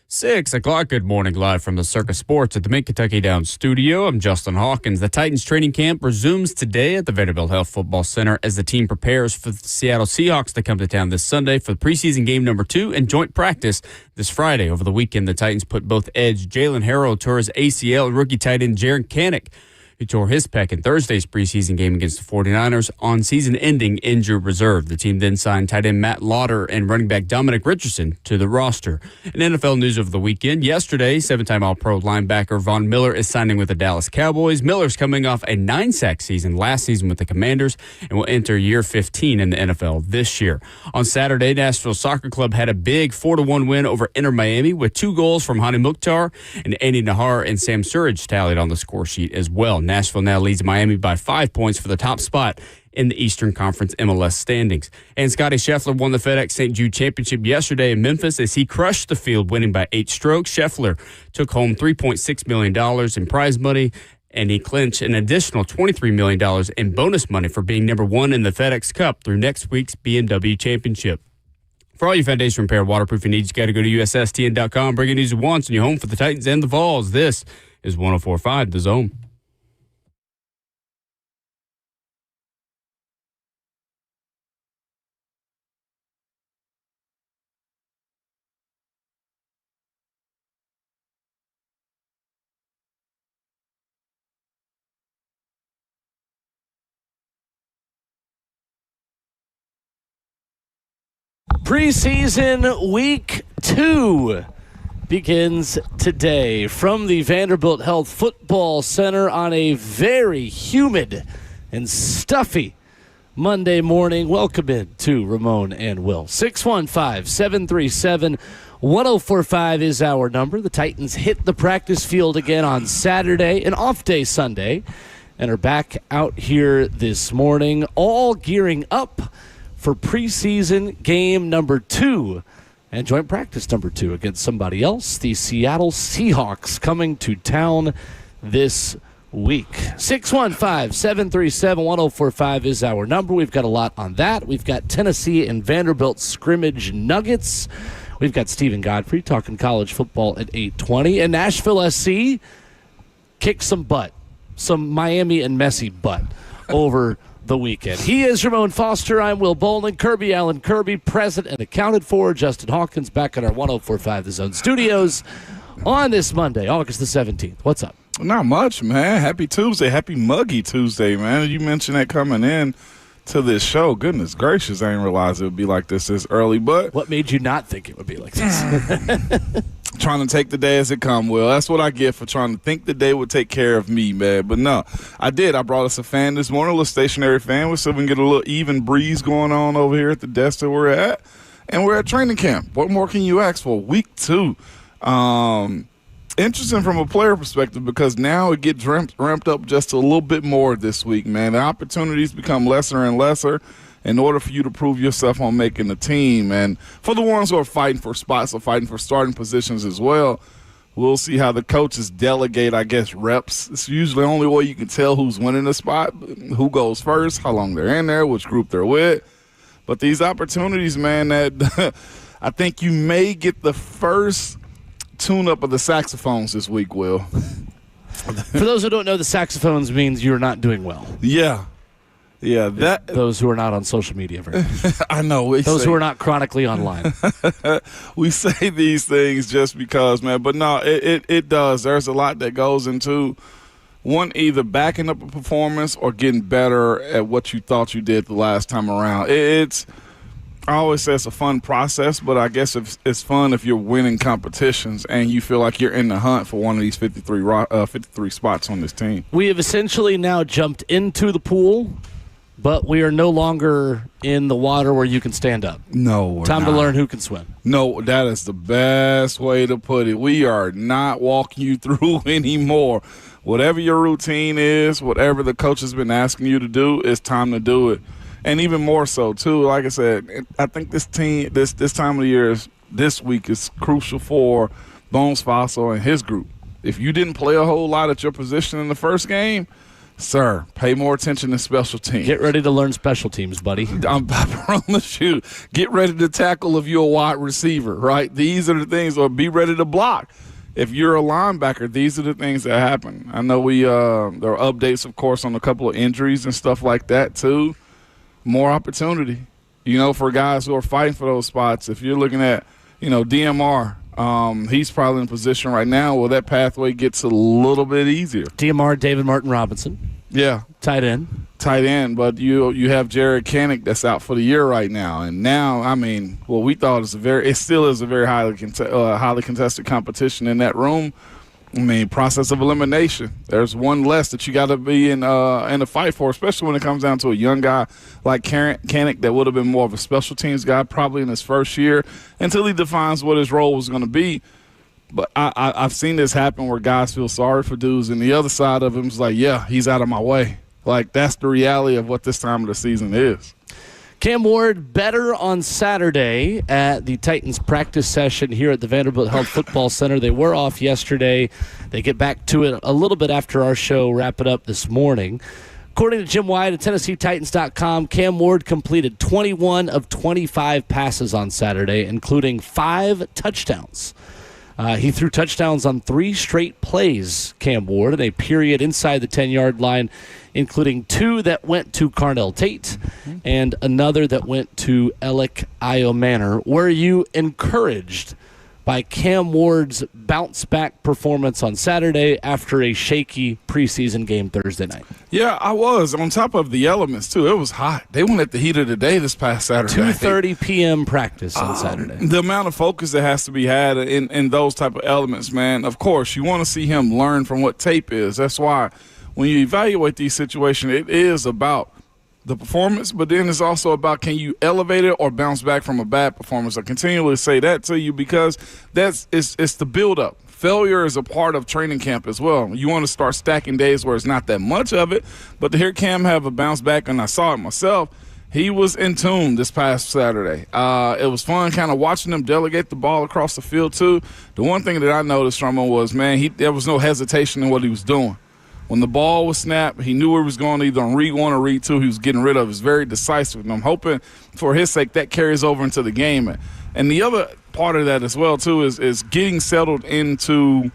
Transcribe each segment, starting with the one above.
6 o'clock. Good morning, live from the Circus Sports at the Mid-Kentucky Downs studio. I'm Justin Hawkins. The Titans training camp resumes today at the Vanderbilt Health Football Center as the team prepares for the Seattle Seahawks to come to town this Sunday for the preseason game number 2 and joint practice this Friday. Over the weekend, the Titans put both edge Jalen Harrell tore his ACL and rookie tight end Jaron Kanak, who tore his pec in Thursday's preseason game against the 49ers, on season-ending injured reserve. The team then signed tight end Matt Lauder and running back Dominic Richardson to the roster. In NFL news over the weekend, yesterday, 7-time All-Pro linebacker Von Miller is signing with the Dallas Cowboys. Miller's coming off a 9-sack season last season with the Commanders and will enter year 15 in the NFL this year. On Saturday, Nashville Soccer Club had a big 4-1 win over Inter Miami with 2 goals from Hani Mukhtar, and Andy Nahar and Sam Surridge tallied on the score sheet as well. Nashville now leads Miami by 5 points for the top spot in the Eastern Conference MLS standings. And Scotty Scheffler won the FedEx St. Jude Championship yesterday in Memphis as he crushed the field, winning by 8 strokes. Scheffler took home $3.6 million in prize money, and he clinched an additional $23 million in bonus money for being number 1 in the FedEx Cup through next week's BMW Championship. For all your foundation repair waterproofing needs, you got to go to USSTN.com. Bring it easy once, and you're home for the Titans and the Vols. This is 104.5 The Zone. Preseason Week 2 begins today from the Vanderbilt Health Football Center on a very humid and stuffy Monday morning. Welcome in to Ramon and Will. 615-737-1045 is our number. The Titans hit the practice field again on Saturday, an off day Sunday, and are back out here this morning, all gearing up for preseason game number 2 and joint practice number 2 against somebody else, the Seattle Seahawks, coming to town this week. 615-737-1045 is our number. We've got a lot on that. We've got Tennessee and Vanderbilt scrimmage nuggets. We've got Stephen Godfrey talking college football at 8:20. And Nashville SC kicked some butt, some Miami and Messi butt over the weekend. He is Ramon Foster. I'm Will Bowling. Kirby Allen Kirby, present and accounted for. Justin Hawkins back at our 104.5 The Zone studios on this Monday, August the 17th. What's up? Not much, man. Happy Tuesday. Happy Muggy Tuesday, man. You mentioned that coming in to this show. Goodness gracious, I didn't realize it would be like this early. But what made you not think it would be like this? Trying to take the day as it come, Will. That's what I get for trying to think the day would take care of me, man. But no, I did. I brought us a fan this morning, a little stationary fan, so we can get a little even breeze going on over here at the desk that we're at. And we're at training camp. What more can you ask for? Week 2. Interesting from a player perspective because now it gets ramped up just a little bit more this week, man. The opportunities become lesser and lesser in order for you to prove yourself on making the team. And for the ones who are fighting for spots or fighting for starting positions as well, we'll see how the coaches delegate, I guess, reps. It's usually the only way you can tell who's winning the spot, who goes first, how long they're in there, which group they're with. But these opportunities, man, that I think you may get the first tune-up of the saxophones this week, Will. For those who don't know, the saxophones means you're not doing well. Yeah. Yeah, that those who are not on social media very much. I know. Those who are not chronically online. We say these things just because, man. But no, it does. There's a lot that goes into one, either backing up a performance or getting better at what you thought you did the last time around. I always say it's a fun process, but I guess it's fun if you're winning competitions and you feel like you're in the hunt for one of these 53 spots on this team. We have essentially now jumped into the pool, but we are no longer in the water where you can stand up. No, we're Time not. to learn who can swim. No, that is the best way to put it. We are not walking you through anymore. Whatever your routine is, whatever the coach has been asking you to do, it's time to do it. And even more so, too, like I said, I think this team, this time of the year, this week is crucial for Bones Fossil and his group. If you didn't play a whole lot at your position in the first game, Sir, pay more attention to special teams. Get ready to learn special teams, buddy. I promise you. Get ready to tackle if you're a wide receiver, right? These are the things, or be ready to block. If you're a linebacker, these are the things that happen. I know there are updates, of course, on a couple of injuries and stuff like that, too. More opportunity, for guys who are fighting for those spots. If you're looking at, DMR, he's probably in a position right now where that pathway gets a little bit easier. DMR, David Martin Robinson. Yeah. Tight end. But you have Jared Canick that's out for the year right now. And now, what we thought it still is a very highly contested competition in that room. Process of elimination. There's one less that you got to be in a fight for, especially when it comes down to a young guy like Canick that would have been more of a special teams guy probably in his first year until he defines what his role was going to be. But I've seen this happen where guys feel sorry for dudes, and the other side of him is like, yeah, he's out of my way. Like, that's the reality of what this time of the season is. Cam Ward better on Saturday at the Titans practice session here at the Vanderbilt Health Football Center. They were off yesterday. They get back to it a little bit after our show, wrap it up this morning. According to Jim White at TennesseeTitans.com, Cam Ward completed 21 of 25 passes on Saturday, including 5 touchdowns. He threw touchdowns on 3 straight plays, Cam Ward, in a period inside the 10-yard line, including 2 that went to Carnell Tate and another that went to Alec Iomanor. Were you encouraged by Cam Ward's bounce-back performance on Saturday after a shaky preseason game Thursday night? Yeah, I was. On top of the elements, too. It was hot. They went at the heat of the day this past Saturday. 2:30 p.m. practice on Saturday. The amount of focus that has to be had in those type of elements, man, of course, you want to see him learn from what tape is. That's why when you evaluate these situations, it is about the performance, but then it's also about can you elevate it or bounce back from a bad performance. I continually say that to you because it's the build-up. Failure is a part of training camp as well. You want to start stacking days where it's not that much of it, but to hear Cam have a bounce back, and I saw it myself, he was in tune this past Saturday. It was fun kind of watching him delegate the ball across the field too. The one thing that I noticed from him was, man, there was no hesitation in what he was doing. When the ball was snapped, he knew where he was going, either on read 1 or read 2. He was getting rid of it. It was very decisive, and I'm hoping for his sake that carries over into the game. And the other part of that as well, too, is getting settled into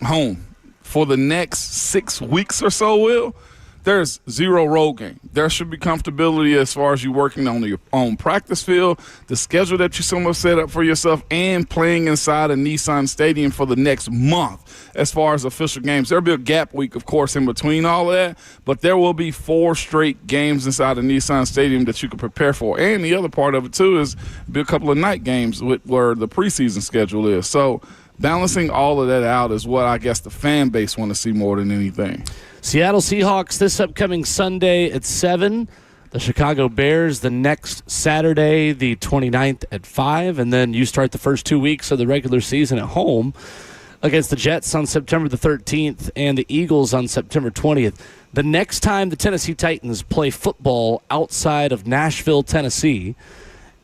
home. For the next 6 weeks or so, Will, there's 0 road game. There should be comfortability as far as you working on your own practice field, the schedule that you somewhat set up for yourself, and playing inside a Nissan Stadium for the next month as far as official games. There'll be a gap week, of course, in between all of that, but there will be 4 straight games inside the Nissan Stadium that you can prepare for. And the other part of it, too, is be a couple of night games where the preseason schedule is. So balancing all of that out is what I guess the fan base want to see more than anything. Seattle Seahawks this upcoming Sunday at 7. The Chicago Bears the next Saturday, the 29th at 5. And then you start the first 2 weeks of the regular season at home against the Jets on September the 13th and the Eagles on September 20th. The next time the Tennessee Titans play football outside of Nashville, Tennessee,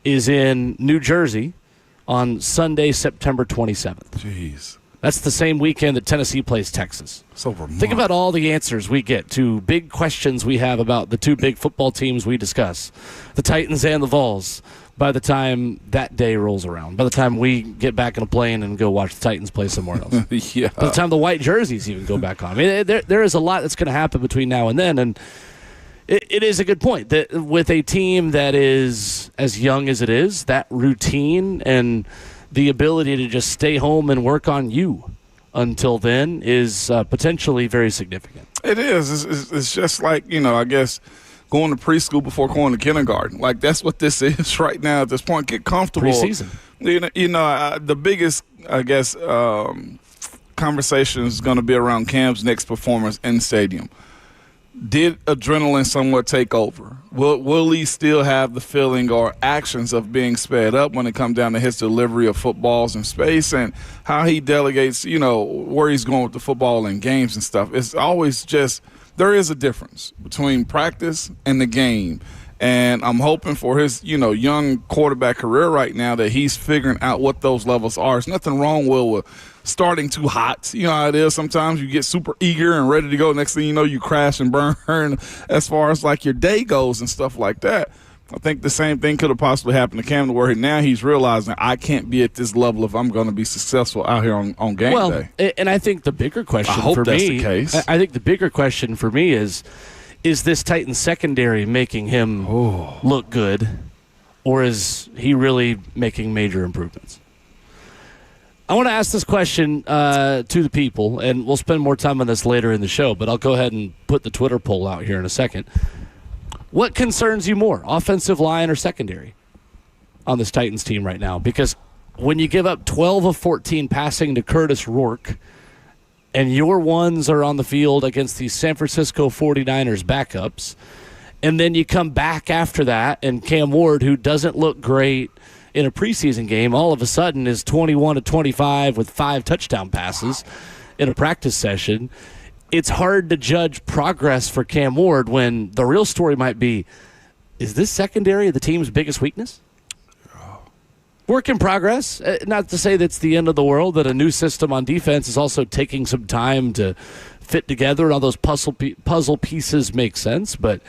is in New Jersey on Sunday, September 27th. Jeez. That's the same weekend that Tennessee plays Texas. So remarkable. Think about all the answers we get to big questions we have about the 2 big football teams we discuss, the Titans and the Vols, by the time that day rolls around, by the time we get back in a plane and go watch the Titans play somewhere else. Yeah. By the time the white jerseys even go back on. I mean, there is a lot that's going to happen between now and then, and it is a good point that with a team that is as young as it is, that routine and the ability to just stay home and work on you until then is potentially very significant. It is. It's just like, I guess going to preschool before going to kindergarten. Like, that's what this is right now at this point. Get comfortable. Preseason. The biggest, I guess, conversation is going to be around Cam's next performance in stadium. Did adrenaline somewhat take over? Will he still have the feeling or actions of being sped up when it comes down to his delivery of footballs in space and how he delegates, where he's going with the football in games and stuff? It's always just there is a difference between practice and the game. And I'm hoping for his, young quarterback career right now that he's figuring out what those levels are. There's nothing wrong with starting too hot. You know how it is. Sometimes you get super eager and ready to go. Next thing you know, you crash and burn as far as like your day goes and stuff like that. I think the same thing could have possibly happened to Cam, where now he's realizing I can't be at this level if I'm going to be successful out here on game day. And I think the bigger question for me, the case. I think the bigger question for me is this Titans secondary making him look good, or is he really making major improvements? I want to ask this question to the people, and we'll spend more time on this later in the show, but I'll go ahead and put the Twitter poll out here in a second. What concerns you more, offensive line or secondary on this Titans team right now? Because when you give up 12 of 14 passing to Curtis Rourke, and your ones are on the field against the San Francisco 49ers backups, and then you come back after that, and Cam Ward, who doesn't look great in a preseason game, all of a sudden is 21 of 25 with 5 touchdown passes in a practice session. It's hard to judge progress for Cam Ward when the real story might be, is this secondary the team's biggest weakness? Work in progress. Not to say that's the end of the world, that a new system on defense is also taking some time to fit together and all those puzzle pieces make sense, but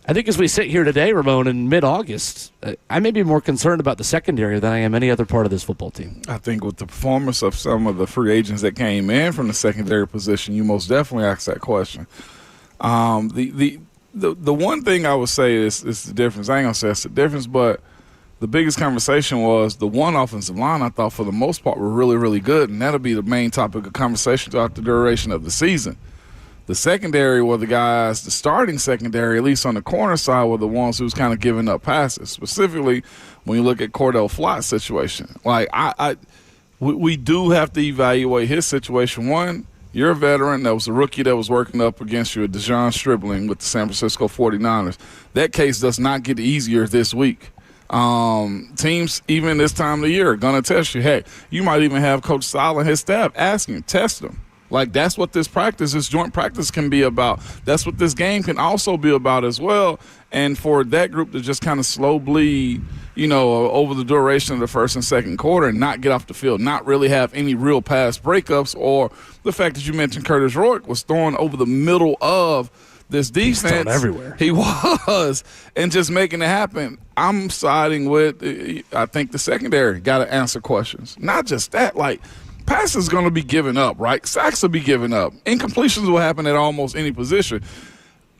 I think as we sit here today, Ramon, in mid-August, I may be more concerned about the secondary than I am any other part of this football team. I think with the performance of some of the free agents that came in from the secondary position, you most definitely ask that question. The one thing I would say is the difference. I ain't going to say it's the difference, but the biggest conversation was the one offensive line I thought for the most part were really, really good, and that'll be the main topic of conversation throughout the duration of the season. The secondary were the guys, the starting secondary, at least on the corner side, were the ones who was kind of giving up passes. Specifically, when you look at Cordell Flott's situation. Like, we do have to evaluate his situation. One, you're a veteran. That was a rookie that was working up against you, Dejon Stribling with the San Francisco 49ers. That case does not get easier this week. Teams, even this time of the year, are going to test you. Hey, you might even have Coach Sal and his staff asking, test them. Like, that's what this joint practice can be about. That's what this game can also be about as well. And for that group to just kind of slow bleed, over the duration of the first and second quarter and not get off the field, not really have any real pass breakups, or the fact that you mentioned Curtis Rourke was throwing over the middle of this defense. He's thrown everywhere. He was. And just making it happen. I'm siding with, I think the secondary got to answer questions. Not just that, passes going to be given up, right? Sacks will be given up. Incompletions will happen at almost any position.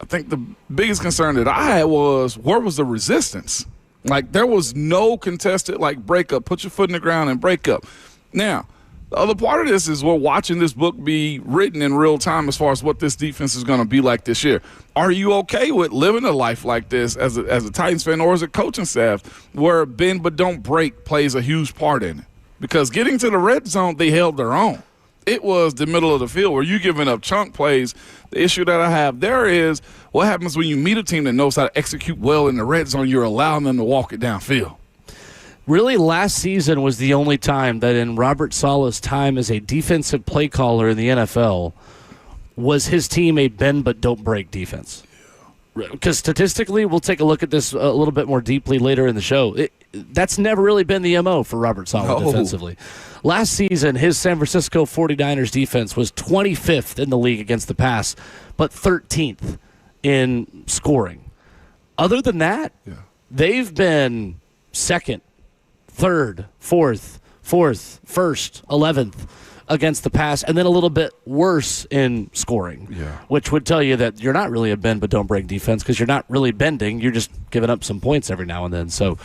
I think the biggest concern that I had was, where was the resistance? There was no contested, breakup, put your foot in the ground and break up. Now, the other part of this is we're watching this book be written in real time as far as what this defense is going to be like this year. Are you okay with living a life like this as a Titans fan or as a coaching staff where bend but don't break plays a huge part in it? Because getting to the red zone, they held their own. It was the middle of the field where you're giving up chunk plays. The issue that I have there is what happens when you meet a team that knows how to execute well in the red zone, you're allowing them to walk it downfield. Really, last season was the only time that in Robert Saleh's time as a defensive play caller in the NFL was his team a bend but don't break defense. Because statistically, we'll take a look at this a little bit more deeply later in the show. That's never really been the MO for Robert Saleh defensively. Last season, his San Francisco 49ers defense was 25th in the league against the pass, but 13th in scoring. Other than that, they've been second, third, fourth, first, 11th against the pass, and then a little bit worse in scoring, which would tell you that you're not really a bend but don't break defense because you're not really bending. You're just giving up some points every now and then. So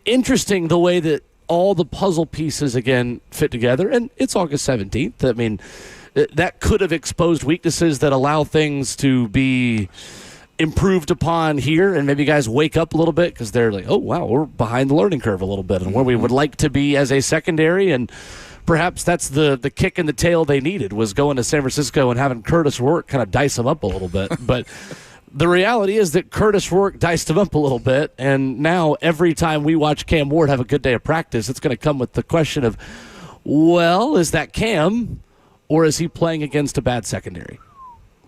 interesting the way that all the puzzle pieces, again, fit together. And it's August 17th. I mean, that could have exposed weaknesses that allow things to be improved upon here, and maybe guys wake up a little bit because they're like, oh, wow, we're behind the learning curve a little bit and where we would like to be as a secondary. And perhaps that's the kick in the tail they needed, was going to San Francisco and having Curtis Rourke kind of dice them up a little bit. But the reality is that Curtis Rourke diced them up a little bit, and now every time we watch Cam Ward have a good day of practice, it's going to come with the question of, well, is that Cam, or is he playing against a bad secondary?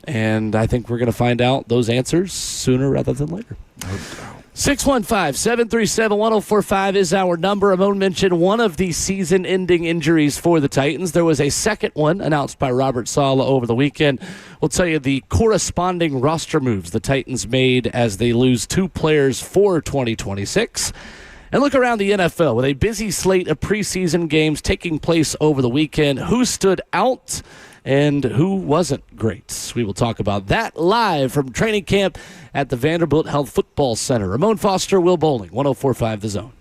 And I think we're going to find out those answers sooner rather than later. No doubt. 615-737-1045 is our number. Ramon mentioned one of the season-ending injuries for the Titans. There was a second one announced by Robert Saleh over the weekend. We'll tell you the corresponding roster moves the Titans made as they lose 2 players for 2026. And look around the NFL with a busy slate of preseason games taking place over the weekend. Who stood out and who wasn't great? We will talk about that live from training camp at the Vanderbilt Health Football Center. Ramon Foster, Will Bowling, 104.5 The Zone.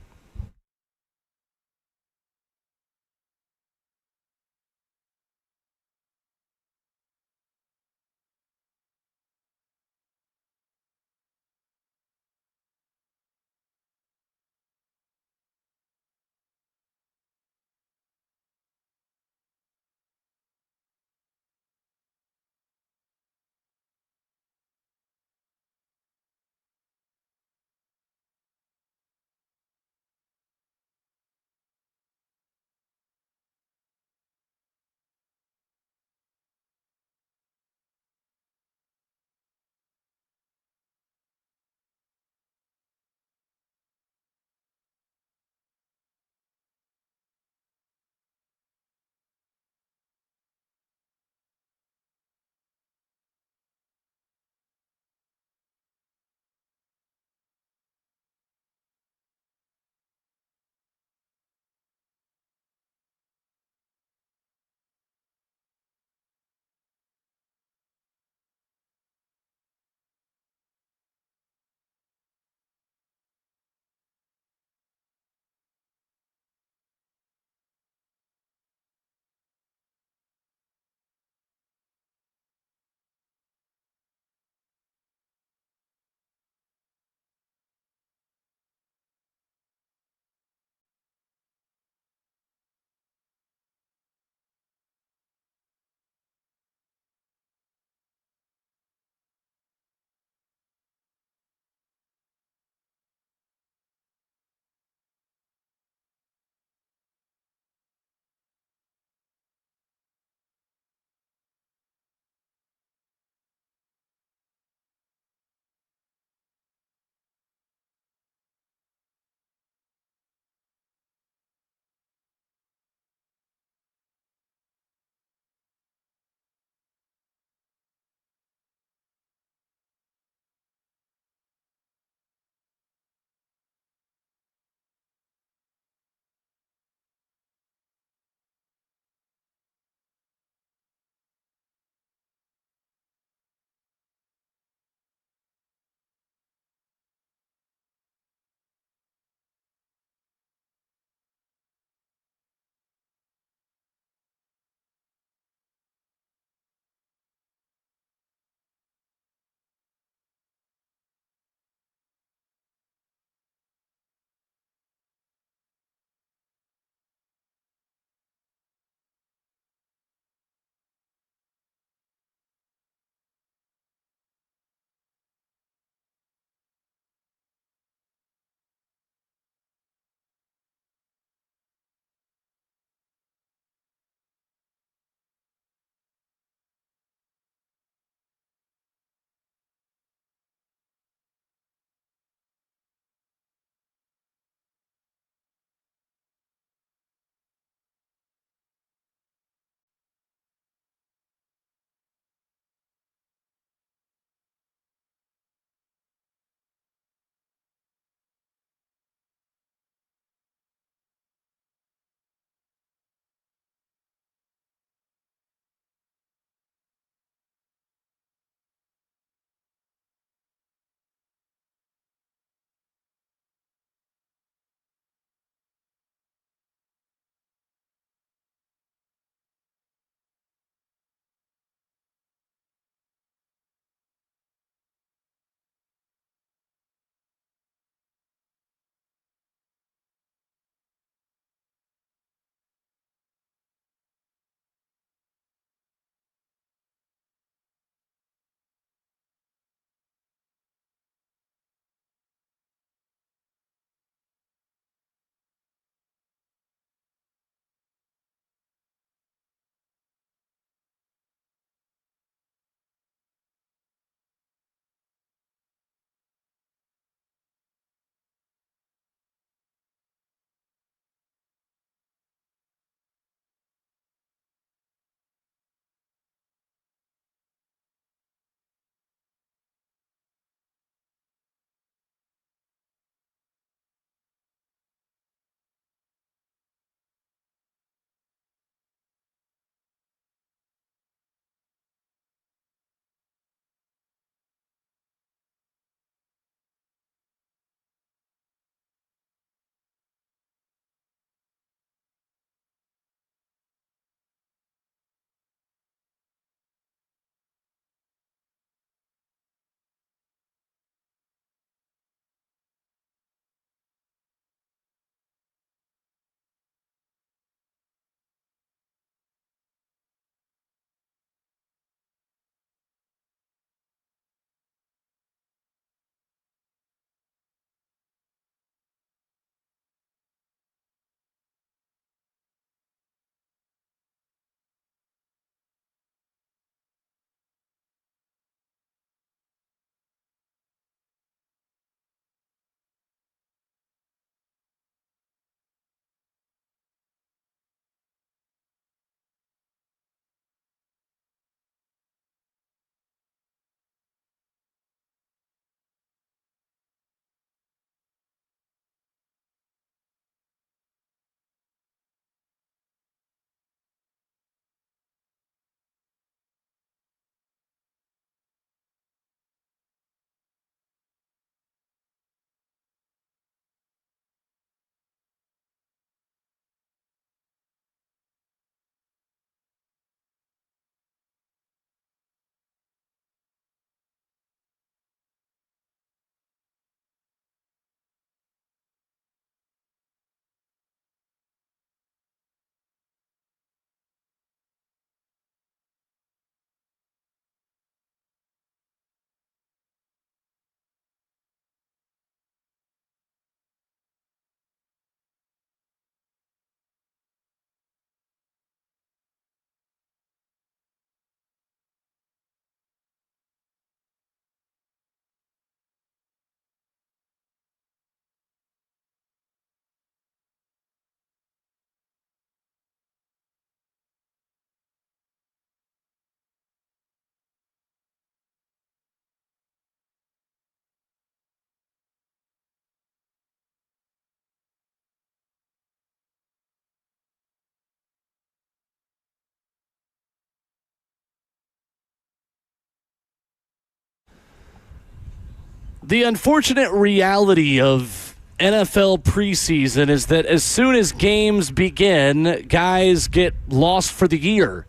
The unfortunate reality of NFL preseason is that as soon as games begin, guys get lost for the year.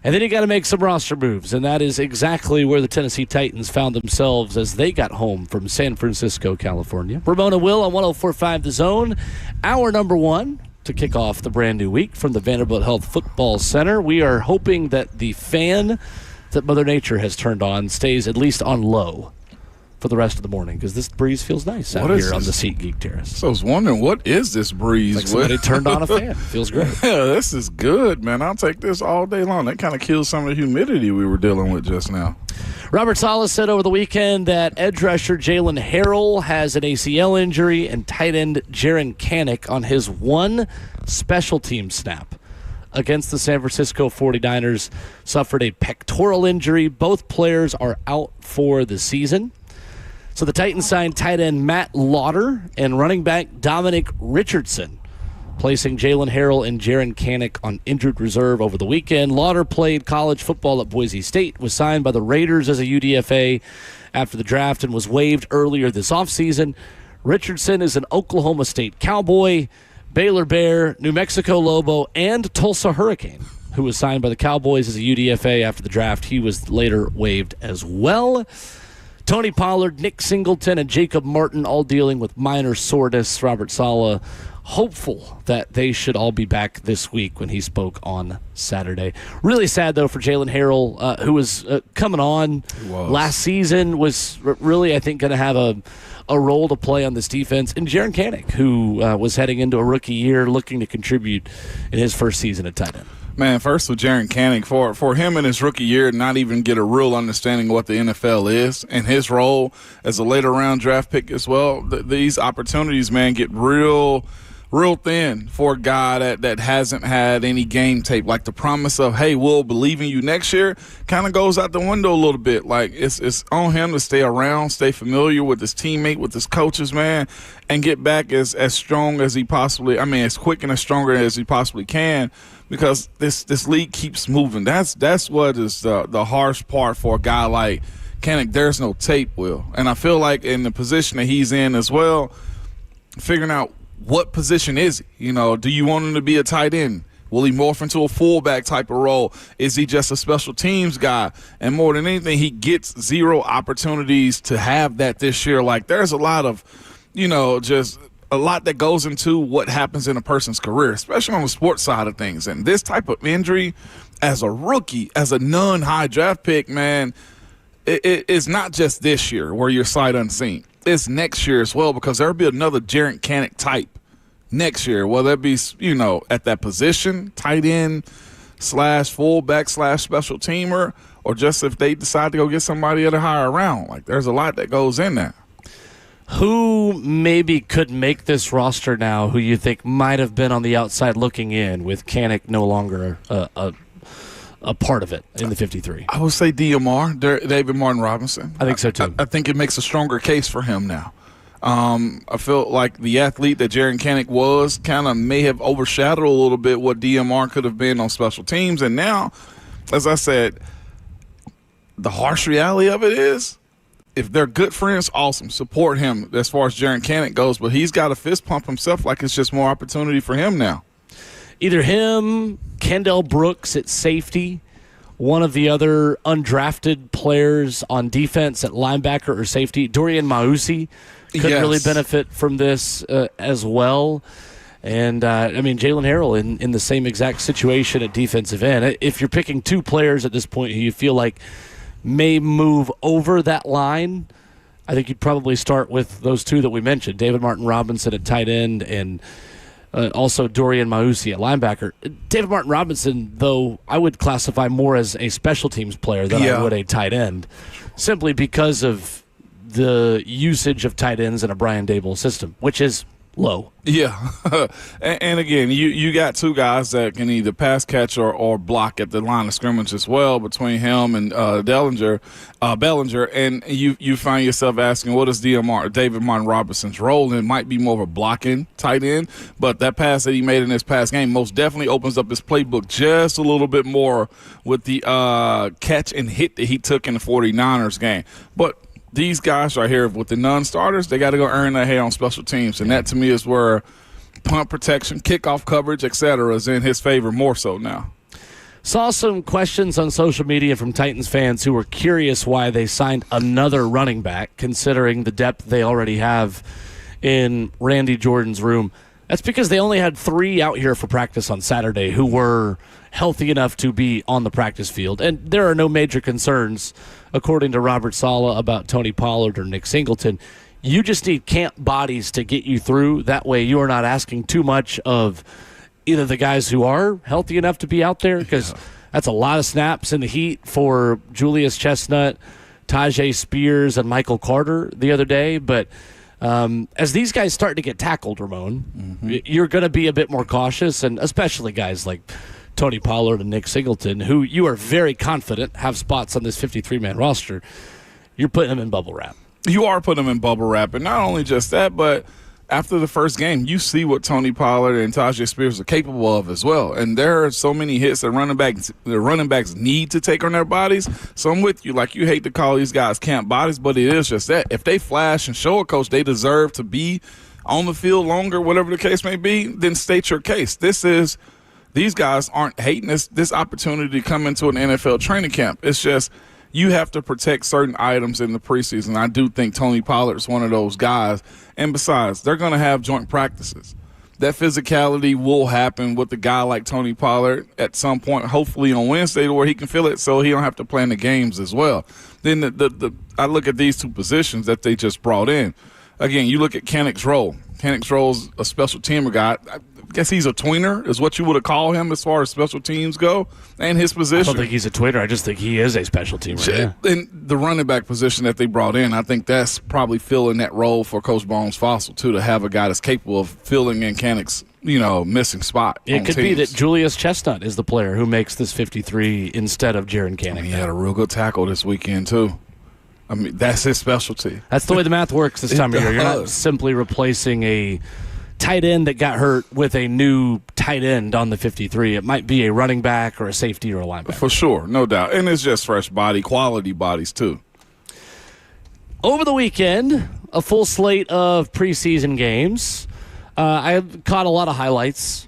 And then you got to make some roster moves, and that is exactly where the Tennessee Titans found themselves as they got home from San Francisco, California. Ramon Will on 104.5 The Zone, hour number one to kick off the brand new week from the Vanderbilt Health Football Center. We are hoping that the fan that Mother Nature has turned on stays at least on low for the rest of the morning, because this breeze feels nice out here on the SeatGeek Terrace. So I was wondering, what is this breeze? Like somebody turned on a fan. Feels great. Yeah, this is good, man. I'll take this all day long. That kind of kills some of the humidity we were dealing with just now. Robert Saleh said over the weekend that edge rusher Jalen Harrell has an ACL injury and tight end Jaron Kanek on his one special team snap against the San Francisco 49ers suffered a pectoral injury. Both players are out for the season. So the Titans signed tight end Matt Lauder and running back Dominic Richardson, placing Jalen Harrell and Jaron Kanek on injured reserve over the weekend. Lauder played college football at Boise State, was signed by the Raiders as a UDFA after the draft, and was waived earlier this offseason. Richardson is an Oklahoma State Cowboy, Baylor Bear, New Mexico Lobo, and Tulsa Hurricane, who was signed by the Cowboys as a UDFA after the draft. He was later waived as well. Tony Pollard, Nick Singleton, and Jacob Martin all dealing with minor soreness. Robert Saleh hopeful that they should all be back this week when he spoke on Saturday. Really sad, though, for Jalen Harrell, who was coming on last season, was really, I think, going to have a role to play on this defense. And Jaron Kanek, who was heading into a rookie year looking to contribute in his first season at tight end. Man, first with Jaron Kanek, for him in his rookie year not even get a real understanding of what the NFL is and his role as a later round draft pick as well, these opportunities, man, get real thin for a guy that hasn't had any game tape. Like the promise of, hey, we'll believe in you next year kind of goes out the window a little bit. Like it's on him to stay around, stay familiar with his teammate, with his coaches, man, and get back as strong as he possibly, as quick and as stronger as he possibly can. Because this league keeps moving. That's what is the harsh part for a guy like Kanek. There's no tape, Will. And I feel like in the position that he's in as well, figuring out what position is he? Do you want him to be a tight end? Will he morph into a fullback type of role? Is he just a special teams guy? And more than anything, he gets zero opportunities to have that this year. Like there's a lot of, just – a lot that goes into what happens in a person's career, especially on the sports side of things. And this type of injury as a rookie, as a non-high draft pick, man, it's not just this year where you're sight unseen. It's next year as well, because there'll be another Jaron Kanek type next year, whether it be, at that position, tight end / fullback / special teamer, or just if they decide to go get somebody at a higher round. Like there's a lot that goes in there. Who maybe could make this roster now who you think might have been on the outside looking in with Kanek no longer a part of it in the 53? I would say DMR, David Martin Robinson. I think so, too. I think it makes a stronger case for him now. I feel like the athlete that Jaron Kanek was kind of may have overshadowed a little bit what DMR could have been on special teams. And now, as I said, the harsh reality of it is, if they're good friends, awesome. Support him as far as Jaron Kanek goes, but he's got to fist pump himself like it's just more opportunity for him now. Either him, Kendall Brooks at safety, one of the other undrafted players on defense at linebacker or safety, Dorian Mausi, could really benefit from this as well. And, Jalen Harrell in the same exact situation at defensive end. If you're picking two players at this point who you feel like may move over that line, I think you'd probably start with those two that we mentioned, David Martin Robinson at tight end and also Dorian Mausi at linebacker. David Martin Robinson, though, I would classify more as a special teams player than I would a tight end, simply because of the usage of tight ends in a Brian Daboll system, which is low. Yeah. and again, you got two guys that can either pass catch or block at the line of scrimmage as well between him and Bellinger. And you find yourself asking, what is David Martin Robinson's role? And it might be more of a blocking tight end, but that pass that he made in this past game most definitely opens up his playbook just a little bit more with the catch and hit that he took in the 49ers game. But these guys right here, with the non-starters, they got to go earn their hay on special teams. And that, to me, is where punt protection, kickoff coverage, et cetera, is in his favor more so now. Saw some questions on social media from Titans fans who were curious why they signed another running back, considering the depth they already have in Randy Jordan's room. That's because they only had 3 out here for practice on Saturday who were healthy enough to be on the practice field. And there are no major concerns, according to Robert Saleh, about Tony Pollard or Nick Singleton. You just need camp bodies to get you through. That way you are not asking too much of either the guys who are healthy enough to be out there, because that's a lot of snaps in the heat for Julius Chestnut, Tajay Spears, and Michael Carter the other day. But as these guys start to get tackled, Ramon, you're going to be a bit more cautious, and especially guys like Tony Pollard and Nick Singleton, who you are very confident have spots on this 53-man roster. You're putting them in bubble wrap. You are putting them in bubble wrap, and not only just that, but after the first game, you see what Tony Pollard and Tajay Spears are capable of as well. And there are so many hits that the running backs need to take on their bodies. So I'm with you. Like, you hate to call these guys camp bodies, but it is just that. If they flash and show a coach they deserve to be on the field longer, whatever the case may be, then state your case. These guys aren't hating this opportunity to come into an NFL training camp. It's just you have to protect certain items in the preseason. I do think Tony Pollard is one of those guys. And besides, they're going to have joint practices. That physicality will happen with a guy like Tony Pollard at some point, hopefully on Wednesday, where he can feel it so he don't have to play in the games as well. Then I look at these 2 positions that they just brought in. Again, you look at Kennick's role. Kennick's role's a special teamer guy. I guess he's a tweener is what you would have called him as far as special teams go, and his position. I don't think he's a tweener. I just think he is a special teamer. Yeah. And the running back position that they brought in, I think that's probably filling that role for Coach Bones Fossil, too, to have a guy that's capable of filling in Kennick's, missing spot. It could be that Julius Chestnut is the player who makes this 53 instead of Jaron Kennick. He had a real good tackle this weekend, too. I mean, that's his specialty. That's the way the math works this time of year. You're not simply replacing a tight end that got hurt with a new tight end on the 53. It might be a running back or a safety or a linebacker. For sure, no doubt. And it's just fresh quality bodies, too. Over the weekend, a full slate of preseason games. I caught a lot of highlights.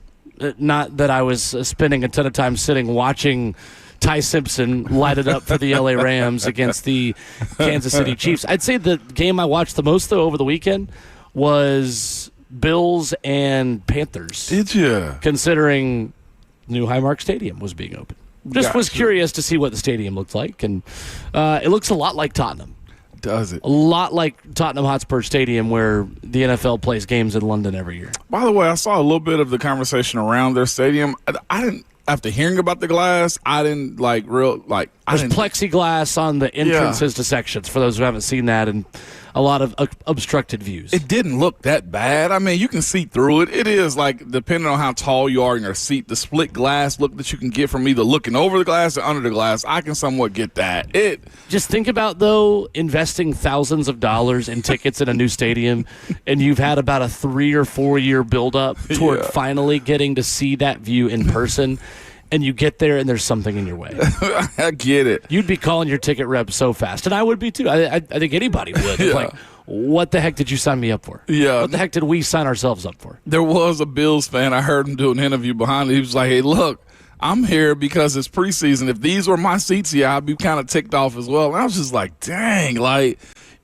Not that I was spending a ton of time sitting watching Ty Simpson light it up for the LA Rams against the Kansas City Chiefs. I'd say the game I watched the most, though, over the weekend was Bills and Panthers. Did you? Considering new Highmark Stadium was being opened. Just was curious to see what the stadium looked like, and it looks a lot like Tottenham. Does it? A lot like Tottenham Hotspur Stadium, where the NFL plays games in London every year. By the way, I saw a little bit of the conversation around their stadium. I didn't. After hearing about the glass, I didn't There's plexiglass on the entrances to sections, for those who haven't seen that, and a lot of obstructed views. It didn't look that bad. I mean, you can see through it. It is like, depending on how tall you are in your seat, the split glass look that you can get from either looking over the glass or under the glass, I can somewhat get that. Just think about, though, investing thousands of dollars in tickets in a new stadium, and you've had about a 3 or 4 year buildup toward finally getting to see that view in person. And you get there, and there's something in your way. I get it. You'd be calling your ticket rep so fast, and I would be too. I think anybody would. Yeah. Like, what the heck did you sign me up for? Yeah. What the heck did we sign ourselves up for? There was a Bills fan. I heard him do an interview behind it. He was like, "Hey, look, I'm here because it's preseason. If these were my seats here, I'd be kind of ticked off as well." And I was just like, "Dang!" Like,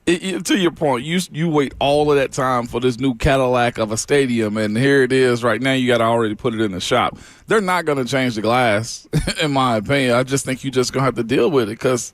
to your point, you wait all of that time for this new Cadillac of a stadium, and here it is right now. You got to already put it in the shop. They're not going to change the glass, in my opinion. I just think you're just going to have to deal with it because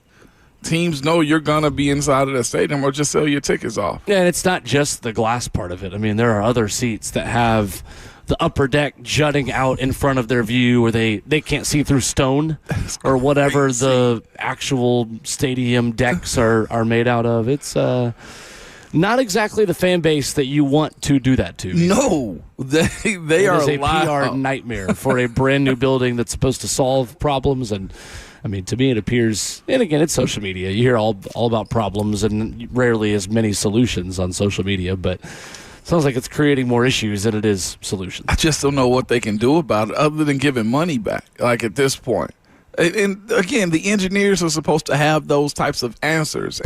teams know you're going to be inside of that stadium or just sell your tickets off. Yeah, and it's not just the glass part of it. I mean, there are other seats that have the upper deck jutting out in front of their view where they can't see through stone or whatever the actual stadium decks are made out of. It's not exactly the fan base that you want to do that to. No, they are a PR nightmare for a brand new building that's supposed to solve problems. And I mean, to me, it appears, and again, it's social media. You hear all about problems and rarely as many solutions on social media, but sounds like it's creating more issues than it is solutions. I just don't know what they can do about it other than giving money back, like at this point. And again, the engineers are supposed to have those types of answers.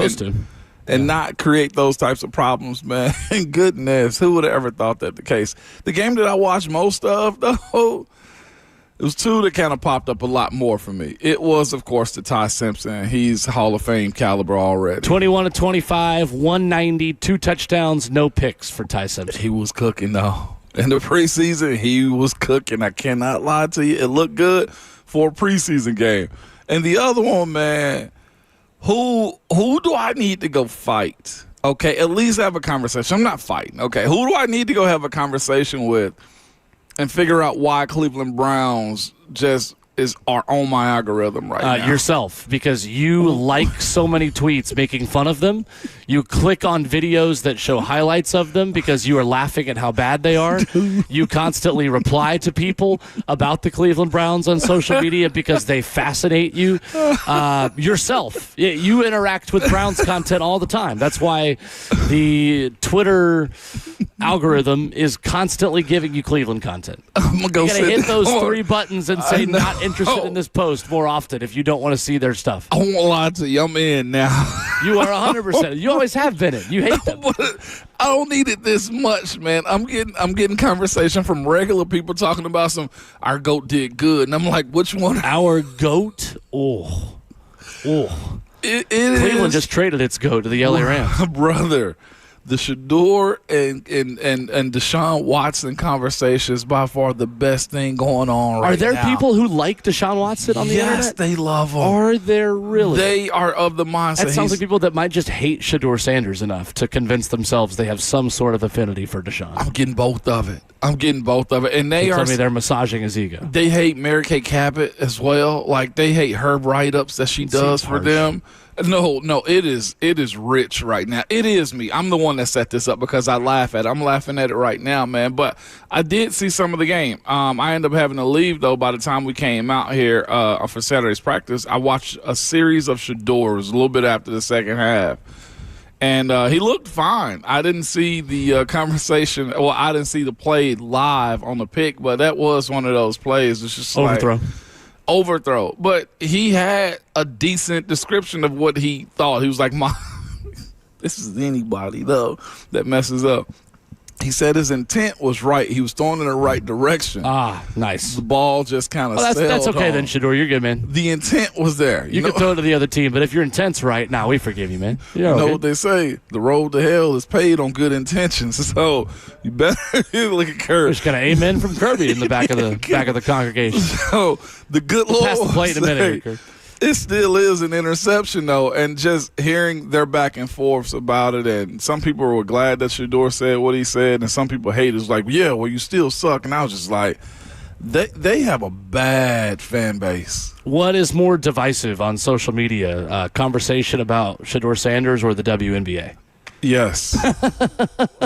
and not create those types of problems, man. Goodness, who would have ever thought that the case? The game that I watched most of, though, it was two that kind of popped up a lot more for me. It was, of course, the Ty Simpson. He's Hall of Fame caliber already. 21 of 25, 190, 2 touchdowns, no picks for Ty Simpson. He was cooking, though. In the preseason, he was cooking. I cannot lie to you. It looked good for a preseason game. And the other one, man, who do I need to go fight? Okay, at least have a conversation. I'm not fighting. Okay, who do I need to go have a conversation with and figure out why Cleveland Browns just are on my algorithm right now? Yourself, because you like so many tweets making fun of them. You click on videos that show highlights of them because you are laughing at how bad they are. You constantly reply to people about the Cleveland Browns on social media because they fascinate you. Yourself, you interact with Browns content all the time. That's why the Twitter algorithm is constantly giving you Cleveland content. I'm gonna you got to hit those down. 3 buttons and say not interested in this post more often if you don't want to see their stuff. I won't lie to you. I'm in now. You are 100%. You always have been in. You hate them. I don't need it this much, man. I'm getting conversation from regular people talking about our GOAT did good, and I'm like, which one? Our GOAT? Oh. It Cleveland is, just traded its GOAT to the LA Rams. brother. The Shador and Deshaun Watson conversation is by far the best thing going on right now. Are there people who like Deshaun Watson on the internet? Yes, they love him. Are there really? They are of the mindset. That sounds like people that might just hate Shador Sanders enough to convince themselves they have some sort of affinity for Deshaun. I'm getting both of it. And they Tell are. me they're massaging his ego. They hate Mary Kay Cabot as well. Like, they hate her write-ups that she does for them. No, it is rich right now. It is me. I'm the one that set this up because I laugh at it. I'm laughing at it right now, man. But I did see some of the game. I ended up having to leave, though, by the time we came out here for Saturday's practice. I watched a series of Shadors a little bit after the second half. And he looked fine. I didn't see the conversation. Well, I didn't see the play live on the pick, but that was one of those plays. It's just overthrow. But he had a decent description of what he thought. He was like, this is anybody, though, that messes up. He said his intent was right. He was throwing in the right direction. Ah, nice. The ball just kind of sailed that's okay home. Then, Shador. You're good, man. The intent was there. You can throw it to the other team, but if your intent's right, we forgive you, man. You know what they say? The road to hell is paved on good intentions. So you better look at Kirby. Just got an amen from Kirby in the back of the congregation. So the good Lord pass the plate in a minute, Kirby. It still is an interception, though, and just hearing their back and forths about it, and some people were glad that Shador said what he said, and some people hate it. It's like, yeah, well, you still suck. And I was just like, they have a bad fan base. What is more divisive on social media, conversation about Shador Sanders or the WNBA? Yes.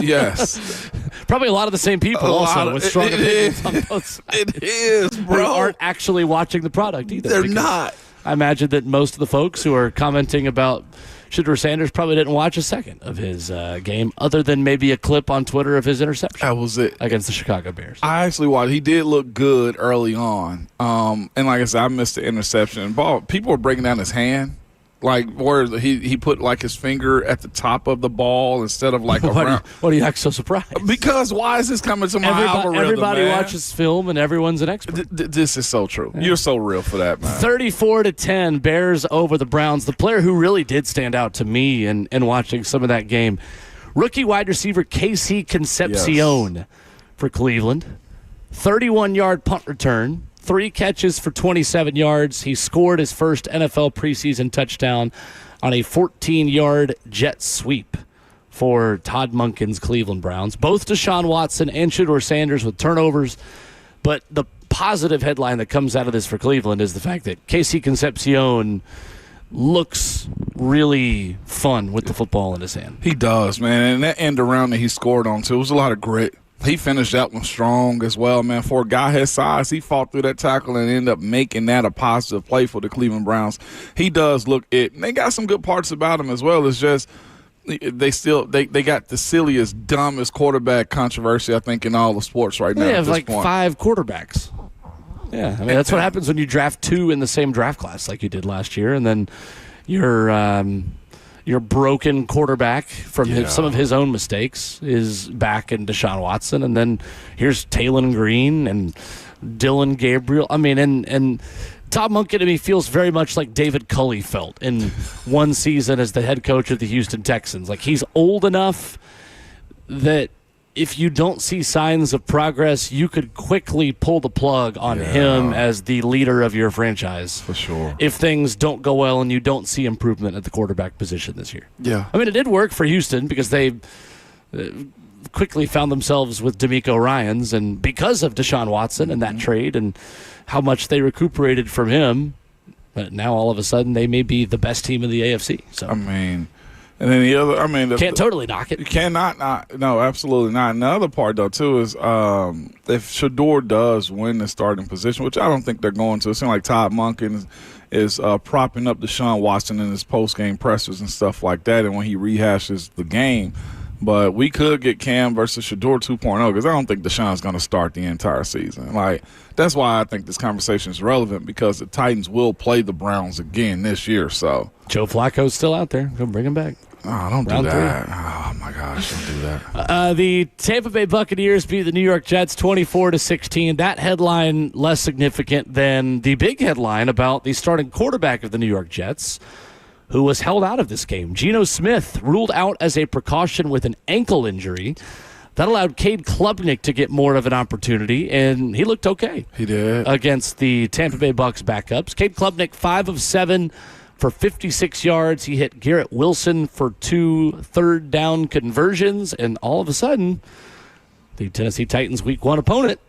Yes. Probably a lot of the same people also with strong opinions on both sides. It is, bro. Who aren't actually watching the product either. They're not. I imagine that most of the folks who are commenting about Shador Sanders probably didn't watch a second of his game other than maybe a clip on Twitter of his interception. That was it. Against the Chicago Bears. I actually watched. He did look good early on. And like I said, I missed the interception. People were breaking down his hand. Like where he put like his finger at the top of the ball instead of like around. What are you act so surprised? Because why is this coming to my algorithm? Everybody man? watches film and everyone's an expert. This is so true. Yeah. You're so real for that, man. 34-10, Bears over the Browns. The player who really did stand out to me in watching some of that game, rookie wide receiver Casey Concepcion for Cleveland. 31-yard punt return. 3 catches for 27 yards. He scored his first NFL preseason touchdown on a 14-yard jet sweep for Todd Monken's Cleveland Browns. Both Deshaun Watson and Shador Sanders with turnovers. But the positive headline that comes out of this for Cleveland is the fact that Casey Concepcion looks really fun with the football in his hand. He does, man. And that end around that he scored on, too, it was a lot of grit. He finished that one strong as well, man. For a guy his size, he fought through that tackle and ended up making that a positive play for the Cleveland Browns. He does look it. And they got some good parts about him as well. It's just they got the silliest, dumbest quarterback controversy, I think, in all of sports right now. They have like 5 quarterbacks. Yeah, I mean, that's what happens when you draft 2 in the same draft class like you did last year, and then your your broken quarterback from some of his own mistakes is back in Deshaun Watson. And then here's Talon Green and Dylan Gabriel. I mean, and Todd Monken to me feels very much like David Culley felt in one season as the head coach of the Houston Texans. Like, he's old enough that if you don't see signs of progress, you could quickly pull the plug on him as the leader of your franchise. For sure. If things don't go well and you don't see improvement at the quarterback position this year. Yeah. I mean, it did work for Houston because they quickly found themselves with DeMeco Ryans, and because of Deshaun Watson and that trade and how much they recuperated from him, but now all of a sudden they may be the best team in the AFC. So I mean, and then the other, can't totally knock it. You cannot not. No, absolutely not. And the other part, though, too, is if Shador does win the starting position, which I don't think they're going to. It seems like Todd Monken is propping up Deshaun Watson in his post-game pressers and stuff like that, and when he rehashes the game. But we could get Cam versus Shador 2.0 because I don't think Deshaun's going to start the entire season. Like, that's why I think this conversation is relevant, because the Titans will play the Browns again this year. So Joe Flacco's still out there. Go bring him back. Oh, don't Round do that. 3. Oh, my gosh, don't do that. The Tampa Bay Buccaneers beat the New York Jets 24-16. That headline less significant than the big headline about the starting quarterback of the New York Jets, who was held out of this game. Geno Smith ruled out as a precaution with an ankle injury. That allowed Cade Klubnik to get more of an opportunity, and he looked okay. He did. Against the Tampa Bay Bucs backups. Cade Klubnik, 5 of 7 for 56 yards. He hit Garrett Wilson for 2 third-down conversions, and all of a sudden, the Tennessee Titans' Week 1 opponent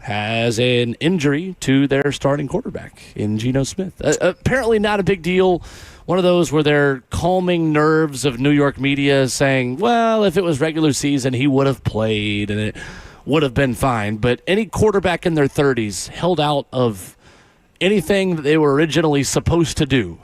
has an injury to their starting quarterback in Geno Smith. Apparently not a big deal. One of those where they're calming nerves of New York media saying, well, if it was regular season, he would have played and it would have been fine. But any quarterback in their 30s held out of anything that they were originally supposed to do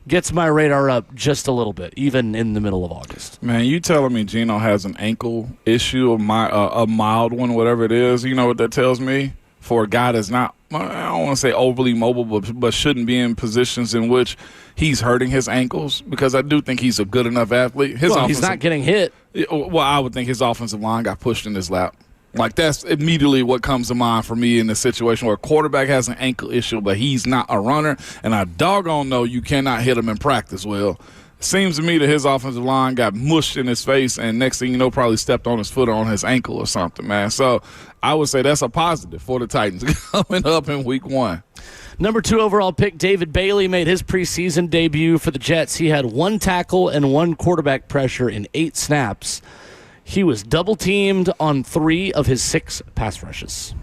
gets my radar up just a little bit, even in the middle of August. Man, you telling me Geno has an ankle issue, a mild one, whatever it is, you know what that tells me? For a guy that's not, I don't want to say overly mobile, but shouldn't be in positions in which he's hurting his ankles, because I do think he's a good enough athlete. He's not getting hit. Well, I would think his offensive line got pushed in his lap. Like, that's immediately what comes to mind for me in the situation where a quarterback has an ankle issue, but he's not a runner, and I doggone know you cannot hit him in practice. Well, it seems to me that his offensive line got mushed in his face, and next thing you know, probably stepped on his foot or on his ankle or something, man. So I would say that's a positive for the Titans coming up in Week 1. Number 2 overall pick, David Bailey, made his preseason debut for the Jets. He had 1 tackle and 1 quarterback pressure in 8 snaps. He was double-teamed on 3 of his 6 pass rushes.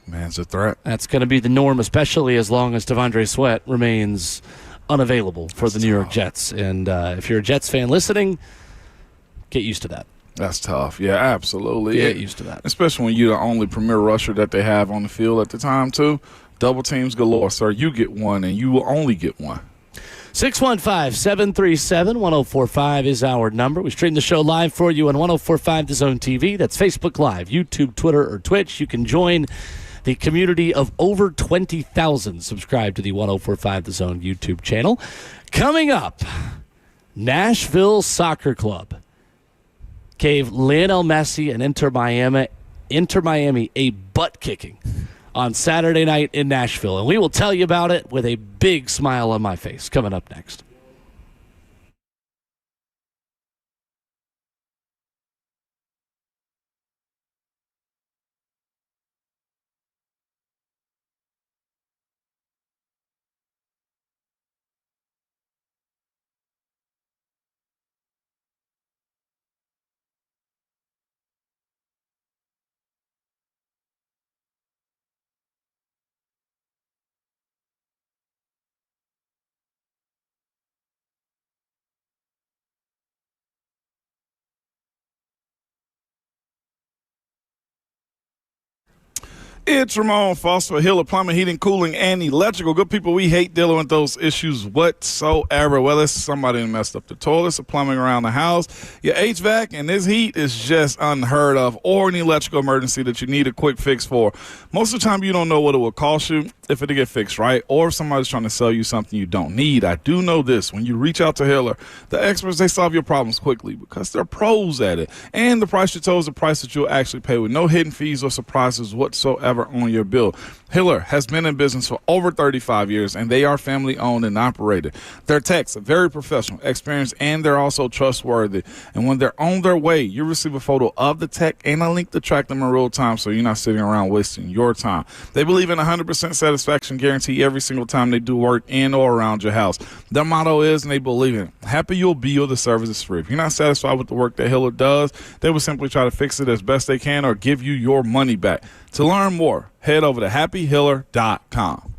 Man, it's a threat. That's going to be the norm, especially as long as Devondre Sweat remains unavailable for the New York Jets. And if you're a Jets fan listening, get used to that. That's tough. Yeah, absolutely. Get used to that. Especially when you're the only premier rusher that they have on the field at the time, too. Double teams galore, sir. You get 1, and you will only get 1. 615-737-1045 is our number. We stream the show live for you on 1045 The Zone TV. That's Facebook Live, YouTube, Twitter, or Twitch. You can join the community of over 20,000 subscribed to the 1045 The Zone YouTube channel. Coming up, Nashville Soccer Club gave Lionel Messi and Inter Miami a butt-kicking on Saturday night in Nashville. And we will tell you about it with a big smile on my face coming up next. It's Ramon Foster, Hill of Plumbing, Heating, Cooling, and Electrical. Good people, we hate dealing with those issues whatsoever. Whether it's somebody who messed up the toilets or plumbing around the house, your HVAC and this heat is just unheard of, or an electrical emergency that you need a quick fix for. Most of the time, you don't know what it will cost you. if it'll get fixed, right? Or if somebody's trying to sell you something you don't need. I do know this. When you reach out to Hiller, the experts, they solve your problems quickly because they're pros at it. And the price you told is the price that you'll actually pay with no hidden fees or surprises whatsoever on your bill. Hiller has been in business for over 35 years, and they are family owned and operated. Their techs are very professional, experienced, and they're also trustworthy. And when they're on their way, you receive a photo of the tech and a link to track them in real time, so you're not sitting around wasting your time. They believe in 100% satisfaction guarantee every single time they do work in or around your house. Their motto is, and they believe in it, happy you'll be or the service is free. If you're not satisfied with the work that Hiller does, they will simply try to fix it as best they can or give you your money back. To learn more, head over to happyhiller.com.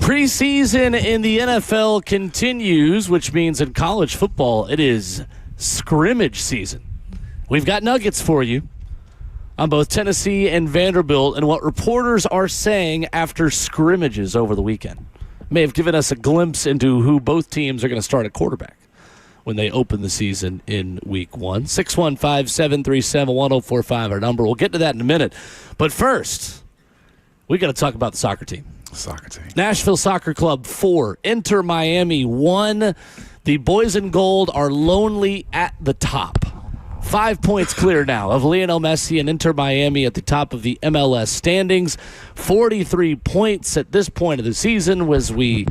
Preseason in the NFL continues, which means in college football it is scrimmage season. We've got nuggets for you on both Tennessee and Vanderbilt and what reporters are saying after scrimmages over the weekend. May have given us a glimpse into who both teams are going to start at quarterback when they open the season in week 1. 615-737-1045, our number. We'll get to that in a minute. But first, we got to talk about the soccer team. Soccer team. Nashville Soccer Club 4, Inter Miami 1. The boys in gold are lonely at the top. 5 points clear now of Lionel Messi and Inter Miami at the top of the MLS standings. 43 points at this point of the season as we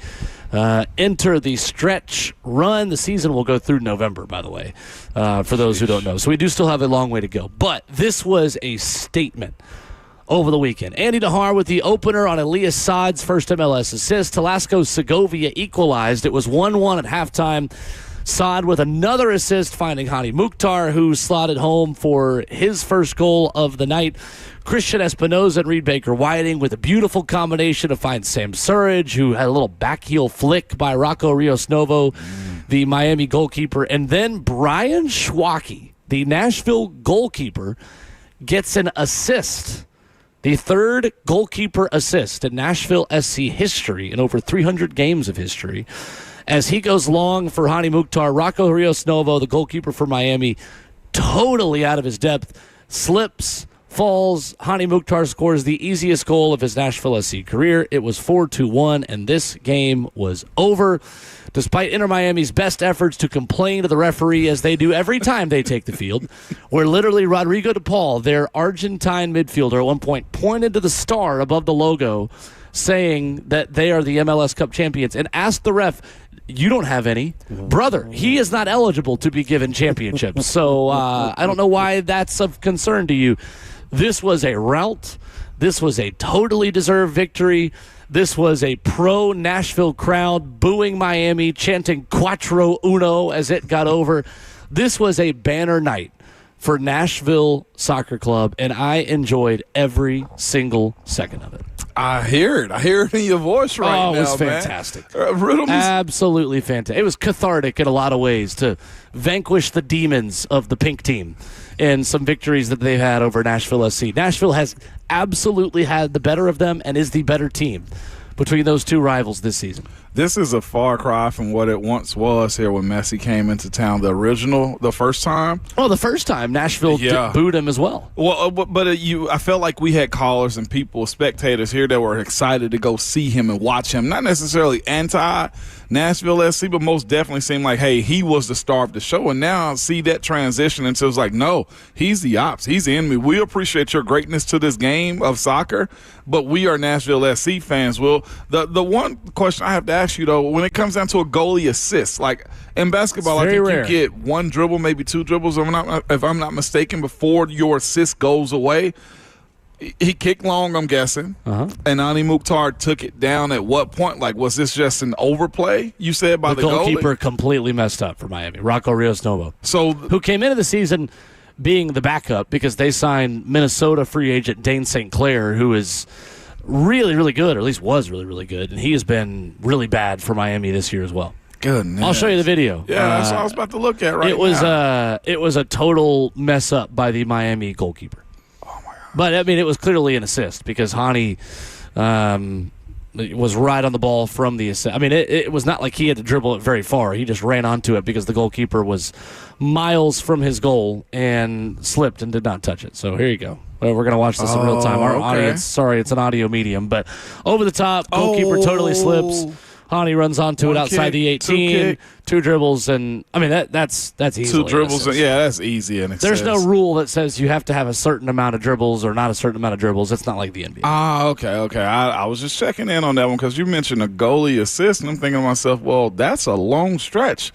enter the stretch run. The season will go through November, by the way, for those who don't know. So we do still have a long way to go. But this was a statement over the weekend. Andy Dahar with the opener on Elias Saad's first MLS assist. Talasco Segovia equalized. It was 1-1 at halftime. Saad with another assist, finding Hani Mukhtar, who slotted home for his first goal of the night. Christian Espinoza and Reed Baker-Whiting with a beautiful combination to find Sam Surridge, who had a little backheel flick by Rocco Rios Novo, the Miami goalkeeper. And then Brian Schwacke, the Nashville goalkeeper, gets an assist. The third goalkeeper assist in Nashville SC history in over 300 games of history. As he goes long for Hani Mukhtar, Rocco Rios Novo, the goalkeeper for Miami, totally out of his depth, slips, falls. Hani Mukhtar scores the easiest goal of his Nashville SC career. It was 4-1, and this game was over. Despite Inter Miami's best efforts to complain to the referee, as they do every time they take the field, where literally Rodrigo de Paul, their Argentine midfielder, at one point pointed to the star above the logo, saying that they are the MLS Cup champions, and asked the ref, "You don't have any." Brother, he is not eligible to be given championships. So I don't know why that's of concern to you. This was a rout. This was a totally deserved victory. This was a pro-Nashville crowd booing Miami, chanting Cuatro Uno as it got over. This was a banner night for Nashville Soccer Club, and I enjoyed every single second of it. I hear it. I hear it in your voice right now, Oh, it was fantastic. Absolutely fantastic. It was cathartic in a lot of ways to vanquish the demons of the pink team and some victories that they've had over Nashville SC. Nashville has absolutely had the better of them and is the better team between those two rivals this season. This is a far cry from what it once was here when Messi came into town. The first time. Well, the first time Nashville booed him as well. Well, but I felt like we had callers and people, spectators here that were excited to go see him and watch him. Not necessarily anti-Nashville SC, but most definitely seemed like, hey, he was the star of the show. And now I see that transition into it's like, no, he's the ops. He's the enemy. We appreciate your greatness to this game of soccer, but we are Nashville SC fans. Well, the one question I have to ask you, though, when it comes down to a goalie assist, like in basketball, I think rare. you get one dribble, maybe two dribbles, if I'm not mistaken, before your assist goes away. He kicked long, I'm guessing, and Hani Mukhtar took it down at what point? Like, was this just an overplay, you said, by the goalkeeper goalie? Completely messed up for Miami, Rocco Rios Novo, So, who came into the season being the backup because they signed Minnesota free agent Dane St. Clair, who is really, really good, or at least was really, really good, and he has been really bad for Miami this year as well. Goodness. I'll show you the video. Yeah, that's what I was about to look at right now. It was a total mess up by the Miami goalkeeper. Oh, my God. But, I mean, it was clearly an assist because Hani was right on the ball from the assist. I mean, it was not like he had to dribble it very far. He just ran onto it because the goalkeeper was miles from his goal and slipped and did not touch it. So here you go. Well, we're going to watch this in real time. Our audience, sorry, it's an audio medium, but over the top, goalkeeper totally slips. Hani runs onto it outside the 18, two dribbles, and I mean that's easy. Two dribbles, that's easy. And there's no rule that says you have to have a certain amount of dribbles or not a certain amount of dribbles. It's not like the NBA. Okay. I was just checking in on that one because you mentioned a goalie assist, and I'm thinking to myself, well, that's a long stretch.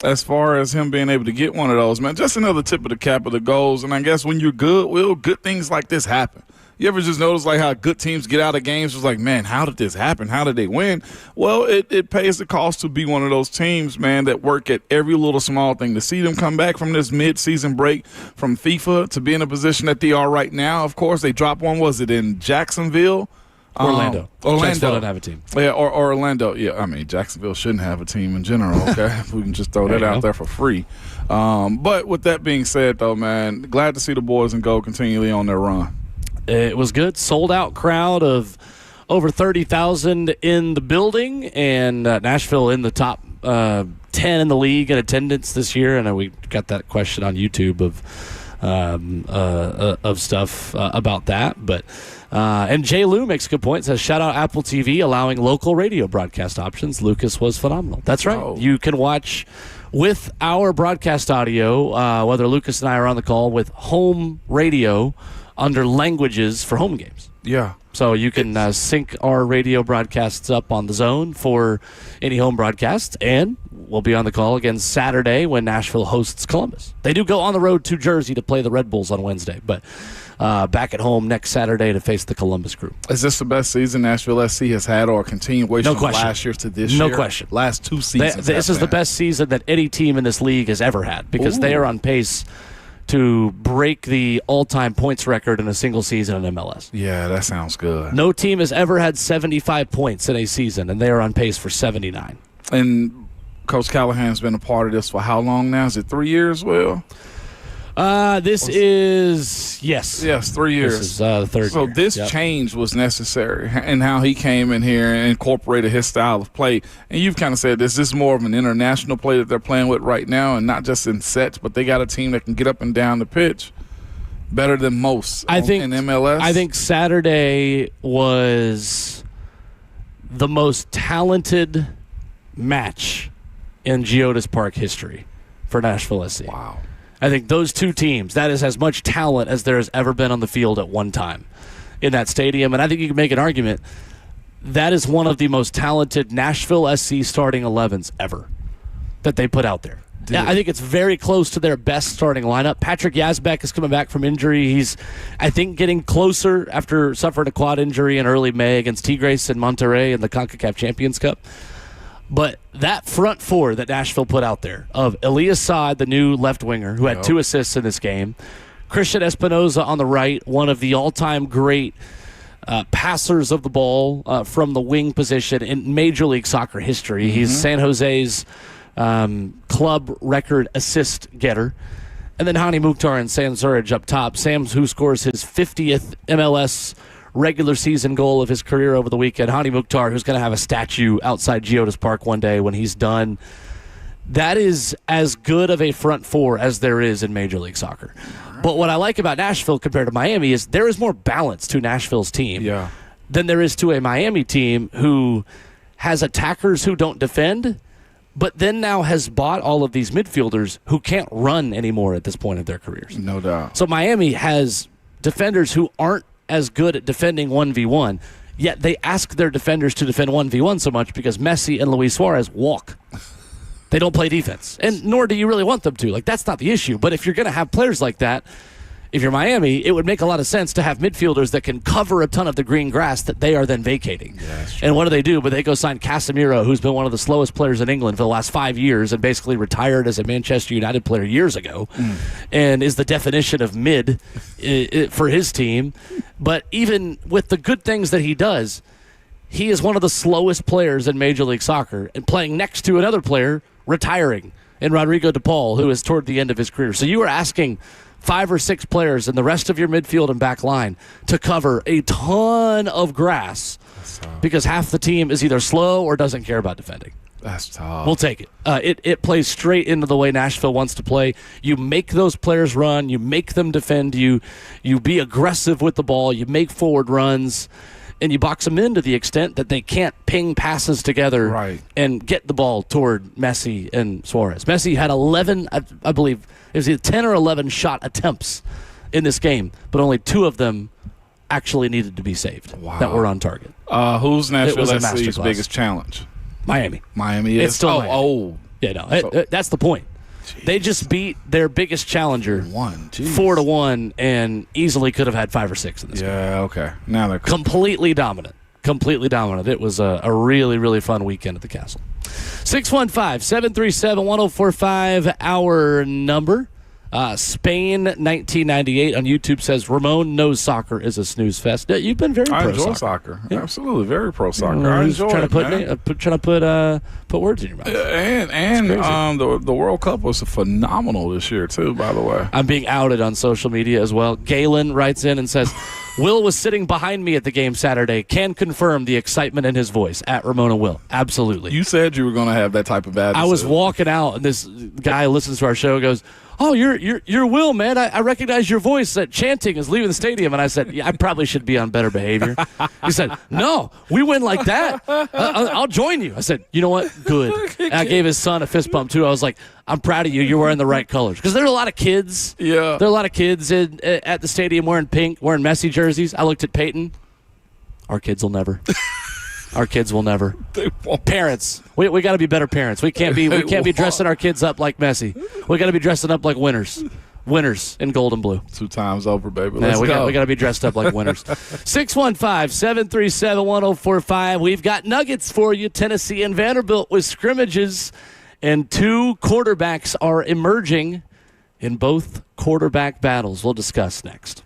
As far as him being able to get one of those, man, just another tip of the cap of the goals. And I guess when you're good, good things like this happen. You ever just notice like how good teams get out of games? It's like, man, how did this happen? How did they win? Well, it pays the cost to be one of those teams, man, that work at every little small thing. To see them come back from this mid-season break from FIFA to be in a position that they are right now. Of course, they dropped one. Was it in Jacksonville? Orlando. Jacksonville doesn't have a team. Yeah, or Orlando. Yeah, I mean, Jacksonville shouldn't have a team in general, okay? If we can just throw that out there for free. But with that being said, though, man, glad to see the boys in gold continually on their run. It was good. Sold-out crowd of over 30,000 in the building, and Nashville in the top 10 in the league in attendance this year. And we got that question on YouTube of stuff about that. But and Jay Lou makes a good point. Says, shout out Apple TV allowing local radio broadcast options. Lucas was phenomenal. That's right. Oh. You can watch with our broadcast audio, whether Lucas and I are on the call, with home radio under languages for home games. Yeah. So you can sync our radio broadcasts up on the Zone for any home broadcasts, and we'll be on the call again Saturday when Nashville hosts Columbus. They do go on the road to Jersey to play the Red Bulls on Wednesday, but back at home next Saturday to face the Columbus Crew. Is this the best season Nashville SC has had, or a continuation of last year to this year? No question. Last two seasons. This is the best season that any team in this league has ever had, because they are on pace to break the all-time points record in a single season in MLS. Yeah, that sounds good. No team has ever had 75 points in a season, and they are on pace for 79. And Coach Callahan's been a part of this for how long now? Is it 3 years, Will? This is, yes. Yes, 3 years. This is the third So year. this change was necessary, and how he came in here and incorporated his style of play. And you've kind of said this is more of an international play that they're playing with right now, and not just in sets, but they got a team that can get up and down the pitch better than most in MLS. I think Saturday was the most talented match in Geodis Park history for Nashville SC. Wow. I think those two teams, that is as much talent as there has ever been on the field at one time in that stadium. And I think you can make an argument that is one of the most talented Nashville SC starting 11s ever that they put out there. Yeah, I think it's very close to their best starting lineup. Patrick Yazbek is coming back from injury. He's, I think, getting closer after suffering a quad injury in early May against Tigres and Monterrey in the CONCACAF Champions Cup. But that front four that Nashville put out there of Elias Saad, the new left winger, who had 2 assists in this game, Christian Espinoza on the right, one of the all-time great passers of the ball from the wing position in Major League Soccer history. Mm-hmm. He's San Jose's club record assist getter. And then Hani Mukhtar and Sam Zurich up top. Sam, who scores his 50th MLS regular season goal of his career over the weekend. Hani Mukhtar, who's going to have a statue outside Geodis Park one day when he's done. That is as good of a front four as there is in Major League Soccer. But what I like about Nashville compared to Miami is there is more balance to Nashville's team than there is to a Miami team who has attackers who don't defend, but then now has bought all of these midfielders who can't run anymore at this point of their careers. No doubt. So Miami has defenders who aren't as good at defending 1v1, yet they ask their defenders to defend 1v1 so much because Messi and Luis Suarez walk. They don't play defense, and nor do you really want them to. Like, that's not the issue. But if you're going to have players like that, if you're Miami, it would make a lot of sense to have midfielders that can cover a ton of the green grass that they are then vacating. Yeah, and what do? But they go sign Casemiro, who's been one of the slowest players in England for the last 5 years and basically retired as a Manchester United player years ago and is the definition of mid for his team. But even with the good things that he does, he is one of the slowest players in Major League Soccer and playing next to another player retiring in Rodrigo de Paul, who is toward the end of his career. So you are asking 5 or 6 players in the rest of your midfield and back line to cover a ton of grass because half the team is either slow or doesn't care about defending. That's tough. We'll take it. It plays straight into the way Nashville wants to play. You make those players run. You make them defend. You be aggressive with the ball. You make forward runs. And you box them in to the extent that they can't ping passes together and get the ball toward Messi and Suarez. Messi had 11, I believe, it was either 10 or 11 shot attempts in this game, but only 2 of them actually needed to be saved that were on target. Who's Nashville SC's biggest challenge? Miami. Miami is? It's still Miami. Yeah, no, that's the point. Jeez. They just beat their biggest challenger 4-1 and easily could have had 5 or 6 in this game. Yeah, okay. Now they're completely dominant. It was a really, really fun weekend at the Castle. 615-737-1045, our number. Spain 1998 on YouTube says Ramon knows soccer is a snooze fest. You've been very pro I enjoy soccer. Yeah. Absolutely, very pro soccer. I He's enjoy trying it, to put words in your mouth. And the World Cup was phenomenal this year too. By the way, I'm being outed on social media as well. Galen writes in and says, Will was sitting behind me at the game Saturday. Can confirm the excitement in his voice at Ramon Will. Absolutely. you said you were going to have that type of attitude. I was walking out, and this guy who listens to our show goes, "Oh, you're Will, man. I recognize your voice. That chanting is leaving the stadium." And I said, "Yeah, I probably should be on better behavior." He said, "No, we win like that. I'll join you." I said, "You know what? Good." And I gave his son a fist bump too. I was like, "I'm proud of you. You're wearing the right colors." Because there are a lot of kids. Yeah. There are a lot of kids at the stadium wearing pink, wearing Messi jerseys. I looked at Peyton. Our kids will never. Our kids will never. Parents, we got to be better parents. We can't be dressing our kids up like Messi. We got to be dressing up like winners. Winners in gold and blue. 2 times over, baby. Yeah, Let's go. We got to be dressed up like winners. 615-737-1045. We've got nuggets for you. Tennessee and Vanderbilt with scrimmages, and 2 quarterbacks are emerging in both quarterback battles. We'll discuss next.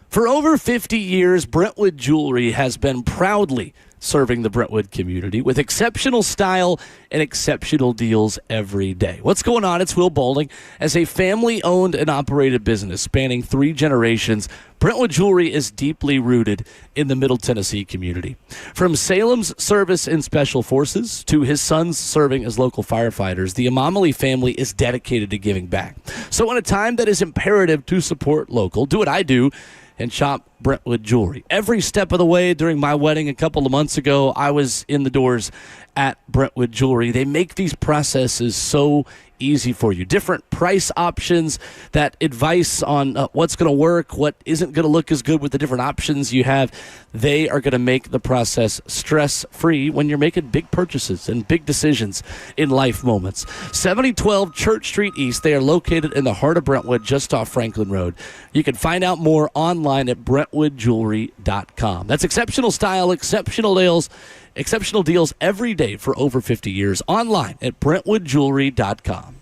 For over 50 years, Brentwood Jewelry has been proudly serving the Brentwood community with exceptional style and exceptional deals every day. What's going on? It's Will Bowling. As a family-owned and operated business spanning 3 generations, Brentwood Jewelry is deeply rooted in the Middle Tennessee community. From Salem's service in Special Forces to his sons serving as local firefighters, the Amamali family is dedicated to giving back. So in a time that is imperative to support local, do what I do and shop Brentwood Jewelry. Every step of the way during my wedding a couple of months ago, I was in the doors at Brentwood Jewelry. They make these processes so easy for you. Different price options, that advice on what's going to work, what isn't going to look as good with the different options you have. They are going to make the process stress-free when you're making big purchases and big decisions in life moments. 7012 Church Street East. They are located in the heart of Brentwood, just off Franklin Road. You can find out more online at brentwoodjewelry.com. That's exceptional style, exceptional deals every day for over 50 years. Online at brentwoodjewelry.com.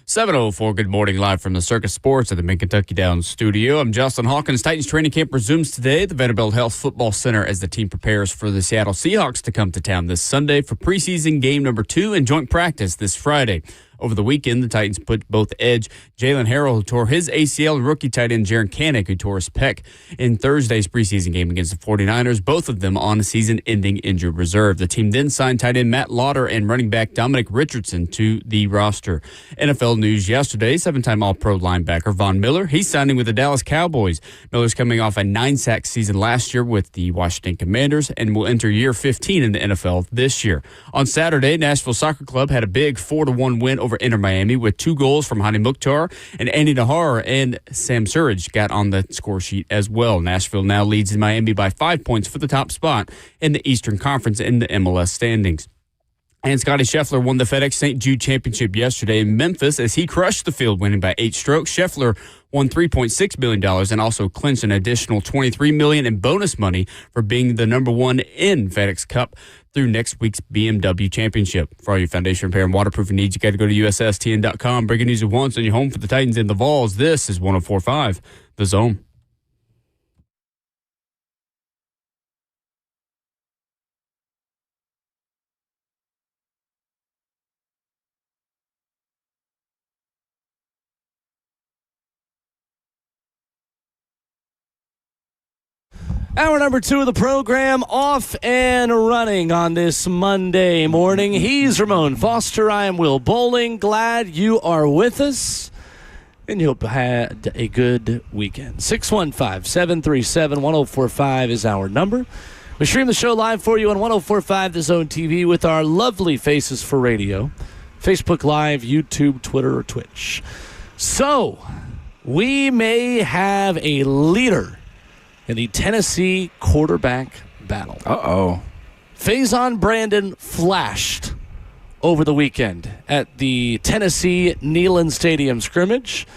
7:04. Good morning, live from the Circus Sports at the Mid-Kentucky Downs studio. I'm Justin Hawkins. Titans training camp resumes today at the Vanderbilt Health Football Center as the team prepares for the Seattle Seahawks to come to town this Sunday for preseason game number 2 and joint practice this Friday. Over the weekend, the Titans put both edge Jalen Harrell, who tore his ACL, and rookie tight end Jaron Kanek, who tore his pec in Thursday's preseason game against the 49ers, both of them on a season-ending injured reserve. The team then signed tight end Matt Lauder and running back Dominic Richardson to the roster. NFL news yesterday, 7-time All-Pro linebacker Von Miller, he's signing with the Dallas Cowboys. Miller's coming off a 9-sack season last year with the Washington Commanders and will enter year 15 in the NFL this year. On Saturday, Nashville Soccer Club had a big 4-1 win over Inter Miami with 2 goals from Hani Mukhtar, and Andy Nahar and Sam Surridge got on the score sheet as well. Nashville now leads in Miami by 5 points for the top spot in the Eastern Conference in the MLS standings. And Scotty Scheffler won the FedEx St. Jude Championship yesterday in Memphis as he crushed the field, winning by 8 strokes. Scheffler won $3.6 million and also clinched an additional $23 million in bonus money for being the number 1 in FedEx Cup through next week's BMW Championship. For all your foundation repair and waterproofing needs, you got to go to USSTN.com. Breaking news at once on your home for the Titans and the Vols. This is 104.5 The Zone. Hour number 2 of the program off and running on this Monday morning. He's Ramon Foster. I am Will Bowling. Glad you are with us. And you hope you had a good weekend. 615-737-1045 is our number. We stream the show live for you on 1045 The Zone TV with our lovely faces for radio. Facebook Live, YouTube, Twitter, or Twitch. So, we may have a leader in the Tennessee quarterback battle. Uh-oh. Faison Brandon flashed over the weekend at the Tennessee Neyland Stadium scrimmage.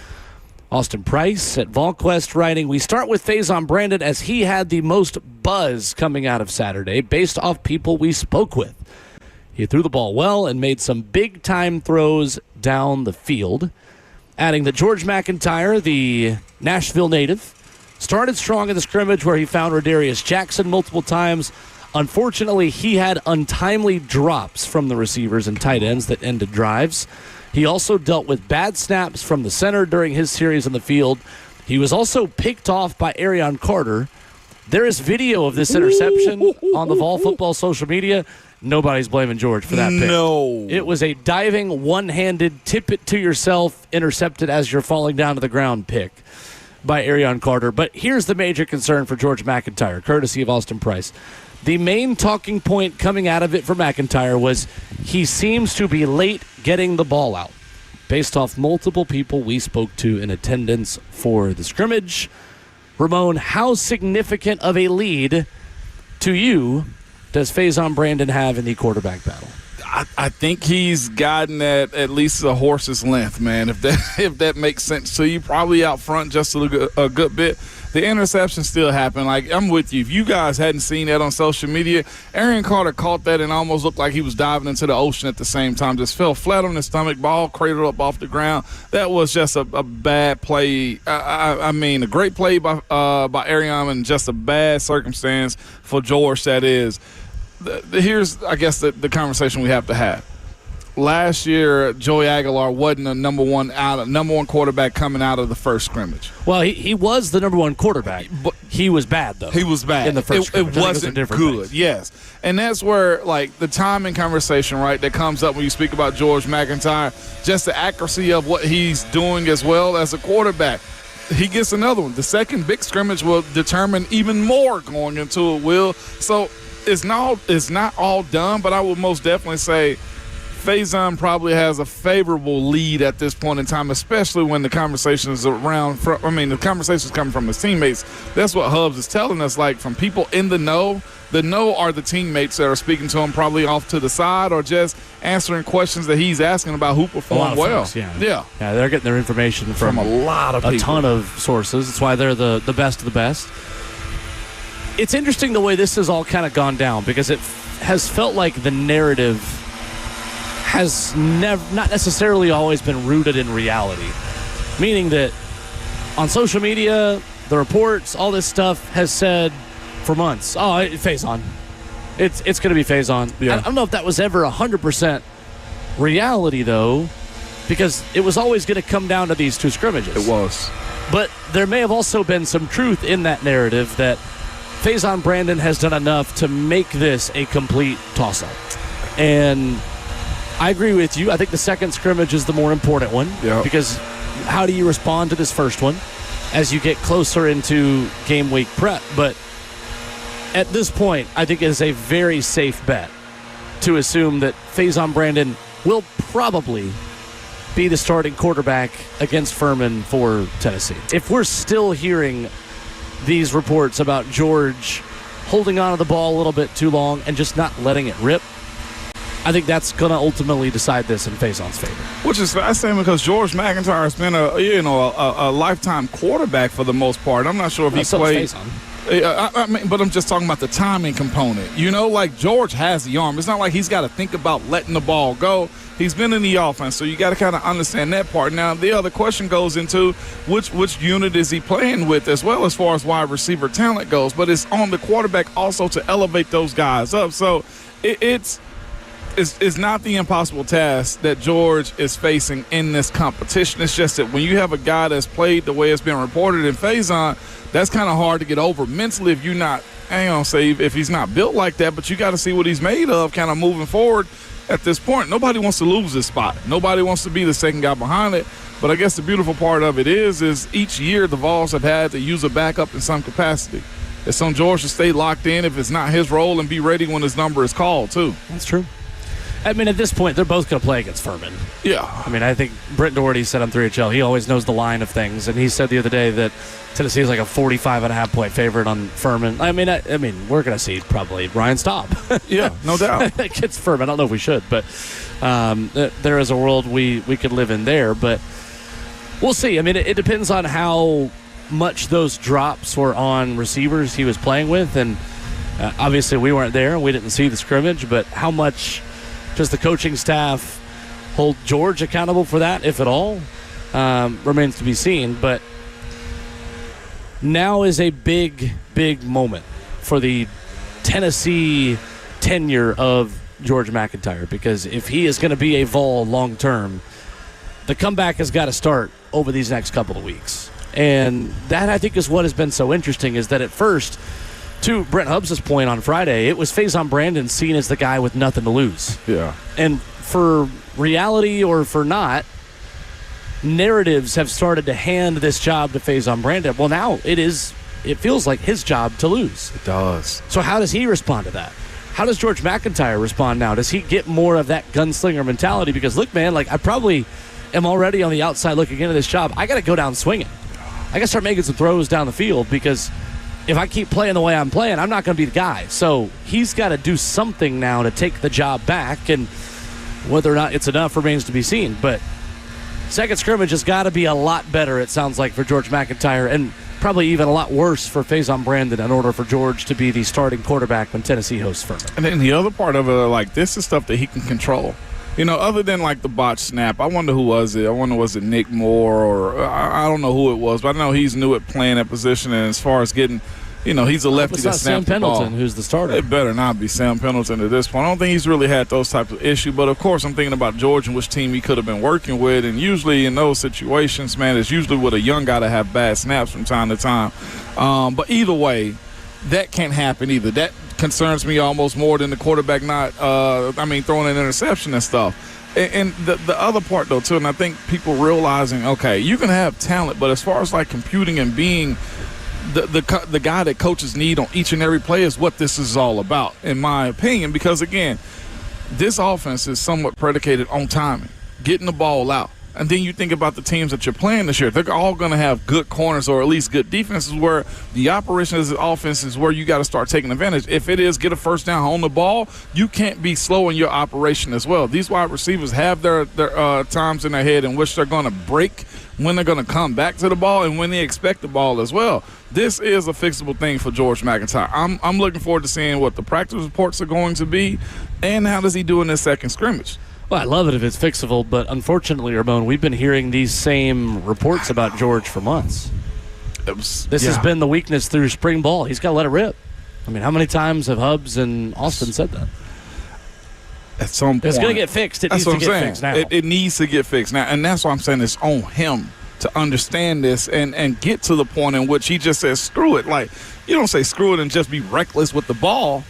Austin Price at VolQuest writing, we start with Faison Brandon as he had the most buzz coming out of Saturday based off people we spoke with. He threw the ball well and made some big-time throws down the field. Adding that George McIntyre, the Nashville native, started strong in the scrimmage where he found Rodarius Jackson multiple times. Unfortunately, he had untimely drops from the receivers and tight ends that ended drives. He also dealt with bad snaps from the center during his series on the field. He was also picked off by Arion Carter. There is video of this interception on the Vol Football social media. Nobody's blaming George for that pick. No. It was a diving, one-handed, tip-it-to-yourself, intercepted as you're falling down to the ground pick by Arion Carter. But here's the major concern for George McIntyre, courtesy of Austin Price. The main talking point coming out of it for McIntyre was he seems to be late getting the ball out, based off multiple people we spoke to in attendance for the scrimmage. Ramon, how significant of a lead to you does Faison Brandon have in the quarterback battle? I think he's gotten at least a horse's length, man. If that makes sense to you, probably out front just a good bit. The interception still happened. Like, I'm with you. If you guys hadn't seen that on social media, Arion Carter caught that and almost looked like he was diving into the ocean at the same time. Just fell flat on his stomach, ball cradled up off the ground. That was just a bad play. I mean, a great play by Arion and just a bad circumstance for George, that is. Here's, I guess, the conversation we have to have. Last year, Joey Aguilar wasn't a number one quarterback coming out of the first scrimmage. Well, he was the number 1 quarterback, but he was bad, though. He was bad. In the first scrimmage. It wasn't good, things. Yes. And that's where, like, the timing conversation, right, that comes up when you speak about George McIntyre, just the accuracy of what he's doing as well as a quarterback. He gets another one. The second big scrimmage will determine even more going into it, Will. So it's not all done, but I would most definitely say Faison probably has a favorable lead at this point in time, especially when the conversations the conversations coming from his teammates. That's what Hubs is telling us, like, from people in the know. The know are the teammates that are speaking to him probably off to the side or just answering questions that he's asking about who performed well. Folks, yeah, they're getting their information from a lot of people. A ton of sources. That's why they're the best of the best. It's interesting the way this has all kind of gone down because it has felt like the narrative has not necessarily always been rooted in reality. Meaning that on social media, the reports, all this stuff has said for months, Faison. It's going to be Faison. Yeah. I don't know if that was ever 100% reality, though, because it was always going to come down to these two scrimmages. It was. But there may have also been some truth in that narrative that Faison Brandon has done enough to make this a complete toss-up. And I agree with you. I think the second scrimmage is the more important one. Yep. Because how do you respond to this first one as you get closer into game week prep? But at this point, I think it is a very safe bet to assume that Faison Brandon will probably be the starting quarterback against Furman for Tennessee. If we're still hearing these reports about George holding on to the ball a little bit too long and just not letting it rip, I think that's going to ultimately decide this in Faison's favor. Which is fascinating because George McIntyre has been a lifetime quarterback for the most part. I'm not sure if he played. I mean, but I'm just talking about the timing component. Like George has the arm. It's not like he's got to think about letting the ball go. He's been in the offense, so you got to kind of understand that part. Now, the other question goes into which unit is he playing with as well as far as wide receiver talent goes. But it's on the quarterback also to elevate those guys up. So it's not the impossible task that George is facing in this competition. It's just that when you have a guy that's played the way it's been reported in Faison, that's kind of hard to get over mentally if you're not, I ain't gonna say if he's not built like that, but you got to see what he's made of kind of moving forward at this point. Nobody wants to lose this spot. Nobody wants to be the second guy behind it. But I guess the beautiful part of it is each year the Vols have had to use a backup in some capacity. It's on George to stay locked in if it's not his role and be ready when his number is called, too. That's true. I mean, at this point, they're both going to play against Furman. Yeah. I mean, I think Brent Doherty said on 3HL, he always knows the line of things, and he said the other day that Tennessee is like a 45.5-point favorite on Furman. I mean, we're going to see probably Ryan Staub. Yeah, no doubt. Against Furman. I don't know if we should, but there is a world we could live in there. But we'll see. I mean, it depends on how much those drops were on receivers he was playing with, and obviously we weren't there. We didn't see the scrimmage, but how much does the coaching staff hold George accountable for that, if at all? Remains to be seen. But now is a big, big moment for the Tennessee tenure of George McIntyre, because if he is going to be a Vol long term, the comeback has got to start over these next couple of weeks. And that, I think, is what has been so interesting, is that at first, to Brent Hubbs' point on Friday, it was Faison Brandon seen as the guy with nothing to lose. Yeah. And for reality or for not, narratives have started to hand this job to Faison Brandon. Well, now it feels like his job to lose. It does. So how does he respond to that? How does George McIntyre respond now? Does he get more of that gunslinger mentality? Because, look, man, I probably am already on the outside looking into this job. I got to go down swinging. I got to start making some throws down the field, because if I keep playing the way I'm playing, I'm not going to be the guy. So he's got to do something now to take the job back, and whether or not it's enough remains to be seen. But second scrimmage has got to be a lot better, it sounds like, for George McIntyre, and probably even a lot worse for Faison Brandon in order for George to be the starting quarterback when Tennessee hosts Furman. And then the other part of it, this is stuff that he can control. Other than the botch snap, I wonder who was it. I wonder, was it Nick Moore, or I don't know who it was, but I know he's new at playing that position. And as far as getting, he's a lefty that snaps the ball. Sam Pendleton, who's the starter. It better not be Sam Pendleton at this point. I don't think he's really had those types of issues. But, of course, I'm thinking about George and which team he could have been working with. And usually in those situations, man, it's usually with a young guy to have bad snaps from time to time. But either way, that can't happen either. That concerns me almost more than the quarterback throwing an interception and stuff. And the other part, though, too, and I think people realizing, okay, you can have talent, but as far as computing and being the guy that coaches need on each and every play is what this is all about, in my opinion, because, again, this offense is somewhat predicated on timing, getting the ball out. And then you think about the teams that you're playing this year. They're all going to have good corners or at least good defenses, where the operation as an offense is where you got to start taking advantage. If it is get a first down on the ball, you can't be slow in your operation as well. These wide receivers have their times in their head in which they're going to break, when they're going to come back to the ball, and when they expect the ball as well. This is a fixable thing for George McIntyre. I'm looking forward to seeing what the practice reports are going to be and how does he do in this second scrimmage. Well, I love it if it's fixable, but unfortunately, Ramon, we've been hearing these same reports about George for months. This has been the weakness through spring ball. He's got to let it rip. I mean, how many times have Hubbs and Austin said that? At some point. It's going to get fixed. It needs to get fixed now. It needs to get fixed now. And that's why I'm saying it's on him to understand this and get to the point in which he just says, screw it. Like, you don't say screw it and just be reckless with the ball.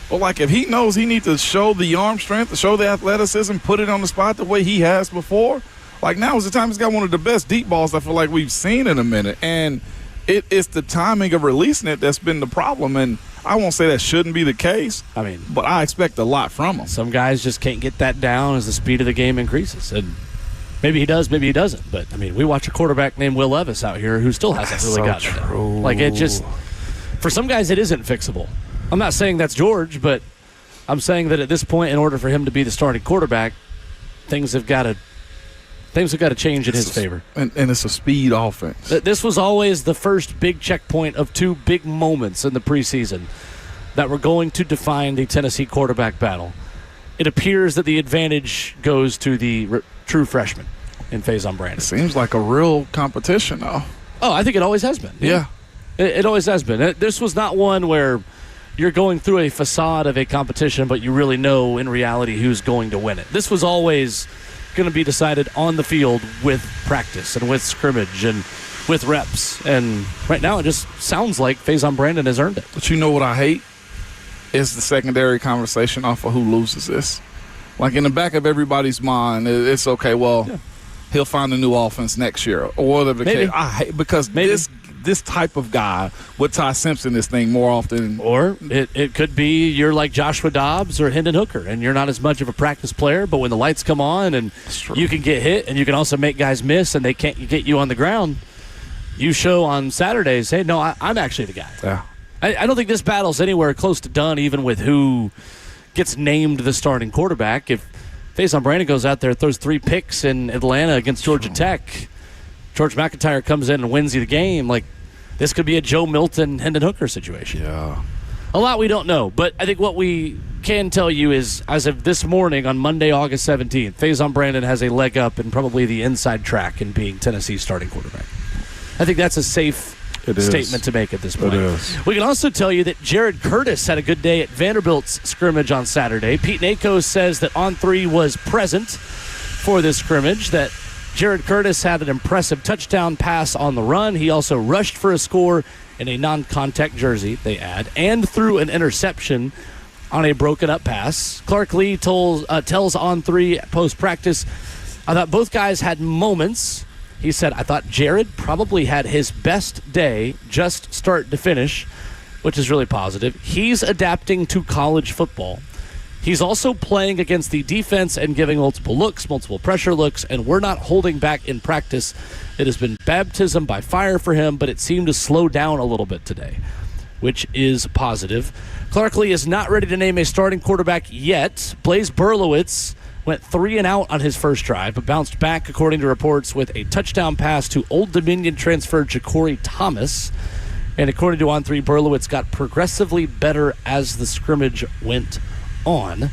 But, like, if he knows he needs to show the arm strength, to show the athleticism, put it on the spot the way he has before, like, now is the time he's got one of the best deep balls I feel like we've seen in a minute. And it's the timing of releasing it that's been the problem. And I won't say that shouldn't be the case, but I expect a lot from him. Some guys just can't get that down as the speed of the game increases. And maybe he does, maybe he doesn't. But, I mean, we watch a quarterback named Will Levis out here who still hasn't really gotten it down. Like, it just – for some guys, it isn't fixable. I'm not saying that's George, but I'm saying that at this point, in order for him to be the starting quarterback, things have got to change in his favor. And it's a speed offense. This was always the first big checkpoint of two big moments in the preseason that were going to define the Tennessee quarterback battle. It appears that the advantage goes to the true freshman in Faison Brandon. It seems like a real competition, though. Oh, I think it always has been. Yeah. It always has been. This was not one where you're going through a facade of a competition, but you really know in reality who's going to win it. This was always going to be decided on the field with practice and with scrimmage and with reps. And right now it just sounds like Faison Brandon has earned it. But you know what I hate? Is the secondary conversation off of who loses this. Like, in the back of everybody's mind, it's okay, well, he'll find a new offense next year or whatever the case. I hate because this type of guy would Ty Simpson this thing more often. Or it could be you're like Joshua Dobbs or Hendon Hooker, and you're not as much of a practice player, but when the lights come on and you can get hit and you can also make guys miss and they can't get you on the ground, you show on Saturdays, hey, no, I'm actually the guy. Yeah. I don't think this battle's anywhere close to done, even with who gets named the starting quarterback. If Faison Brandon goes out there and throws 3 picks in Atlanta against Georgia Tech, George McIntyre comes in and wins you the game, like, this could be a Joe Milton, Hendon Hooker situation. Yeah. A lot we don't know, but I think what we can tell you is, as of this morning on Monday, August 17th, Faison Brandon has a leg up and probably the inside track in being Tennessee's starting quarterback. I think that's a safe statement to make at this point. It is. We can also tell you that Jared Curtis had a good day at Vanderbilt's scrimmage on Saturday. Pete Nakos says that On3 was present for this scrimmage, that Jared Curtis had an impressive touchdown pass on the run. He also rushed for a score in a non-contact jersey, they add, and threw an interception on a broken-up pass. Clark Lee tells On3 post-practice, I thought both guys had moments. He said, I thought Jared probably had his best day, just start to finish, which is really positive. He's adapting to college football. He's also playing against the defense and giving multiple looks, multiple pressure looks, and we're not holding back in practice. It has been baptism by fire for him, but it seemed to slow down a little bit today, which is positive. Clark Lee is not ready to name a starting quarterback yet. Blaise Berlowitz went 3 and out on his first drive, but bounced back, according to reports, with a touchdown pass to Old Dominion transfer Ja'Cory Thomas. And according to On3, Berlowitz got progressively better as the scrimmage went on.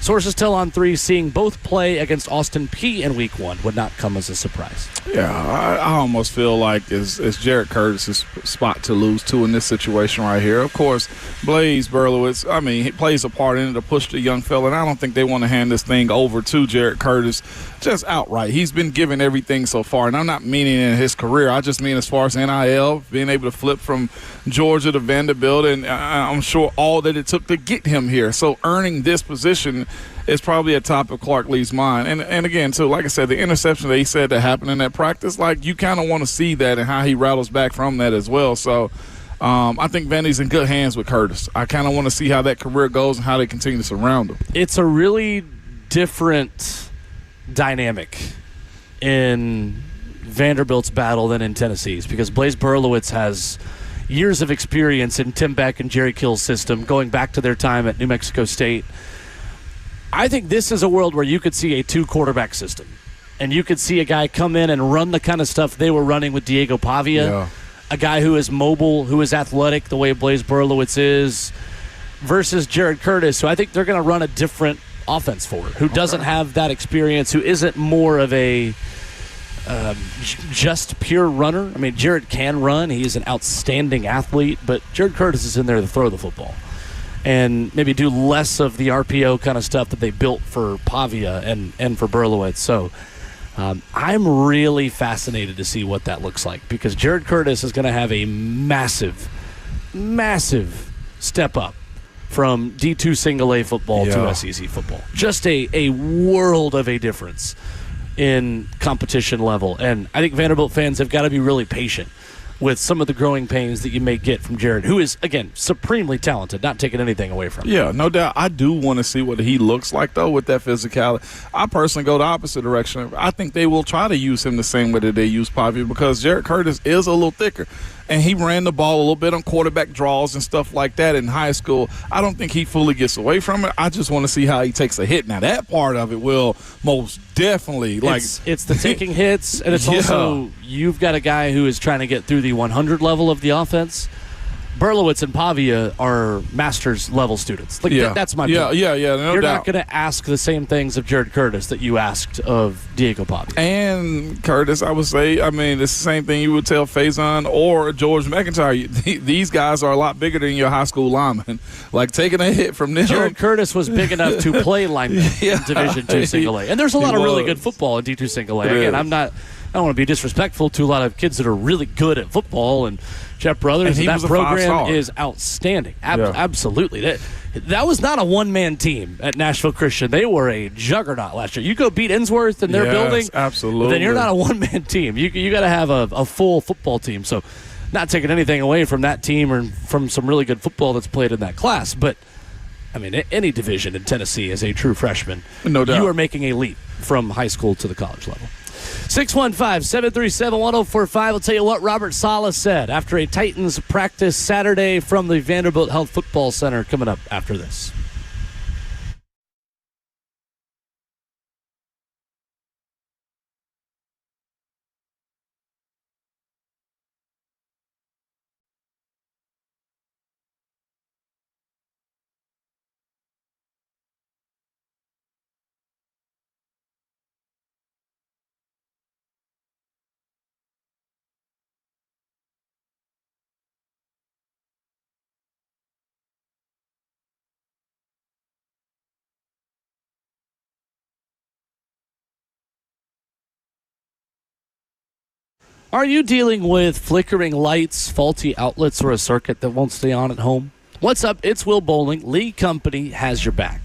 Sources tell On3 seeing both play against Austin Peay in Week 1 would not come as a surprise. Yeah, I almost feel like it's Jared Curtis' spot to lose to in this situation right here. Of course, Blaise Berlowitz, I mean, he plays a part in it to push the young fella, and I don't think they want to hand this thing over to Jared Curtis just outright. He's been given everything so far, and I'm not meaning in his career. I just mean as far as NIL, being able to flip from Georgia to Vanderbilt, and I'm sure all that it took to get him here. So earning this position is probably at top of Clark Lee's mind. And again, too, like I said, the interception that he said that happened in that practice, like, you kind of want to see that and how he rattles back from that as well. So I think Vandy's in good hands with Curtis. I kind of want to see how that career goes and how they continue to surround him. It's a really different dynamic in Vanderbilt's battle than in Tennessee's, because Blaise Berlowitz has years of experience in Tim Beck and Jerry Kill's system, going back to their time at New Mexico State. I think this is a world where you could see a 2-quarterback system, and you could see a guy come in and run the kind of stuff they were running with Diego Pavia, a guy who is mobile, who is athletic the way Blaise Berlowitz is, versus Jared Curtis, who I think they're going to run a different offense forward who doesn't have that experience, who isn't more of a just pure runner. I mean, Jared can run. He is an outstanding athlete, but Jared Curtis is in there to throw the football and maybe do less of the RPO kind of stuff that they built for Pavia and for Berlowitz. So I'm really fascinated to see what that looks like, because Jared Curtis is going to have a massive step up from D2 single A football to SEC football. Just a world of a difference in competition level. And I think Vanderbilt fans have got to be really patient with some of the growing pains that you may get from Jared, who is, again, supremely talented, not taking anything away from him. Yeah, no doubt. I do want to see what he looks like, though, with that physicality. I personally go the opposite direction. I think they will try to use him the same way that they use Pavia, because Jared Curtis is a little thicker. And he ran the ball a little bit on quarterback draws and stuff like that in high school. I don't think he fully gets away from it. I just want to see how he takes a hit. Now, that part of it will most definitely. It's the taking hits, and it's also you've got a guy who is trying to get through the 100 level of the offense. Berlowitz and Pavia are master's level students. That's my point. No You're doubt. not going to ask the same things of Jared Curtis that you asked of Diego Pavia. And Curtis, I would say, I mean, it's the same thing you would tell Faison or George McIntyre. These guys are a lot bigger than your high school linemen. Like, taking a hit from them. Jared Curtis was big enough to play lineman in Division II single A. And there's a lot of really good football in D2 single A. Again, I don't want to be disrespectful to a lot of kids that are really good at football, and Jeff Brothers, and that program is outstanding. Absolutely. That was not a one-man team at Nashville Christian. They were a juggernaut last year. You go beat Innsworth in their building, absolutely. Then you're not a one-man team. You got to have a full football team. So not taking anything away from that team or from some really good football that's played in that class, but I mean, any division in Tennessee as a true freshman, no doubt, you are making a leap from high school to the college level. 615-737-1045. I'll tell you what Robert Saleh said after a Titans practice Saturday from the Vanderbilt Health Football Center, coming up after this. Are you dealing with flickering lights, faulty outlets, or a circuit that won't stay on at home? What's up? It's Will Bowling. Lee Company has your back.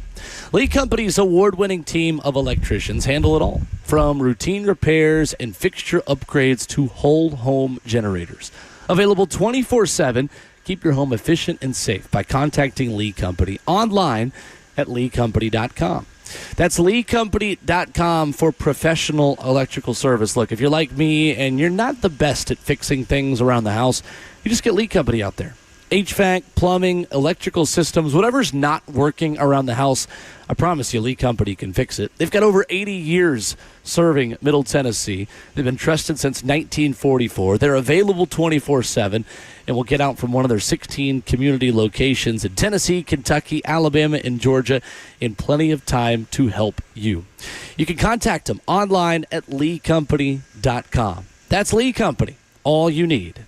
Lee Company's award-winning team of electricians handle it all, from routine repairs and fixture upgrades to whole home generators. Available 24/7. Keep your home efficient and safe by contacting Lee Company online at leecompany.com. That's leecompany.com for professional electrical service. Look, if you're like me and you're not the best at fixing things around the house, you just get Lee Company out there. HVAC, plumbing, electrical systems, whatever's not working around the house, I promise you Lee Company can fix it. They've got over 80 years serving Middle Tennessee. They've been trusted since 1944. They're available 24/7 and will get out from one of their 16 community locations in Tennessee, Kentucky, Alabama, and Georgia in plenty of time to help you. You can contact them online at leecompany.com. That's Lee Company, all you need.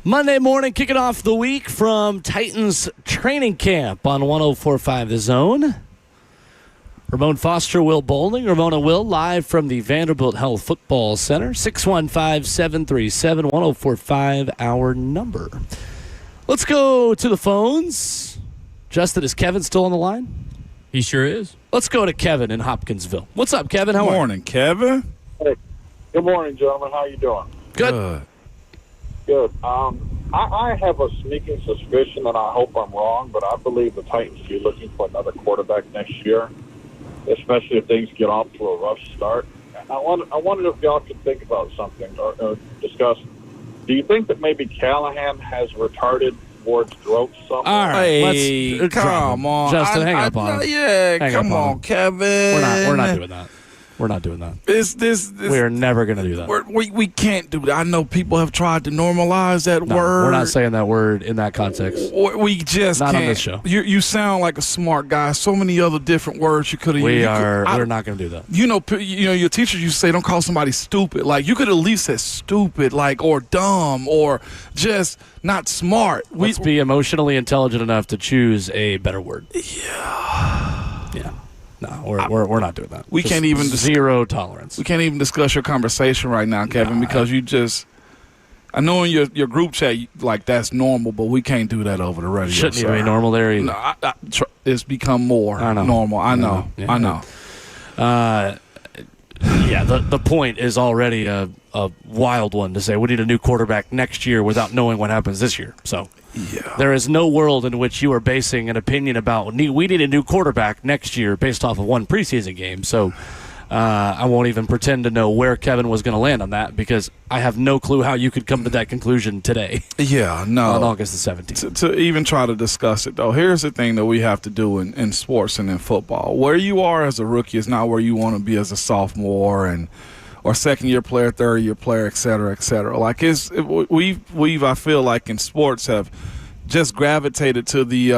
Monday morning, kicking off the week from Titans training camp on 104.5 The Zone. Ramon Foster, Will Bowling. Ramon Will live from the Vanderbilt Health Football Center. 615-737-1045, our number. Let's go to the phones. Justin, is Kevin still on the line? He sure is. Let's go to Kevin in Hopkinsville. What's up, Kevin? How are you? Morning, Kevin. Hey, good morning, gentlemen. How you doing? Good. Good. I have a sneaking suspicion, and I hope I'm wrong, but I believe the Titans will be looking for another quarterback next year, especially if things get off to a rough start. I wondered if y'all could think about something or discuss. Do you think that maybe Callahan has retarded Ward's throat somewhere? All right. Hey, come on. Justin, hang up on him. Yeah, Hang come up on on, him. Kevin. We're not doing that. We're not doing that. This We are never going to do that. we can't do that. I know people have tried to normalize that No, word. we're not saying that word in that context. We just Not on can't. this show. You sound like a smart guy. So many other different words you could have used. We're not going to do that. You know, your teachers used to say, "Don't call somebody stupid." Like you could at least say stupid, like or dumb, or just not smart. Let's be emotionally intelligent enough to choose a better word. Yeah. No, we're not doing that. We Just can't even zero tolerance. We can't even discuss your conversation right now, Kevin, because you just. I know in your group chat, like that's normal, but we can't do that over the radio. Shouldn't even be sir. normal there either. No, it's become more normal. I know. Yeah. I know. Yeah, the point is already a wild one to say we need a new quarterback next year without knowing what happens this year. So Yeah. there is no world in which you are basing an opinion about we need a new quarterback next year based off of one preseason game. So I won't even pretend to know where Kevin was going to land on that because I have no clue how you could come to that conclusion today Yeah. No. on August the 17th. To even try to discuss it, though, here's the thing that we have to do in sports and in football. Where you are as a rookie is not where you want to be as a sophomore or second-year player, third-year player, et cetera, et cetera. Like we've I feel like in sports have just gravitated to the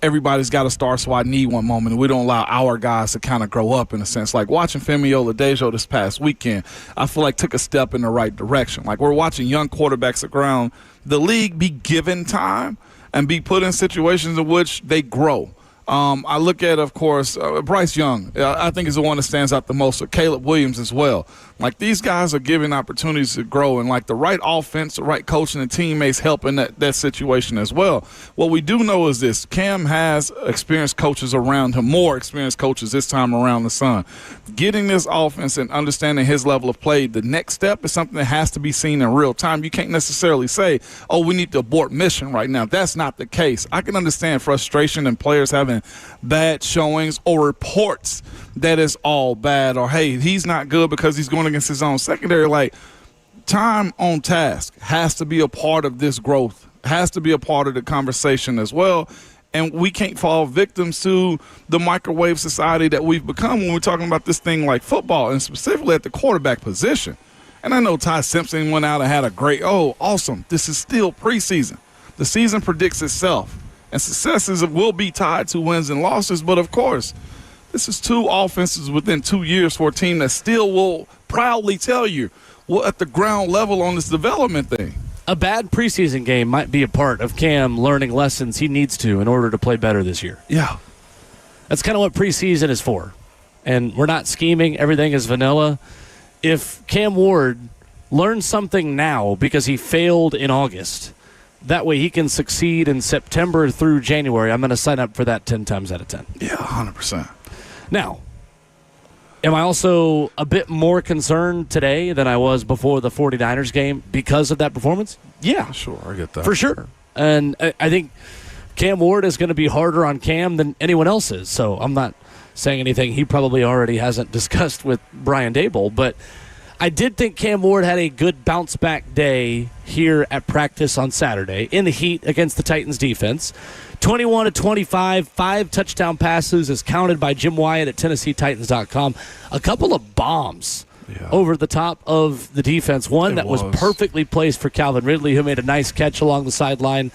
everybody's got to start, so I need one moment, and we don't allow our guys to kind of grow up in a sense. Like watching Femi Oladejo this past weekend, I feel like took a step in the right direction. Like we're watching young quarterbacks around the league be given time and be put in situations in which they grow. I look at, of course, Bryce Young. I think is the one that stands out the most. Or Caleb Williams as well. Like these guys are given opportunities to grow, and like the right offense, the right coaching, and teammates help in that situation as well. What we do know is this: Cam has experienced coaches around him, more experienced coaches this time around the sun. Getting this offense and understanding his level of play, the next step is something that has to be seen in real time. You can't necessarily say, "Oh, we need to abort mission right now." That's not the case. I can understand frustration and players having bad showings or reports that is all bad, or hey, he's not good because he's going against his own secondary. Like time on task has to be a part of this growth, has to be a part of the conversation as well. And we can't fall victims to the microwave society that we've become when we're talking about this thing like football, and specifically at the quarterback position. And I know Ty Simpson went out and had a great, awesome. This is still preseason. The season predicts itself. And successes will be tied to wins and losses. But, of course, this is two offenses within 2 years for a team that still will proudly tell you we're at the ground level on this development thing. A bad preseason game might be a part of Cam learning lessons he needs to in order to play better this year. Yeah. That's kind of what preseason is for. And we're not scheming. Everything is vanilla. If Cam Ward learns something now because he failed in August, that way he can succeed in September through January, I'm going to sign up for that 10 times out of 10. Yeah, 100%. Now, am I also a bit more concerned today than I was before the 49ers game because of that performance? Yeah. Sure, I get that. For sure. And I think Cam Ward is going to be harder on Cam than anyone else is. So I'm not saying anything he probably already hasn't discussed with Brian Daboll, but I did think Cam Ward had a good bounce-back day here at practice on Saturday in the heat against the Titans defense. 21-25, 5 touchdown passes as counted by Jim Wyatt at TennesseeTitans.com. A couple of bombs over the top of the defense. One that was perfectly placed for Calvin Ridley, who made a nice catch along the sideline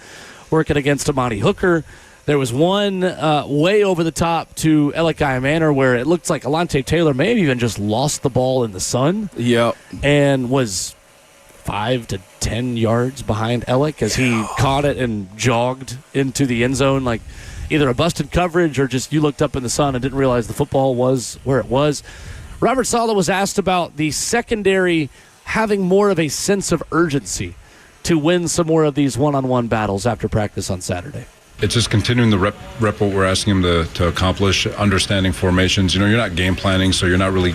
working against Amani Hooker. There was one way over the top to Elikai Manor where it looked like Alante Taylor may have even just lost the ball in the sun. Yep. And was 5 to 10 yards behind Ellick as he caught it and jogged into the end zone, like either a busted coverage or just you looked up in the sun and didn't realize the football was where it was. Robert Saleh was asked about the secondary having more of a sense of urgency to win some more of these one-on-one battles after practice on Saturday. It's just continuing the rep what we're asking him to accomplish, understanding formations. You're not game planning, so you're not really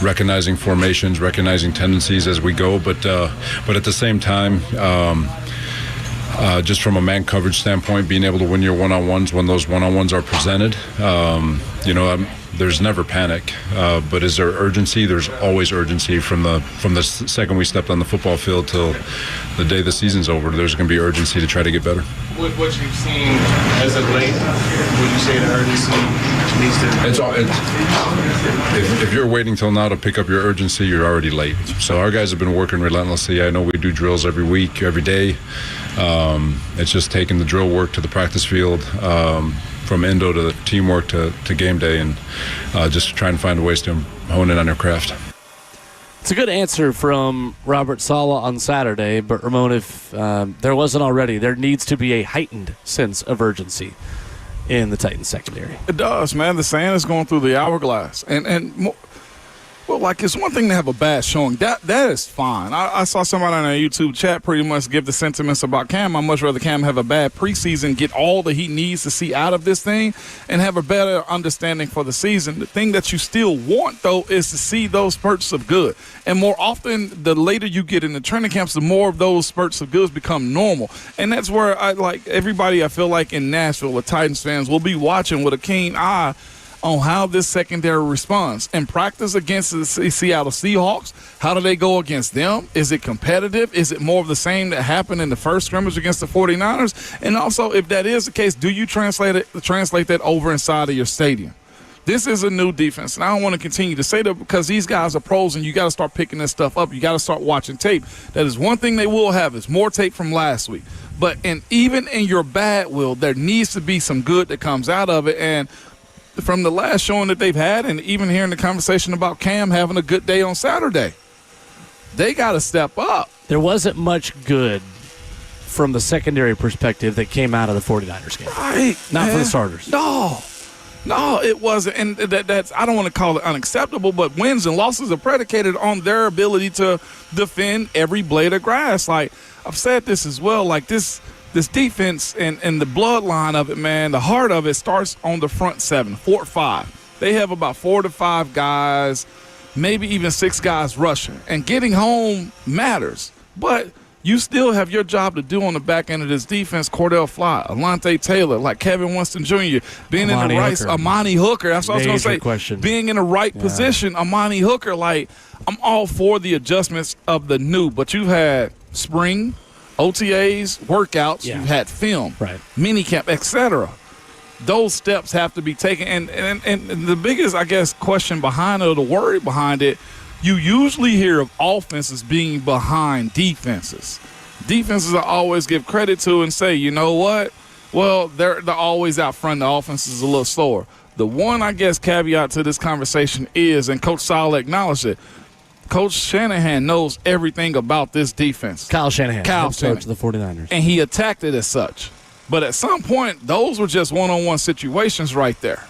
recognizing formations, recognizing tendencies as we go. But at the same time, just from a man coverage standpoint, being able to win your one-on-ones when those one-on-ones are presented, there's never panic. But is there urgency? There's always urgency from the second we stepped on the football field till the day the season's over. There's going to be urgency to try to get better. With what you've seen as of late, would you say the urgency needs to? If you're waiting till now to pick up your urgency, you're already late. So our guys have been working relentlessly. I know we do drills every week, every day. It's just taking the drill work to the practice field, from endo to the teamwork to game day, and just trying to find ways to hone in on your craft. It's a good answer from Robert Saleh on Saturday, but Ramon, if there wasn't already, there needs to be a heightened sense of urgency in the Titans secondary. It does, man. The sand is going through the hourglass. It's one thing to have a bad showing. That is fine. I saw somebody on our YouTube chat pretty much give the sentiments about Cam. I'd much rather Cam have a bad preseason, get all that he needs to see out of this thing, and have a better understanding for the season. The thing that you still want, though, is to see those spurts of good. And more often, the later you get in the training camps, the more of those spurts of goods become normal. And that's where everybody, I feel like in Nashville, the Titans fans will be watching with a keen eye on how this secondary responds. In practice against the Seattle Seahawks, how do they go against them? Is it competitive? Is it more of the same that happened in the first scrimmage against the 49ers? And also, if that is the case, do you translate that over inside of your stadium? This is a new defense, and I don't want to continue to say that because these guys are pros, and you got to start picking this stuff up. You got to start watching tape. That is one thing they will have is more tape from last week. But even in your bad, Will, there needs to be some good that comes out of it. And from the last showing that they've had, and even hearing the conversation about Cam having a good day on Saturday, they got to step up. There wasn't much good from the secondary perspective that came out of the 49ers game. Right. Not for the starters. No, it wasn't. And that's, I don't want to call it unacceptable, but wins and losses are predicated on their ability to defend every blade of grass. Like, I've said this as well, like this defense and the bloodline of it, man, the heart of it starts on the front seven, 4 or 5. They have about 4 to 5 guys, maybe even 6 guys rushing. And getting home matters. But you still have your job to do on the back end of this defense. Cordell Fly, Alontae Taylor, like Kevin Winston Jr., being Amani in the right, Hooker. Amani Hooker. That's what I was going to say. Question. Being in the right position, Amani Hooker, like, I'm all for the adjustments of the new. But you've had spring, OTAs, workouts, you've had film, minicamp, etc. Those steps have to be taken. And the biggest, I guess, question behind it, or the worry behind it, you usually hear of offenses being behind defenses. Defenses I always give credit to and say, you know what? Well, they're always out front. The offense is a little slower. The one, I guess, caveat to this conversation is, and Coach Saleh acknowledged it, Coach Shanahan knows everything about this defense. Kyle Shanahan. Coach of the 49ers. And he attacked it as such. But at some point, those were just one-on-one situations right there.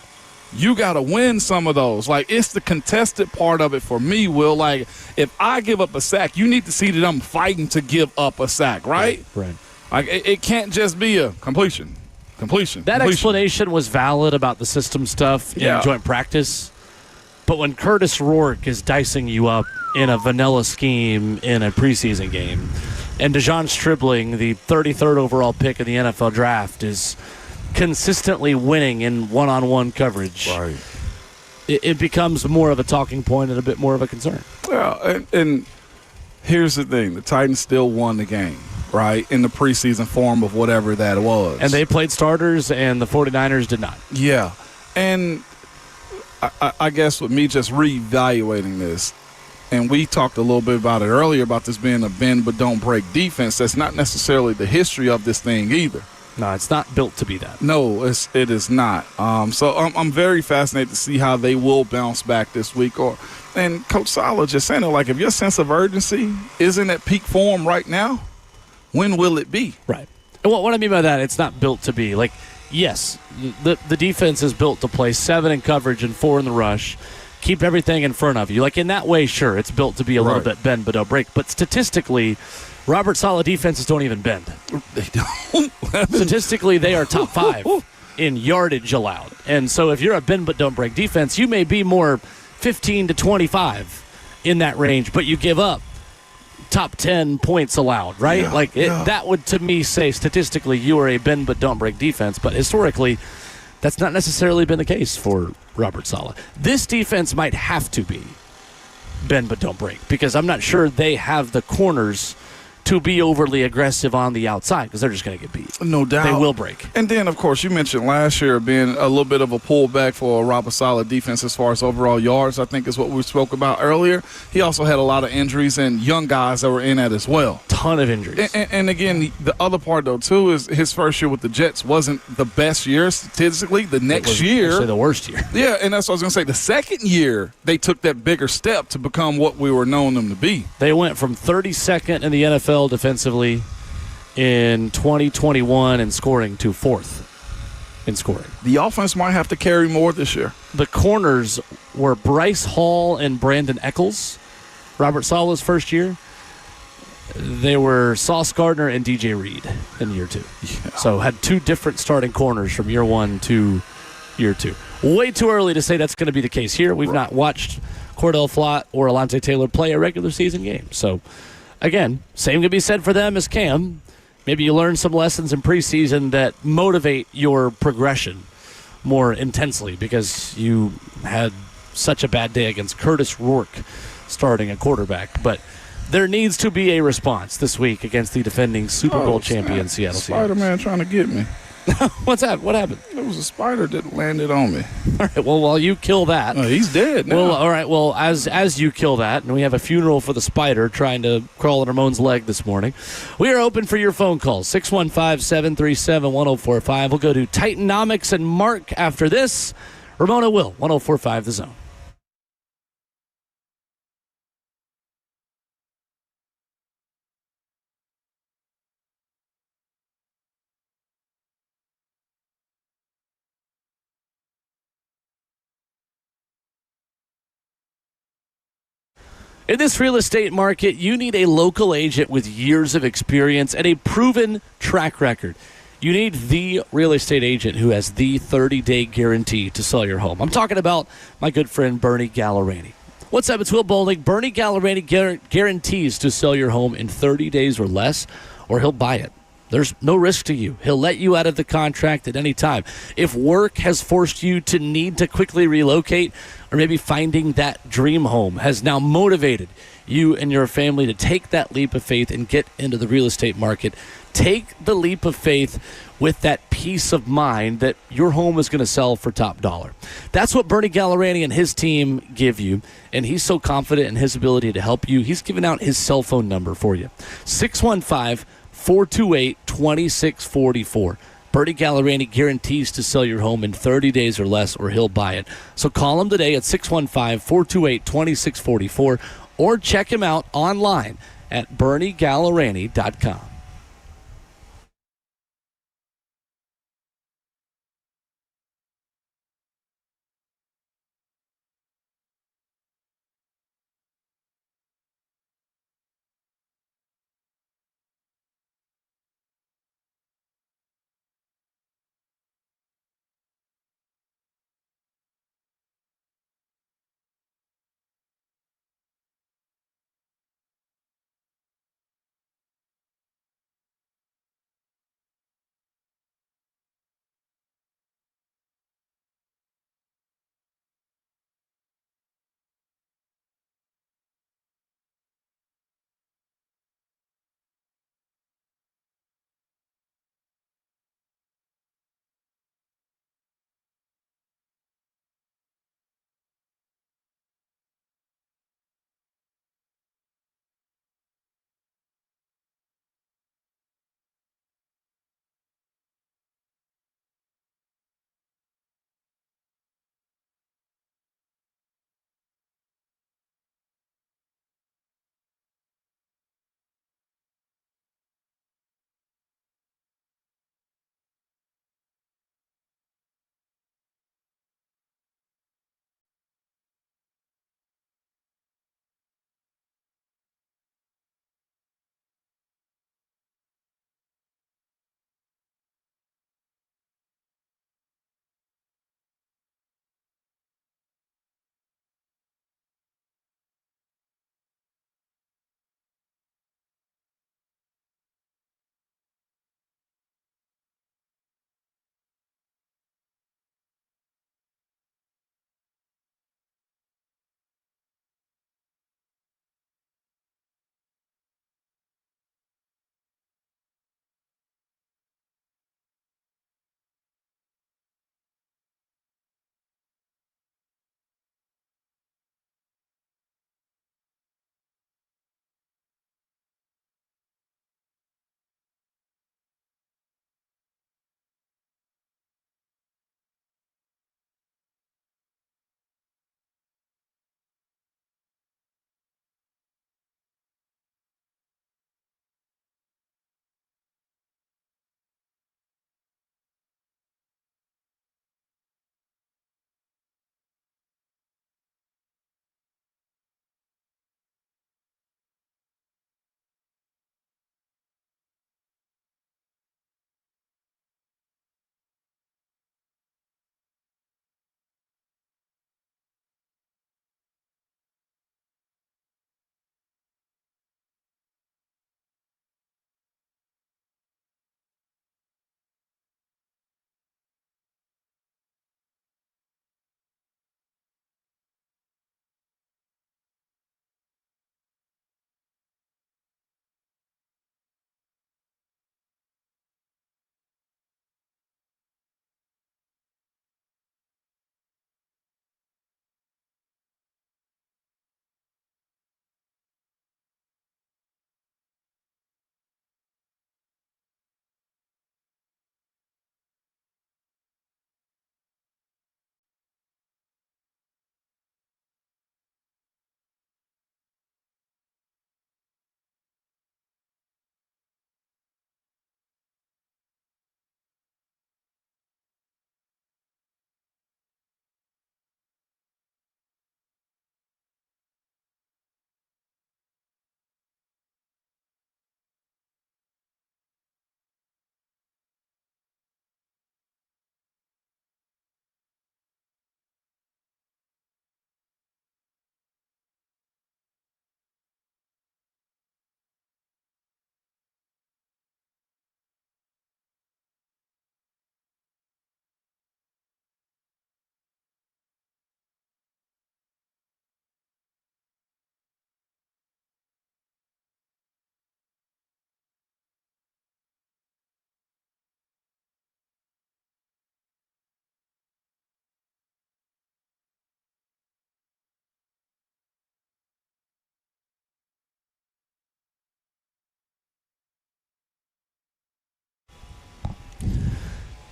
You got to win some of those. Like, it's the contested part of it for me, Will. Like, if I give up a sack, you need to see that I'm fighting to give up a sack, right? Right. Like, it can't just be a completion. That explanation was valid about the system stuff in joint practice. But when Curtis Rourke is dicing you up in a vanilla scheme in a preseason game, and DeJon Stribling, the 33rd overall pick in the NFL draft, is consistently winning in one-on-one coverage, it becomes more of a talking point and a bit more of a concern. Yeah, and here's the thing. The Titans still won the game, right, in the preseason form of whatever that was. And they played starters, and the 49ers did not. Yeah, and I guess with me just reevaluating this, and we talked a little bit about it earlier about this being a bend but don't break defense. That's not necessarily the history of this thing either. No, it's not built to be that. No, it is not. So I'm very fascinated to see how they will bounce back this week. And Coach Sala just saying it, like, if your sense of urgency isn't at peak form right now, when will it be? Right. And what I mean by that, it's not built to be. Like, yes, the defense is built to play 7 in coverage and 4 in the rush, keep everything in front of you. Like, in that way, sure, it's built to be a little bit bend but don't break. But statistically, Robert Saleh defenses don't even bend. They don't. Statistically, they are top 5 in yardage allowed. And so if you're a bend but don't break defense, you may be more 15 to 25 in that range, but you give up top 10 points allowed, right? Yeah, that would, to me, say statistically you are a bend but don't break defense. But historically, that's not necessarily been the case for Robert Saleh. This defense might have to be bend but don't break, because I'm not sure they have the corners to be overly aggressive on the outside, because they're just going to get beat. No doubt. They will break. And then, of course, you mentioned last year being a little bit of a pullback for a Robert Saleh defense as far as overall yards, I think is what we spoke about earlier. He also had a lot of injuries and young guys that were in that as well. Ton of injuries. And again, the other part, though, too, is his first year with the Jets wasn't the best year statistically. The next year. Actually the worst year. Yeah, and that's what I was going to say. The second year, they took that bigger step to become what we were known them to be. They went from 32nd in the NFL defensively in 2021 and scoring to 4th in scoring. The offense might have to carry more this year. The corners were Bryce Hall and Brandon Eccles, Robert Saleh's first year. They were Sauce Gardner and DJ Reed in year 2. Yeah. So had 2 different starting corners from year 1 to year 2. Way too early to say that's going to be the case here. We've not watched Cordell Flott or Alontae Taylor play a regular season game. So, again, same can be said for them as Cam. Maybe you learn some lessons in preseason that motivate your progression more intensely, because you had such a bad day against Curtis Rourke starting a quarterback. But there needs to be a response this week against the defending Super Bowl champion Seattle Seahawks. Spider-Man trying to get me. What's that? What happened? There was a spider that landed on me. All right, well, while you kill that. He's dead now. Well, all right, well, as you kill that, and we have a funeral for the spider trying to crawl on Ramon's leg this morning, we are open for your phone calls, 615-737-1045. We'll go to Titanomics and Mark after this. Ramon Will, 1045 The Zone. In this real estate market, you need a local agent with years of experience and a proven track record. You need the real estate agent who has the 30-day guarantee to sell your home. I'm talking about my good friend Bernie Gallerani. What's up? It's Will Bowling. Bernie Gallerani guarantees to sell your home in 30 days or less, or he'll buy it. There's no risk to you. He'll let you out of the contract at any time. If work has forced you to need to quickly relocate, or maybe finding that dream home has now motivated you and your family to take that leap of faith and get into the real estate market, take the leap of faith with that peace of mind that your home is going to sell for top dollar. That's what Bernie Gallerani and his team give you, and he's so confident in his ability to help you. He's given out his cell phone number for you, 615-428-2644. Bernie Gallerani guarantees to sell your home in 30 days or less, or he'll buy it. So call him today at 615-428-2644, or check him out online at BernieGallerani.com.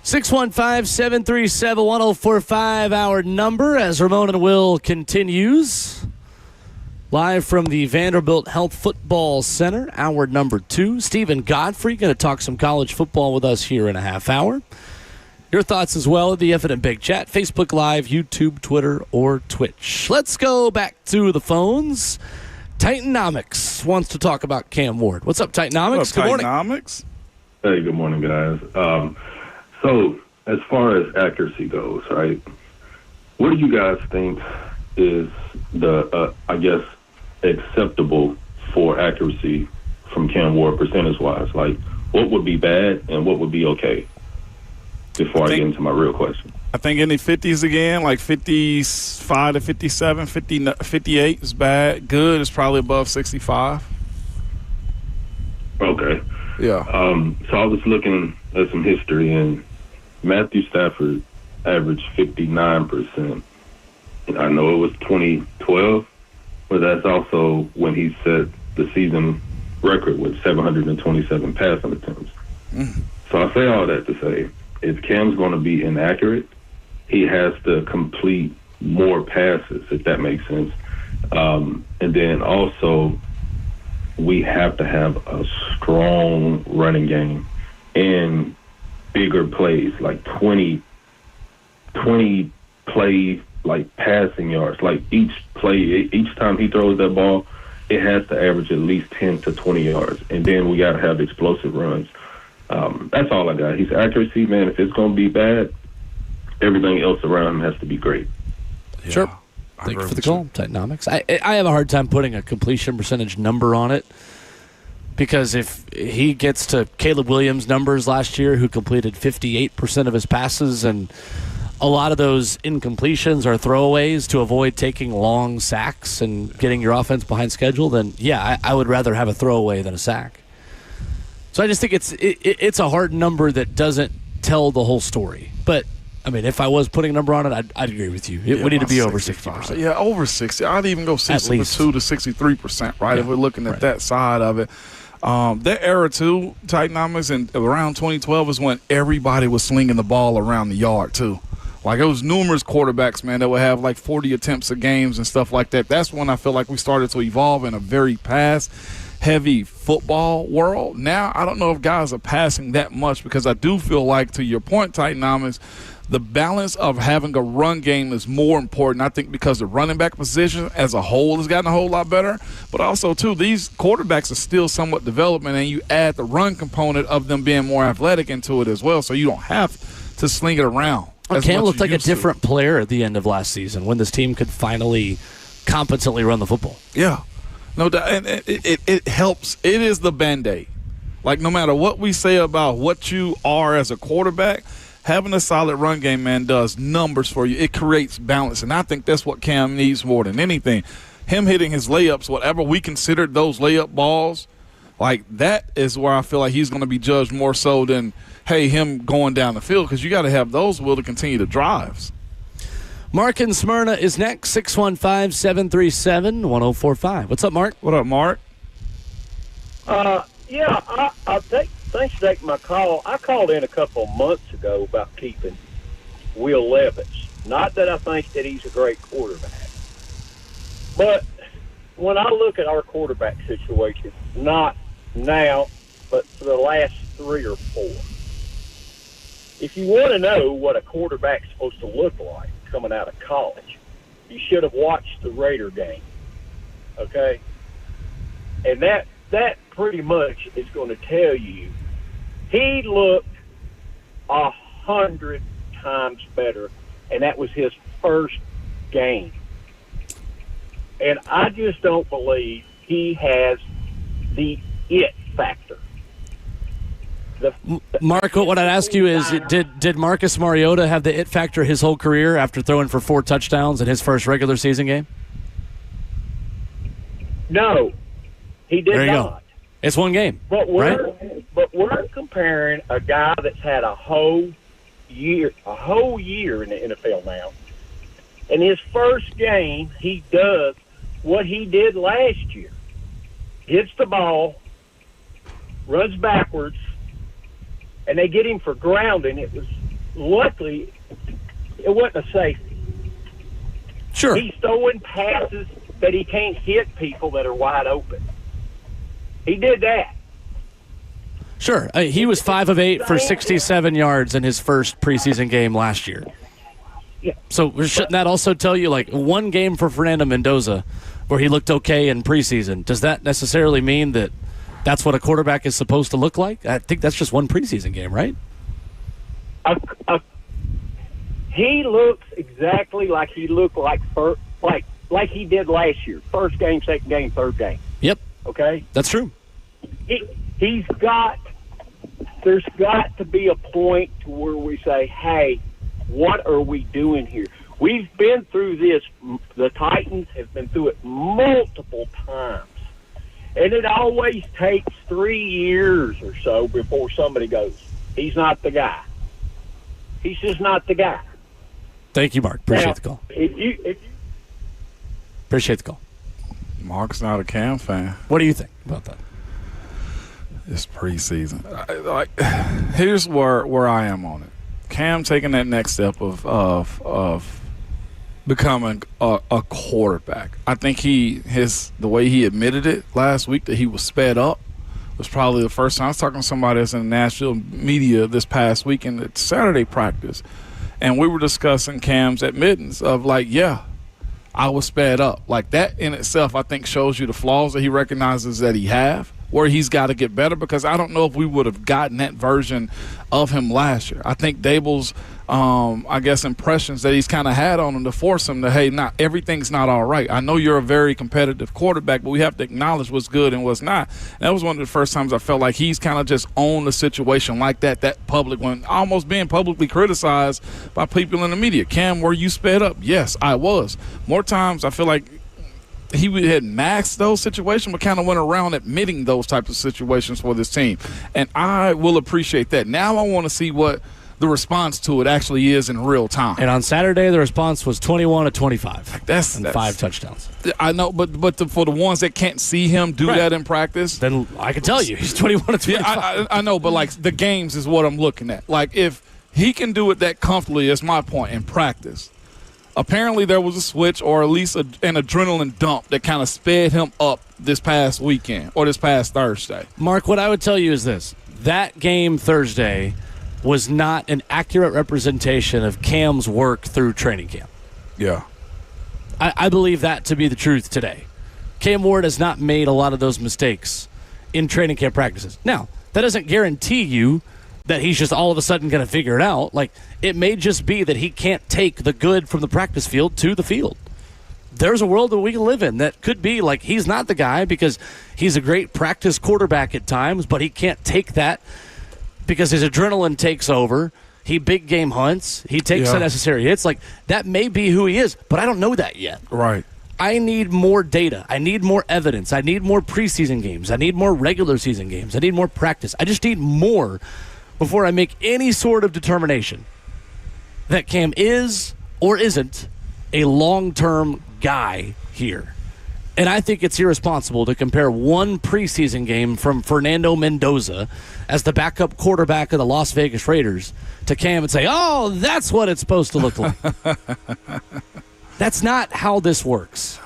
615-737-1045, our number, as Ramon and Will continues. Live from the Vanderbilt Health Football Center, hour number 2. Stephen Godfrey going to talk some college football with us here in a half hour. Your thoughts as well at the Infinite Big Chat, Facebook Live, YouTube, Twitter, or Twitch. Let's go back to the phones. Titanomics wants to talk about Cam Ward. What's up, Titanomics? Good morning. Titanomics? Hey, good morning, guys. So as far as accuracy goes, right, what do you guys think is the, acceptable for accuracy from Cam Ward percentage-wise? Like, what would be bad and what would be okay? Before I get into my real question. I think in the 50s again, like 55 to 57, 58 is bad. Good is probably above 65. Okay. Yeah. So I was looking at some history, and Matthew Stafford averaged 59%. And I know it was 2012, but that's also when he set the season record with 727 passing attempts. So I say all that to say, if Cam's going to be inaccurate, he has to complete more passes, if that makes sense. And then also, we have to have a strong running game and bigger plays, like 20 play, like passing yards. Like each time he throws that ball, it has to average at least 10 to 20 yards. And then we got to have explosive runs. That's all I got. His accuracy, man, if it's going to be bad, everything else around him has to be great. Yeah, sure. Thank you for the call, Titanomics. I have a hard time putting a completion percentage number on it because if he gets to Caleb Williams' numbers last year, who completed 58% of his passes, and a lot of those incompletions are throwaways to avoid taking long sacks and getting your offense behind schedule, then, yeah, I would rather have a throwaway than a sack. So I just think it's a hard number that doesn't tell the whole story. But, I mean, if I was putting a number on it, I'd agree with you. It would need to be over 60%. Yeah, over 60. I'd even go 62 to 63%, right, if we're looking at that side of it. That era, too, Titanomics, and around 2012 is when everybody was slinging the ball around the yard, too. Like, it was numerous quarterbacks, man, that would have like 40 attempts a games and stuff like that. That's when I feel like we started to evolve in a very pass-heavy football world. Now, I don't know if guys are passing that much because I do feel like, to your point, Titanomics, the balance of having a run game is more important, I think, because the running back position as a whole has gotten a whole lot better. But also, too, these quarterbacks are still somewhat development, and you add the run component of them being more athletic into it as well, so you don't have to sling it around. Cam looked like a different player at the end of last season when this team could finally competently run the football. Yeah. No doubt. And it helps. It is the Band-Aid. Like, no matter what we say about what you are as a quarterback, having a solid run game, man, does numbers for you. It creates balance, and I think that's what Cam needs more than anything. Him hitting his layups, whatever we considered those layup balls, like that is where I feel like he's going to be judged more so than, hey, him going down the field, because you got to have those will to continue the drives. Mark in Smyrna is next, 615-737-1045. What's up, Mark? What up, Mark? Thanks for taking my call. I called in a couple of months ago about keeping Will Levis. Not that I think that he's a great quarterback, but when I look at our quarterback situation, not now, but for the last 3 or 4, if you want to know what a quarterback's supposed to look like coming out of college, you should have watched the Raider game, okay? And that pretty much is going to tell you he looked 100 times better, and that was his first game. And I just don't believe he has the it factor. Mark, what I'd ask you is, did Marcus Mariota have the it factor his whole career after throwing for 4 touchdowns in his first regular season game? No, he did there you not. Go. It's one game, but we're comparing a guy that's had a whole year in the NFL now. In his first game, he does what he did last year. Gets the ball, runs backwards, and they get him for grounding. It was luckily, it wasn't a safety. Sure. He's throwing passes that he can't hit people that are wide open. He did that. Sure. He was 5 of 8 for 67 yards in his first preseason game last year. Yeah. So shouldn't that also tell you, like, one game for Fernando Mendoza where he looked okay in preseason, does that necessarily mean that that's what a quarterback is supposed to look like? I think that's just one preseason game, right? He looks exactly like he looked like he did last year. First game, second game, third game. Yep. Okay? That's true. There's got to be a point to where we say, hey, what are we doing here? We've been through this. The Titans have been through it multiple times. And it always takes 3 years or so before somebody goes, he's not the guy. He's just not the guy. Thank you, Mark. Appreciate the call. Appreciate the call. Mark's not a Cam fan. What do you think about that? It's preseason. Here's where I am on it. Cam taking that next step of becoming a quarterback. I think the way he admitted it last week that he was sped up was probably the first time. I was talking to somebody that's in the Nashville media this past weekend at Saturday practice, and we were discussing Cam's admittance of I was sped up. Like, that in itself, I think, shows you the flaws that he recognizes that he have, where he's got to get better, because I don't know if we would have gotten that version of him last year. I think Dable's, impressions that he's kind of had on him to force him to, hey, everything's not all right. I know you're a very competitive quarterback, but we have to acknowledge what's good and what's not. And that was one of the first times I felt like he's kind of just owned the situation like that public, when almost being publicly criticized by people in the media. Cam, were you sped up? Yes, I was. More times I feel like he had maxed those situations, but kind of went around admitting those types of situations for this team. And I will appreciate that. Now I want to see what the response to it actually is in real time. And on Saturday, the response was 21-25. That's 5 touchdowns. I know, but for the ones that can't see him do that in practice, then I can tell you he's 21-25. Yeah, I know, but like the games is what I'm looking at. Like, if he can do it that comfortably, that's my point, in practice. Apparently there was a switch, or at least an adrenaline dump that kind of sped him up this past weekend or this past Thursday. Mark, what I would tell you is this. That game Thursday was not an accurate representation of Cam's work through training camp. Yeah. I believe that to be the truth today. Cam Ward has not made a lot of those mistakes in training camp practices. Now, that doesn't guarantee you that he's just all of a sudden going to figure it out. Like, it may just be that he can't take the good from the practice field to the field. There's a world that we can live in that could be like he's not the guy because he's a great practice quarterback at times, but he can't take that because his adrenaline takes over. He big game hunts. He takes the necessary hits. Like, that may be who he is, but I don't know that yet. Right. I need more data. I need more evidence. I need more preseason games. I need more regular season games. I need more practice. I just need more before I make any sort of determination that Cam is or isn't a long-term guy here. And I think it's irresponsible to compare one preseason game from Fernando Mendoza as the backup quarterback of the Las Vegas Raiders to Cam and say, oh, that's what it's supposed to look like. That's not how this works.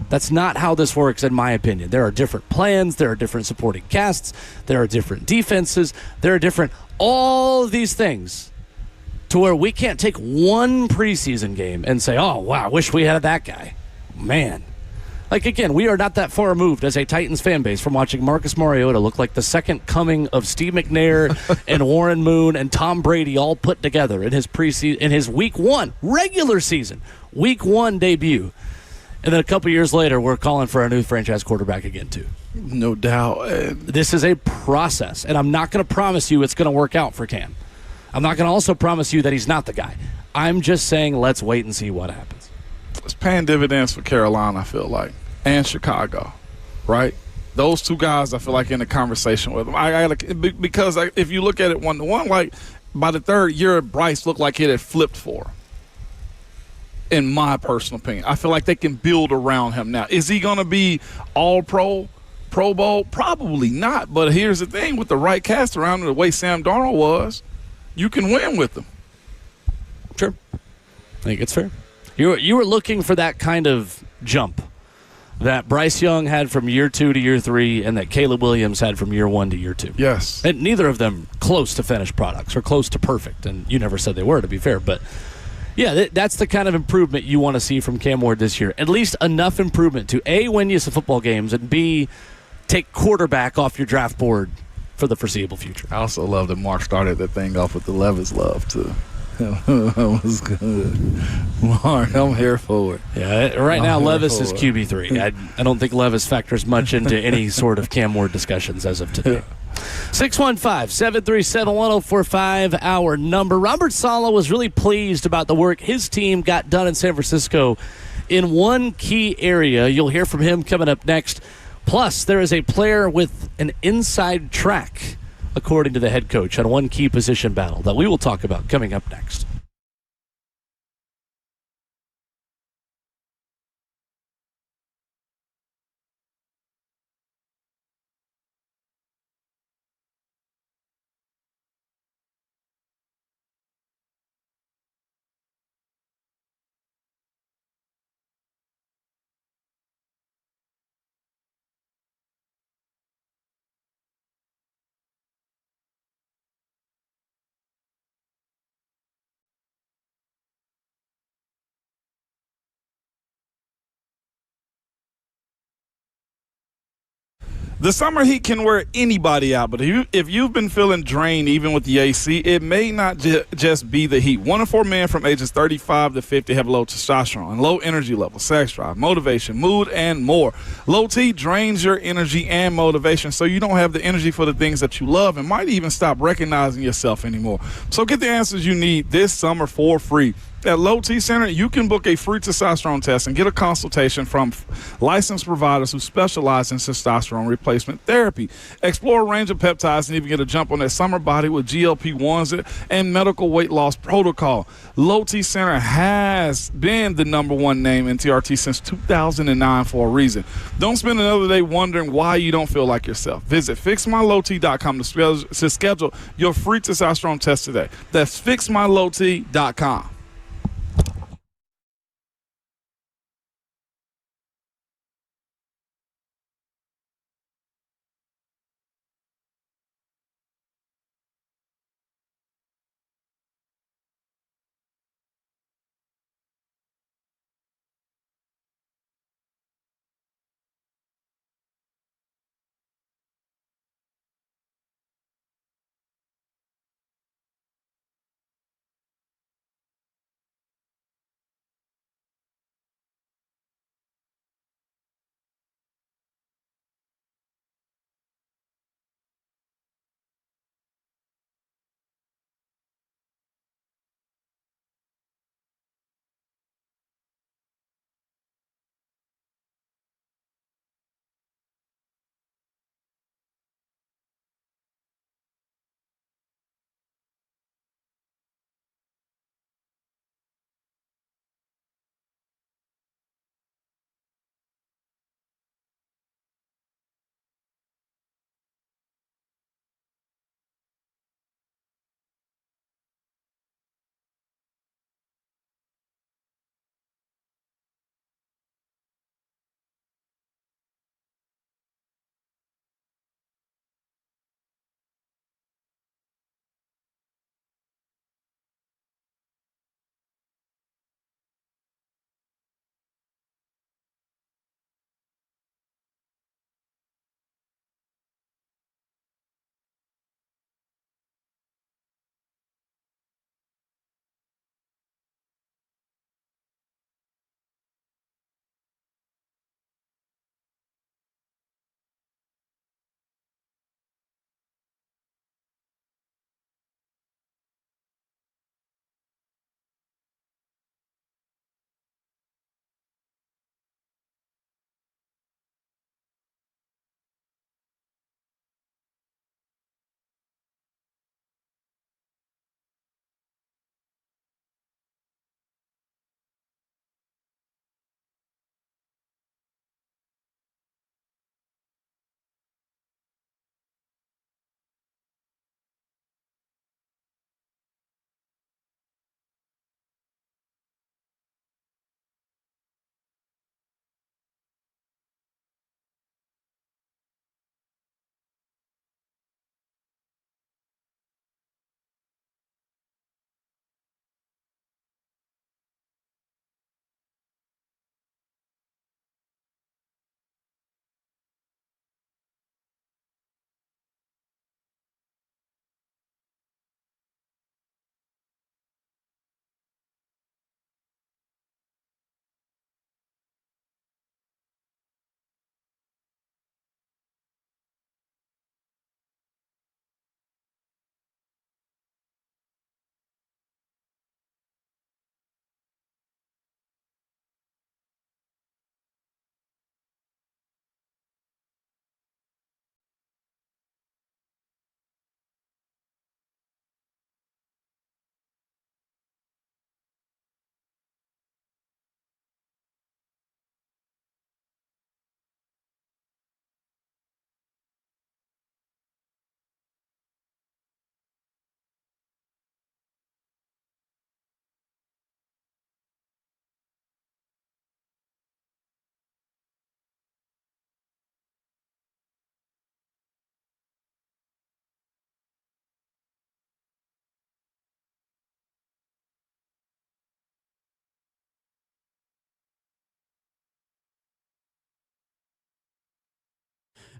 That's not how this works, in my opinion. There are different plans. There are different supporting casts. There are different defenses. There are different all of these things to where we can't take one preseason game and say, oh, wow, I wish we had that guy. Man. Like, again, we are not that far removed as a Titans fan base from watching Marcus Mariota look like the second coming of Steve McNair and Warren Moon and Tom Brady all put together in his preseason, in his week 1 regular season, week 1 debut. And then a couple years later, we're calling for a new franchise quarterback again, too. No doubt. This is a process, and I'm not going to promise you it's going to work out for Cam. I'm not going to also promise you that he's not the guy. I'm just saying let's wait and see what happens. It's paying dividends for Carolina, I feel like, and Chicago, right? Those two guys, I feel like, in the conversation with them. Because if you look at it one-to-one, like, by the third year, Bryce looked like it had flipped for him. In my personal opinion, I feel like they can build around him now. Is he going to be all-pro, Pro Bowl? Probably not. But here's the thing. With the right cast around him, the way Sam Darnold was, you can win with him. Sure. I think it's fair. You were looking for that kind of jump that Bryce Young had from year 2 to year 3 and that Caleb Williams had from year 1 to year 2. Yes. And neither of them close to finished products or close to perfect. And you never said they were, to be fair. But, yeah, that's the kind of improvement you want to see from Cam Ward this year. At least enough improvement to, A, win you some football games, and B, take quarterback off your draft board for the foreseeable future. I also love that Mark started that thing off with the Levis love, too. That was good. Mark, I'm here for it. Yeah, right now Levis is QB3. I don't think Levis factors much into any sort of Cam Ward discussions as of today. 615-737-1045, our number. Robert Saleh was really pleased about the work his team got done in San Francisco in one key area. You'll hear from him coming up next. Plus, there is a player with an inside track, according to the head coach, on one key position battle that we will talk about coming up next. The summer heat can wear anybody out, but if you've been feeling drained even with the AC, it may not just be the heat. 1 in 4 men from ages 35 to 50 have low testosterone, low energy level, sex drive, motivation, mood, and more. Low T drains your energy and motivation, so you don't have the energy for the things that you love and might even stop recognizing yourself anymore. So get the answers you need this summer for free. At Low T Center, you can book a free testosterone test and get a consultation from licensed providers who specialize in testosterone replacement therapy. Explore a range of peptides and even get a jump on that summer body with GLP-1s and medical weight loss protocol. Low T Center has been the #1 name in TRT since 2009 for a reason. Don't spend another day wondering why you don't feel like yourself. Visit fixmylowt.com to schedule your free testosterone test today. That's fixmylowt.com.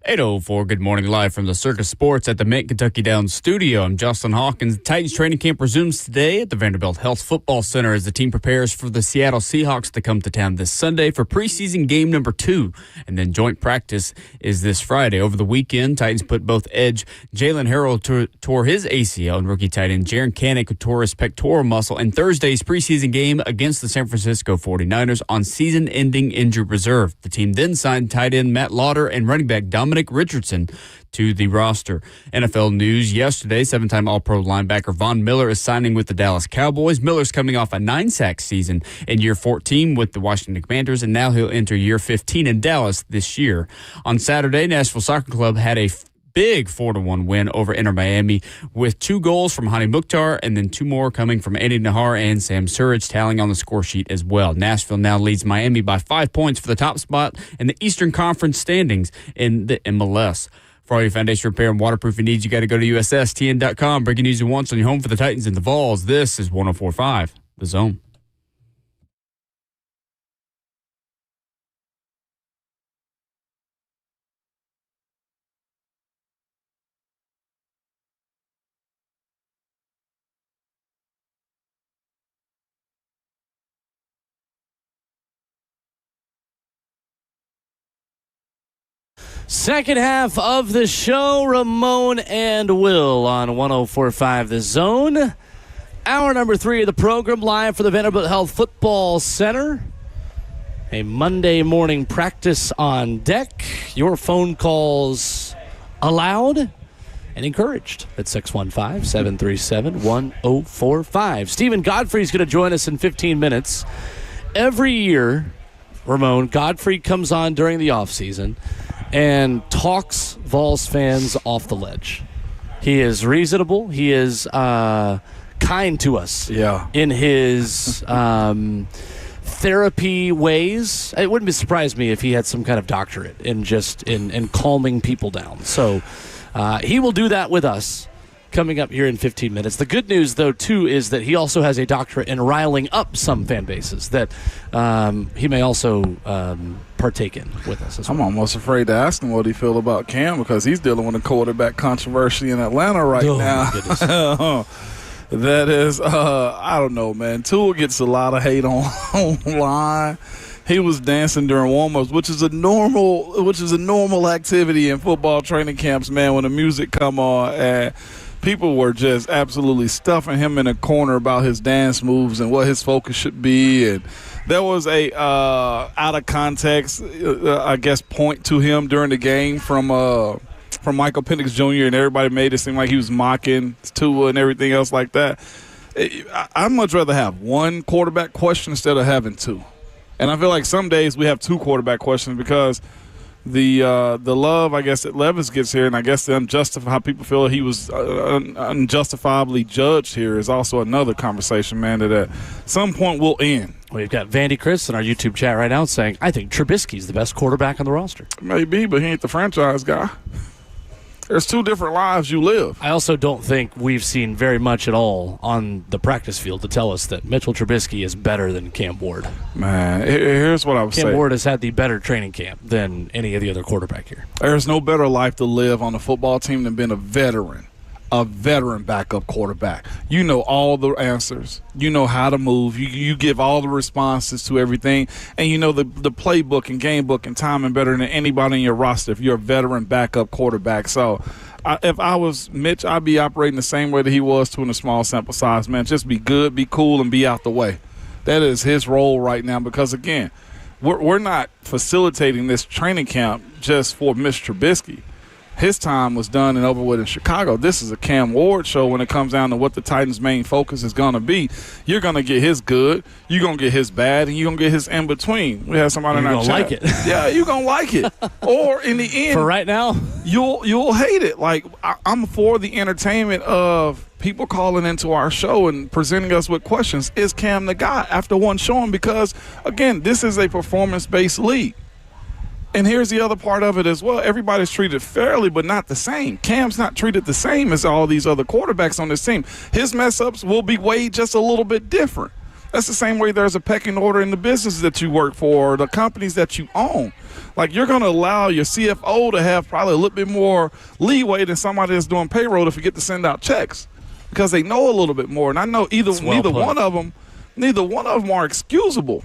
8:04, good morning, live from the Circus Sports at the Mint Kentucky Downs studio. I'm Justin Hawkins. Titans training camp resumes today at the Vanderbilt Health Football Center as the team prepares for the Seattle Seahawks to come to town this Sunday for preseason game number 2. And then joint practice is this Friday. Over the weekend, Titans put both edge Jalen Harrell tore his ACL and rookie tight end Jaron Kanek tore his pectoral muscle in Thursday's preseason game against the San Francisco 49ers on season-ending injured reserve. The team then signed tight end Matt Lauder and running back Dominic Richardson to the roster. NFL news yesterday, 7-time All-Pro linebacker Von Miller is signing with the Dallas Cowboys. Miller's coming off a 9-sack season in year 14 with the Washington Commanders, and now he'll enter year 15 in Dallas this year. On Saturday, Nashville Soccer Club had a big 4-1 win over Inter Miami with 2 goals from Hani Mukhtar and then 2 more coming from Andy Nahar and Sam Surridge tallying on the score sheet as well. Nashville now leads Miami by 5 points for the top spot in the Eastern Conference standings in the MLS. For all your foundation repair and waterproofing needs, you got to go to USSTN.com. Breaking news at once on your home for the Titans and the Vols. This is 104.5 The Zone. Second half of the show, Ramon and Will on 104.5 The Zone. Hour number 3 of the program, live for the Vanderbilt Health Football Center. A Monday morning practice on deck. Your phone calls allowed and encouraged at 615-737-1045. Stephen Godfrey's going to join us in 15 minutes. Every year, Ramon, Godfrey comes on during the offseason and talks Vols fans off the ledge. He is reasonable. He is kind to us in his therapy ways. It wouldn't surprise me if he had some kind of doctorate in just in calming people down. So he will do that with us coming up here in 15 minutes. The good news, though, too, is that he also has a doctorate in riling up some fan bases that he may also partake in with us as well. I'm almost afraid to ask him what he feel about Cam because he's dealing with a quarterback controversy in Atlanta right now. That is, I don't know, man. Tua gets a lot of hate online. He was dancing during warm-ups, which is a normal activity in football training camps, man, when the music come on. And people were just absolutely stuffing him in a corner about his dance moves and what his focus should be. And there was a out of context, I guess, point to him during the game from Michael Penix Jr. and everybody made it seem like he was mocking Tua and everything else like that. I'd much rather have one quarterback question instead of having 2. And I feel like some days we have 2 quarterback questions because the love, I guess, that Levis gets here, and I guess how people feel he was unjustifiably judged here is also another conversation, man, that at some point will end. We've got Vandy Chris in our YouTube chat right now saying, I think Trubisky's the best quarterback on the roster. Maybe, but he ain't the franchise guy. There's 2 different lives you live. I also don't think we've seen very much at all on the practice field to tell us that Mitchell Trubisky is better than Cam Ward. Man, here's what I would say. Cam Ward has had the better training camp than any of the other quarterback here. There's no better life to live on a football team than being a veteran backup quarterback. You know all the answers. You know how to move. You give all the responses to everything. And you know the playbook and game book and timing better than anybody in your roster if you're a veteran backup quarterback. So if I was Mitch, I'd be operating the same way that he was too in a small sample size, man. Just be good, be cool, and be out the way. That is his role right now because, again, we're not facilitating this training camp just for Mr. Trubisky. His time was done and over with in Chicago. This is a Cam Ward show when it comes down to what the Titans' main focus is going to be. You're going to get his good, you're going to get his bad, and you're going to get his in-between. We have somebody in our chat. You're going to like it. Yeah, you're going to like it. Or in the end. For right now? You'll hate it. Like, I'm for the entertainment of people calling into our show and presenting us with questions. Is Cam the guy after one showing? Because, again, this is a performance-based league. And here's the other part of it as well. Everybody's treated fairly, but not the same. Cam's not treated the same as all these other quarterbacks on this team. His mess-ups will be weighed just a little bit different. That's the same way there's a pecking order in the business that you work for or the companies that you own. Like, you're going to allow your CFO to have probably a little bit more leeway than somebody that's doing payroll to forget to send out checks because they know a little bit more. And I know neither one of them are excusable.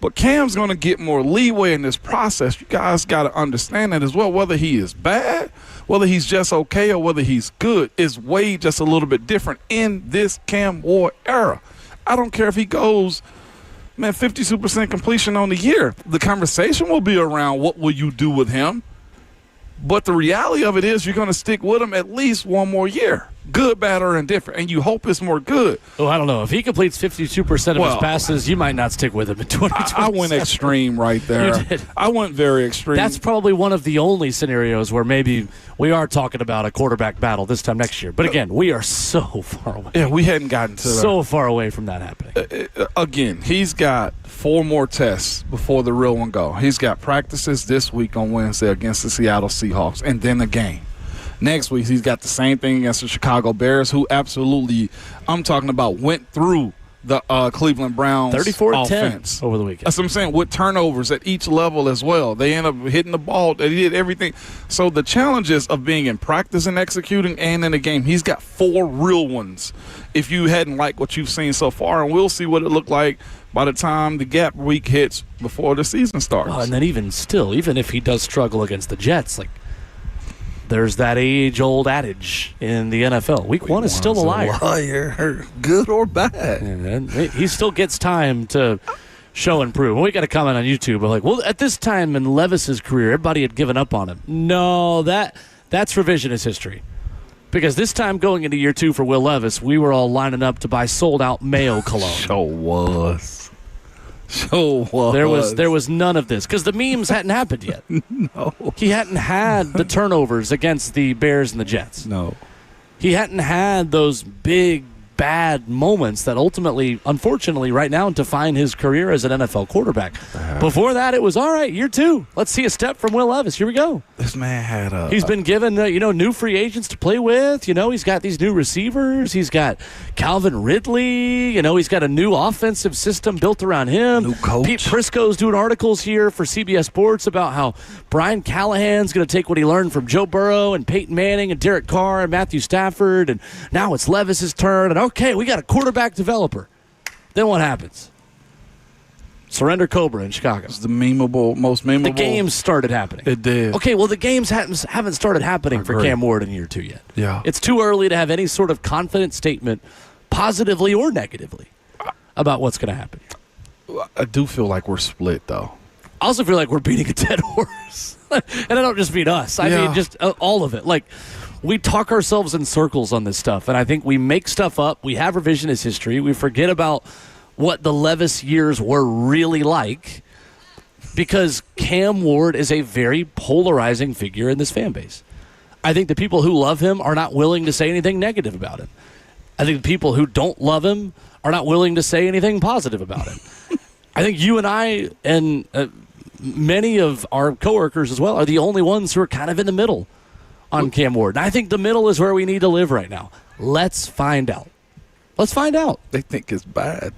But Cam's going to get more leeway in this process. You guys got to understand that as well. Whether he is bad, whether he's just okay, or whether he's good, is way just a little bit different in this Cam Ward era. I don't care if he goes, 52% completion on the year. The conversation will be around what will you do with him. But the reality of it is you're going to stick with him at least one more year. Good, bad, or indifferent. And you hope it's more good. Oh, I don't know. If he completes 52% of his passes, you might not stick with him in 2020. I went extreme right there. You did. I went very extreme. That's probably one of the only scenarios where maybe we are talking about a quarterback battle this time next year. But again, we are so far away. Yeah, we hadn't gotten to so far away from that happening. Again, he's got 4 more tests before the real one go. He's got practices this week on Wednesday against the Seattle Seahawks, and then a game. Next week, he's got the same thing against the Chicago Bears, who absolutely, I'm talking about, went through the Cleveland Browns 34-10 over the weekend. That's what I'm saying, with turnovers at each level as well. They end up hitting the ball. They did everything. So the challenges of being in practice and executing and in the game, he's got 4 real ones if you hadn't liked what you've seen so far. And we'll see what it looked like by the time the gap week hits before the season starts. Well, and then even if he does struggle against the Jets, like, there's that age-old adage in the NFL. Week 1 is still a liar. Good or bad. And he still gets time to show and prove. We got a comment on YouTube. We're like, well, at this time in Levis's career, everybody had given up on him. No, that's revisionist history. Because this time going into year 2 for Will Levis, we were all lining up to buy sold-out Mayo cologne. Sure was. There was none of this because the memes hadn't happened yet. No. He hadn't had the turnovers against the Bears and the Jets. No. He hadn't had those big, bad moments that ultimately, unfortunately, right now define his career as an NFL quarterback. Before that, it was, all right, year 2. Let's see a step from Will Levis. Here we go. This man had He's been given, new free agents to play with. He's got these new receivers. He's got Calvin Ridley. He's got a new offensive system built around him. New coach. Pete Prisco's doing articles here for CBS Sports about how Brian Callahan's going to take what he learned from Joe Burrow and Peyton Manning and Derek Carr and Matthew Stafford, and now it's Levis's turn. And okay, we got a quarterback developer. Then what happens? Surrender Cobra in Chicago. It's the most memeable. The games started happening. It did. Okay, well, the games haven't started happening for Cam Ward in year 2 yet. Yeah. It's too early to have any sort of confident statement, positively or negatively, about what's going to happen. I do feel like we're split, though. I also feel like we're beating a dead horse. And I don't just mean us. I mean just all of it. Like, we talk ourselves in circles on this stuff, and I think we make stuff up. We have revisionist history. We forget about what the Levis years were really like because Cam Ward is a very polarizing figure in this fan base. I think the people who love him are not willing to say anything negative about him. I think the people who don't love him are not willing to say anything positive about him. I think you and I and many of our coworkers as well are the only ones who are kind of in the middle on Cam Ward. And I think the middle is where we need to live right now. Let's find out. Let's find out. They think it's bad.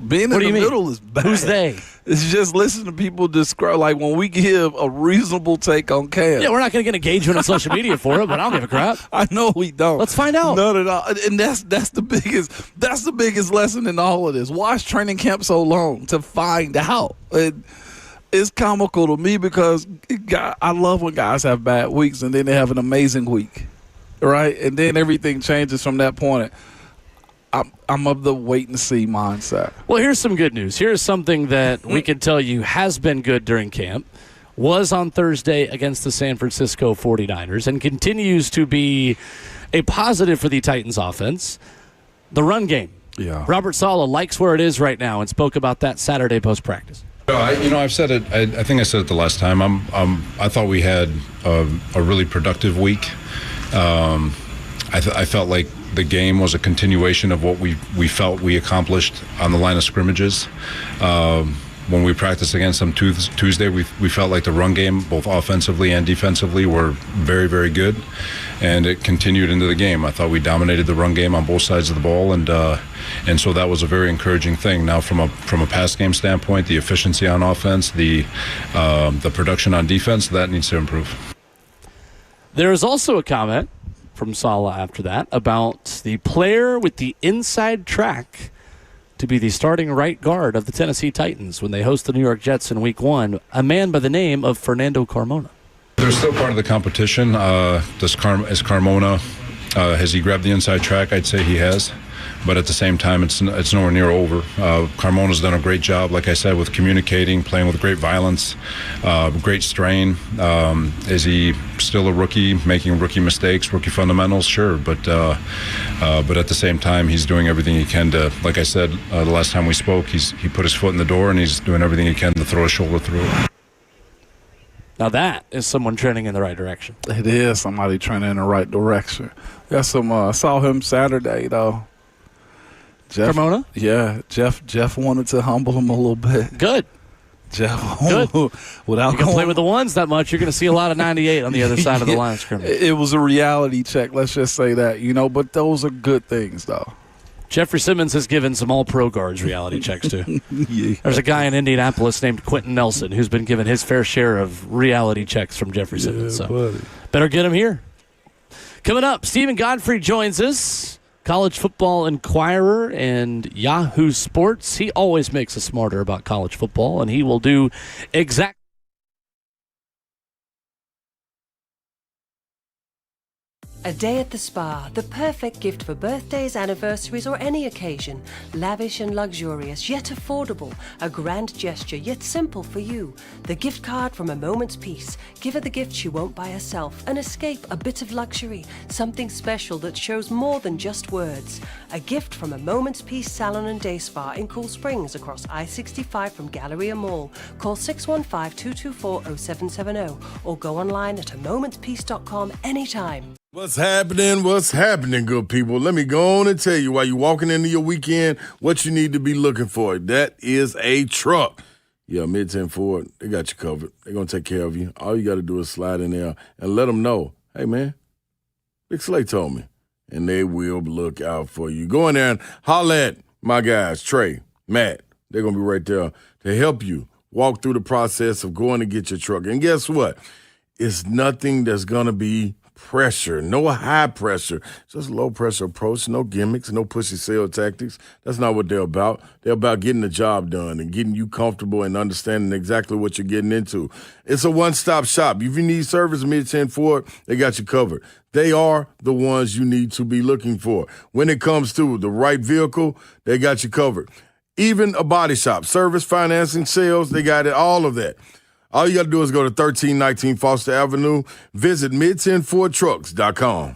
Being in the middle is bad. Who's they? It's just listen to people describe, like when we give a reasonable take on Cam. Yeah, we're not going to get engagement on social media for it, but I don't give a crap. I know we don't. Let's find out. None at all. And that's the biggest lesson in all of this. Why is training camp so long? To find out. It's comical to me because I love when guys have bad weeks and then they have an amazing week, right? And then everything changes from that point. I'm of the wait and see mindset. Well, here's some good news. Here's something that we can tell you has been good during camp, was on Thursday against the San Francisco 49ers, and continues to be a positive for the Titans offense. The run game. Yeah. Robert Saleh likes where it is right now and spoke about that Saturday post-practice. I've said it. I think I said it the last time. I thought we had a really productive week. I felt like the game was a continuation of what we felt we accomplished on the line of scrimmages. When we practiced against them Tuesday, we felt like the run game, both offensively and defensively, were very, very good. and it continued into the game. I thought we dominated the run game on both sides of the ball, and so that was a very encouraging thing. Now, from a pass game standpoint, the efficiency on offense, the production on defense, that needs to improve. There is also a comment from Saleh after that about the player with the inside track to be the starting right guard of the Tennessee Titans when they host the New York Jets in Week 1, a man by the name of Fernando Carmona. They're still part of the competition. Is Carmona, has he grabbed the inside track? I'd say he has. But at the same time, it's nowhere near over. Carmona's done a great job, like I said, with communicating, playing with great violence, great strain. Is he still a rookie, making rookie mistakes, rookie fundamentals? Sure, but at the same time, he's doing everything he can to, like I said, the last time we spoke, he put his foot in the door, and he's doing everything he can to throw his shoulder through it. Now that is someone trending in the right direction. It is somebody trending in the right direction. Got some. Saw him Saturday though. Jeff, Carmona? Yeah, Jeff wanted to humble him a little bit. Good. Jeff, Good. without you can play with the ones that much, you're going to see a lot of 98 on the other side of the line of scrimmage. It was a reality check. Let's just say that, but those are good things though. Jeffrey Simmons has given some all-pro guards reality checks, too. Yeah. There's a guy in Indianapolis named Quentin Nelson who's been given his fair share of reality checks from Jeffrey Simmons. So buddy. better get him here. Coming up, Stephen Godfrey joins us, college football inquirer and Yahoo Sports. He always makes us smarter about college football, and he will do exactly. A day at the spa, the perfect gift for birthdays, anniversaries, or any occasion. Lavish and luxurious, yet affordable. A grand gesture, yet simple for you. The gift card from A Moment's Peace. Give her the gift she won't buy herself. An escape, a bit of luxury. Something special that shows more than just words. A gift from A Moment's Peace Salon and Day Spa in Cool Springs across I-65 from Galleria Mall. Call 615-224-0770 or go online at amomentspeace.com anytime. What's happening, good people? Let me go on and tell you while you're walking into your weekend what you need to be looking for. That is a truck. Yeah, Mid-10 Ford, they got you covered. They're going to take care of you. All you got to do is slide in there and let them know, hey, man, Big Slay told me. And they will look out for you. Go in there and holler at my guys, Trey, Matt. They're going to be right there to help you walk through the process of going to get your truck. And guess what? It's nothing that's going to be pressure, no high pressure, just low pressure approach, no gimmicks, no pushy sale tactics. That's not what they're about. They're about getting the job done and getting you comfortable and understanding exactly what you're getting into. It's a one-stop shop. If you need service, Mid-10 Ford, they got you covered. They are the ones you need to be looking for. When it comes to the right vehicle, they got you covered. Even a body shop, service, financing, sales, they got it, all of that. All you got to do is go to 1319 Foster Avenue. Visit mid10fordtrucks.com.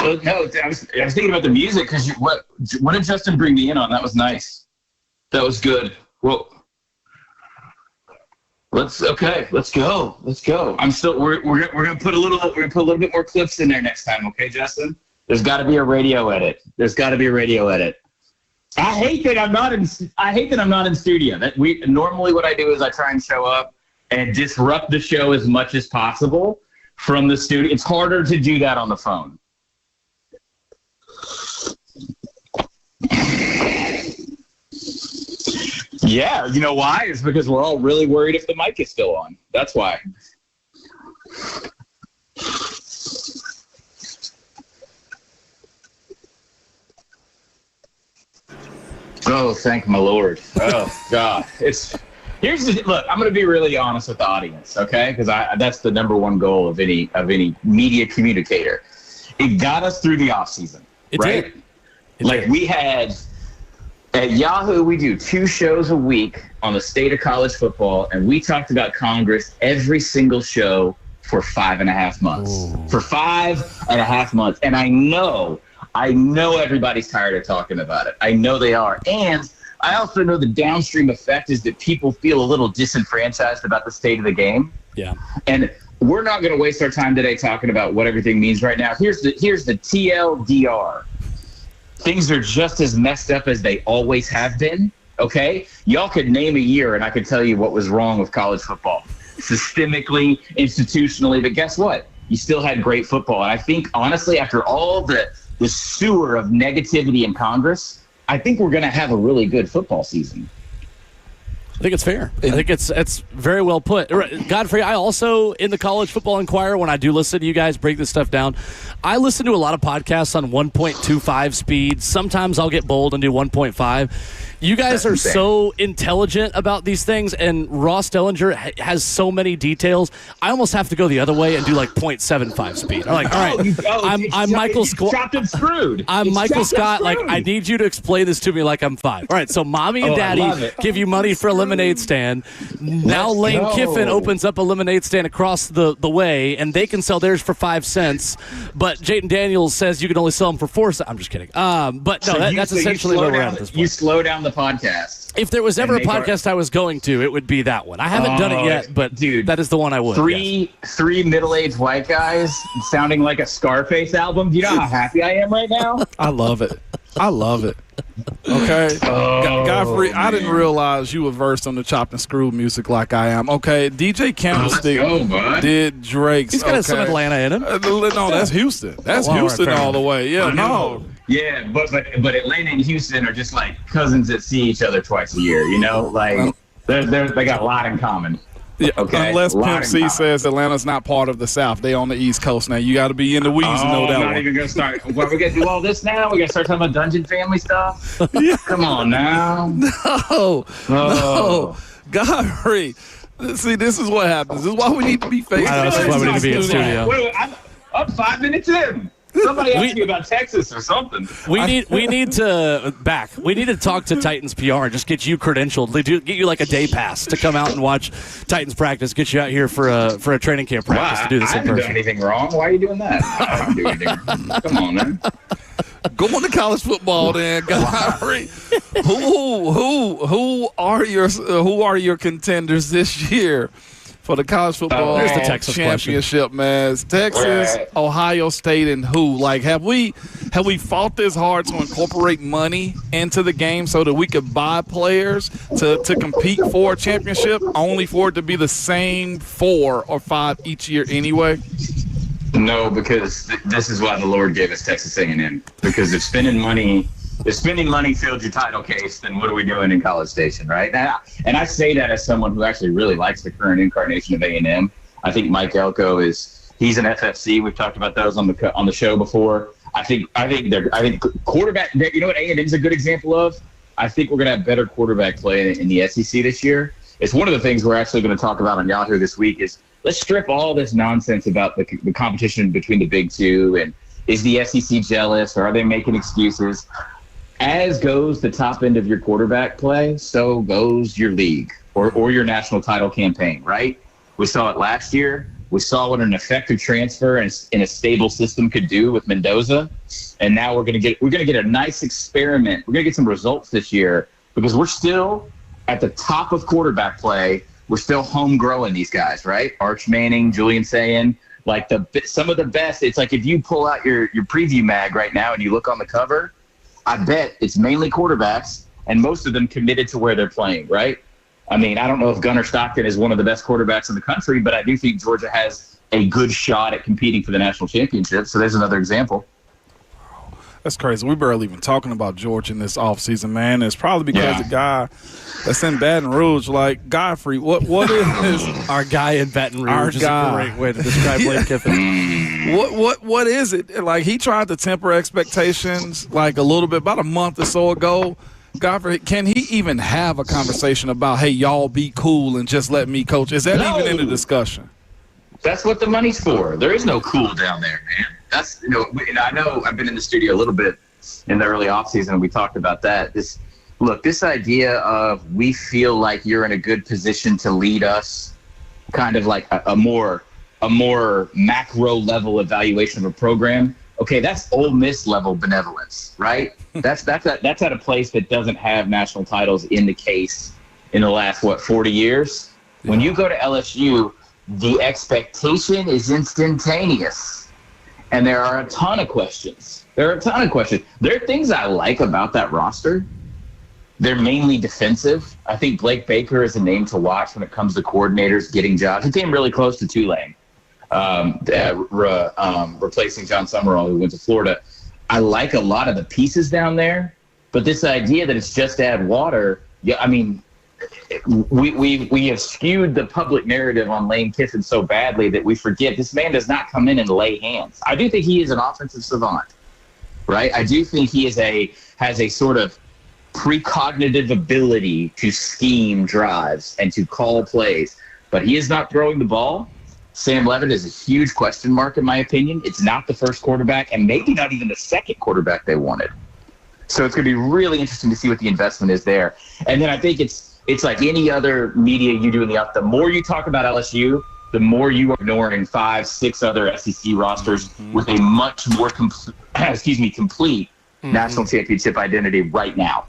Well, no, I was thinking about the music because what did Justin bring me in on? That was nice. That was good. Well, let's go. I'm still. We're gonna put a little bit more clips in there next time. Okay, Justin. There's got to be a radio edit. I hate that I'm not in studio. Normally what I do is I try and show up and disrupt the show as much as possible from the studio. It's harder to do that on the phone. Yeah, you know why? It's because we're all really worried if the mic is still on. That's why. Oh, thank my Lord. Oh, God. Look, I'm going to be really honest with the audience, okay? Because that's the number one goal of any media communicator. It got us through the offseason, right? We had, at Yahoo, we do 2 shows a week on the state of college football, and we talked about Congress every single show for 5.5 months. Ooh. For 5.5 months. And I know everybody's tired of talking about it. I know they are. And I also know the downstream effect is that people feel a little disenfranchised about the state of the game. Yeah. And we're not going to waste our time today talking about what everything means right now. Here's the TLDR. Things are just as messed up as they always have been, okay? Y'all could name a year and I could tell you what was wrong with college football. Systemically, institutionally, but guess what? You still had great football. And I think, honestly, after all the sewer of negativity in Congress, I think we're going to have a really good football season. I think it's fair. I think it's very well put. Godfrey, I also, in the College Football Inquirer, when I do listen to you guys break this stuff down, I listen to a lot of podcasts on 1.25 speed. Sometimes I'll get bold and do 1.5. You guys are so intelligent about these things, and Ross Dellinger has so many details. I almost have to go the other way and do like 0.75 speed. I'm like, all right, I'm Michael Scott. Chopped and screwed. I'm Michael Scott. Like, I need you to explain this to me like I'm 5. All right, so mommy and daddy give you money for a lemonade stand. Now Lane Kiffin opens up a lemonade stand across the way, and they can sell theirs for 5 cents. But Jayden Daniels says you can only sell them for 4 cents. I'm just kidding. But no, that's essentially where we're at this point. You slow down the podcast. If there was ever a podcast I was going to, it would be that one. I haven't done it yet, but dude, that is the one I would. Three middle-aged white guys sounding like a Scarface album. Do you know how happy I am right now? I love it. Okay. Godfrey, I didn't realize you were versed on the chopped and screwed music like I am. Okay. DJ Candlestick did Drake's. He's got some Atlanta in him. No, that's Houston. That's Houston all the way. Yeah, no. Yeah, but Atlanta and Houston are just like cousins that see each other twice a year. You know, like they got a lot in common. Yeah, okay? Unless Pimp C says Atlanta's not part of the South, they on the East Coast now. You got to be in the weeds to know that I'm not one. even gonna start. What, we gonna do all this now? We gotta start talking about Dungeon Family stuff. Come on now. No, Godfrey. See, this is what happens. This is why we need to be face. This is why we need to be in studio. Wait, I'm 5 minutes in. Somebody asked me about Texas or something. We need to talk to Titans PR and just get you credentialed. Get you like a day pass to come out and watch Titans practice. Get you out here for a training camp practice to do this in person. I haven't done anything wrong. Why are you doing that? I haven't done anything wrong. Come on, man. Go on to college football, then, Godfrey. Who are your contenders this year for the college football there's the Texas championship, question. Man? Texas, Ohio State, and who? Like, have we fought this hard to incorporate money into the game so that we could buy players to compete for a championship, only for it to be the same 4 or 5 each year anyway? No, because this is why the Lord gave us Texas A&M. Because if spending money filled your title case, then what are we doing in College Station, right? And I say that as someone who actually really likes the current incarnation of A&M. I think Mike Elko he's an FFC. We've talked about those on the show before. I think quarterback. You know what A&M's a good example of? I think we're going to have better quarterback play in the SEC this year. It's one of the things we're actually going to talk about on Yahoo this week. Is let's strip all this nonsense about the competition between the Big Two and is the SEC jealous or are they making excuses? As goes the top end of your quarterback play, so goes your league or your national title campaign, right? We saw it last year We saw what an effective transfer in a stable system could do with Mendoza. And now we're going to get a nice experiment. We're going to get some results this year because we're still at the top of quarterback play. We're still home growing these guys, right? Arch Manning, Julian Sayin, like some of the best. It's like if you pull out your preview mag right now and you look on the cover, I bet it's mainly quarterbacks, and most of them committed to where they're playing, right? I mean, I don't know if Gunnar Stockton is one of the best quarterbacks in the country, but I do think Georgia has a good shot at competing for the national championship. So there's another example. That's crazy. We barely even talking about Georgia in this offseason, man. It's probably because the guy that's in Baton Rouge, like Godfrey, what is our guy in Baton Rouge is a great way to describe Lane Kiffin. What is it? Like, he tried to temper expectations like a little bit about a month or so ago. Godfrey, can he even have a conversation about, hey, y'all be cool and just let me coach? Is that even in the discussion? That's what the money's for. There is no cool down there, man. That's, and I know I've been in the studio a little bit in the early offseason, and we talked about that. This idea of we feel like you're in a good position to lead us, kind of like a more macro level evaluation of a program. Okay, that's Ole Miss level benevolence, right? That's at a place that doesn't have national titles in the case in the last 40 years. Yeah. When you go to LSU, the expectation is instantaneous, and there are a ton of questions. There are things I like about that roster. They're mainly defensive. I think Blake Baker is a name to watch when it comes to coordinators getting jobs. He came really close to Tulane. Replacing John Summerall, who went to Florida. I like a lot of the pieces down there, but this idea that it's just add water, I mean, we have skewed the public narrative on Lane Kiffin so badly that we forget this man does not come in and lay hands. I do think he is an offensive savant, right? I do think he has a sort of precognitive ability to scheme drives and to call plays, but he is not throwing the ball. Sam Levitt is a huge question mark, in my opinion. It's not the first quarterback, and maybe not even the second quarterback they wanted. So it's going to be really interesting to see what the investment is there. And then I think it's like any other media you do in the more you talk about LSU, the more you are ignoring 5-6 other SEC rosters with a much more complete national championship identity right now.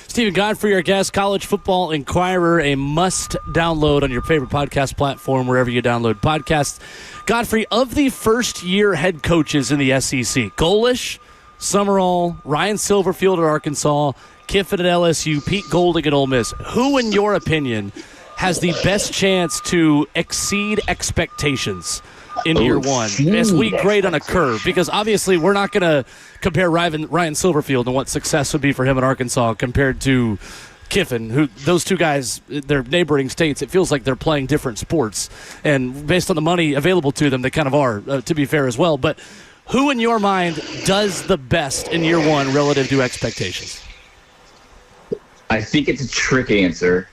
Stephen Godfrey, our guest, College Football Inquirer, a must-download on your favorite podcast platform, wherever you download podcasts. Godfrey, of the first-year head coaches in the SEC, Golish, Summerall, Ryan Silverfield at Arkansas, Kiffin at LSU, Pete Golding at Ole Miss, who, in your opinion, has the best chance to exceed expectations in year one as we grade on a curve? Because obviously we're not going to compare Ryan Silverfield and what success would be for him in Arkansas compared to Kiffin, who those two guys, they're neighboring states. It feels like they're playing different sports, and based on the money available to them, they kind of are, to be fair as well. But who in your mind does the best in year one relative to expectations? I think it's a trick answer,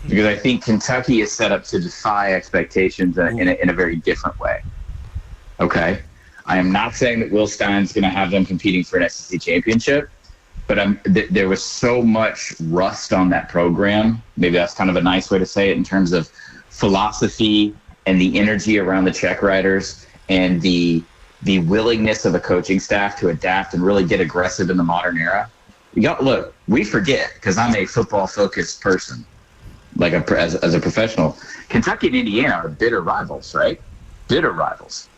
because I think Kentucky is set up to defy expectations in a very different way. Okay? I am not saying that Will Stein's going to have them competing for an SEC championship, but there was so much rust on that program. Maybe that's kind of a nice way to say it in terms of philosophy and the energy around the check writers and the willingness of the coaching staff to adapt and really get aggressive in the modern era. Look, we forget, because I'm a football-focused person. Like as a professional, Kentucky and Indiana are bitter rivals, right? Bitter rivals.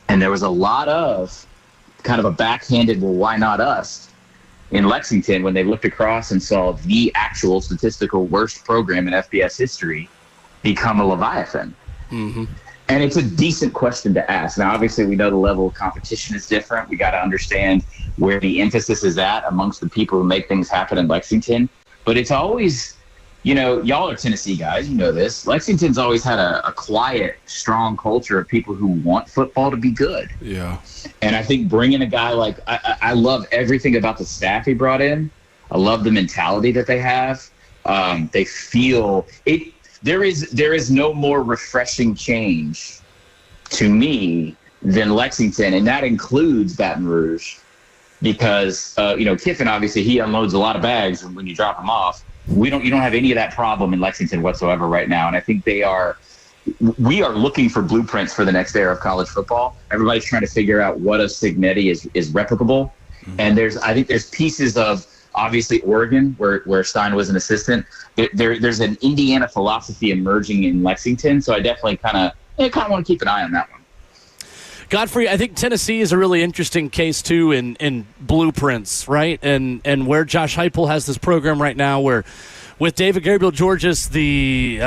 And there was a lot of kind of a backhanded, well, why not us, in Lexington when they looked across and saw the actual statistical worst program in FBS history become a Leviathan. Mm-hmm. And it's a decent question to ask. Now, obviously, we know the level of competition is different. We got to understand where the emphasis is at amongst the people who make things happen in Lexington. But it's always... y'all are Tennessee guys, you know this. Lexington's always had a quiet, strong culture of people who want football to be good. Yeah. And I think bringing a guy like I love everything about the staff he brought in. I love the mentality that they have. They feel it. There is no more refreshing change to me than Lexington, and that includes Baton Rouge, because Kiffin, obviously he unloads a lot of bags when you drop him off. You don't have any of that problem in Lexington whatsoever right now. And I think they are we are looking for blueprints for the next era of college football. Everybody's trying to figure out what of Signetti is replicable. And I think there's pieces of, obviously, Oregon, where Stein was an assistant. There's an Indiana philosophy emerging in Lexington, so I definitely kind of want to keep an eye on that one. Godfrey, I think Tennessee is a really interesting case, too, in blueprints, right? And where Josh Heupel has this program right now where with David Gabriel-Georges, the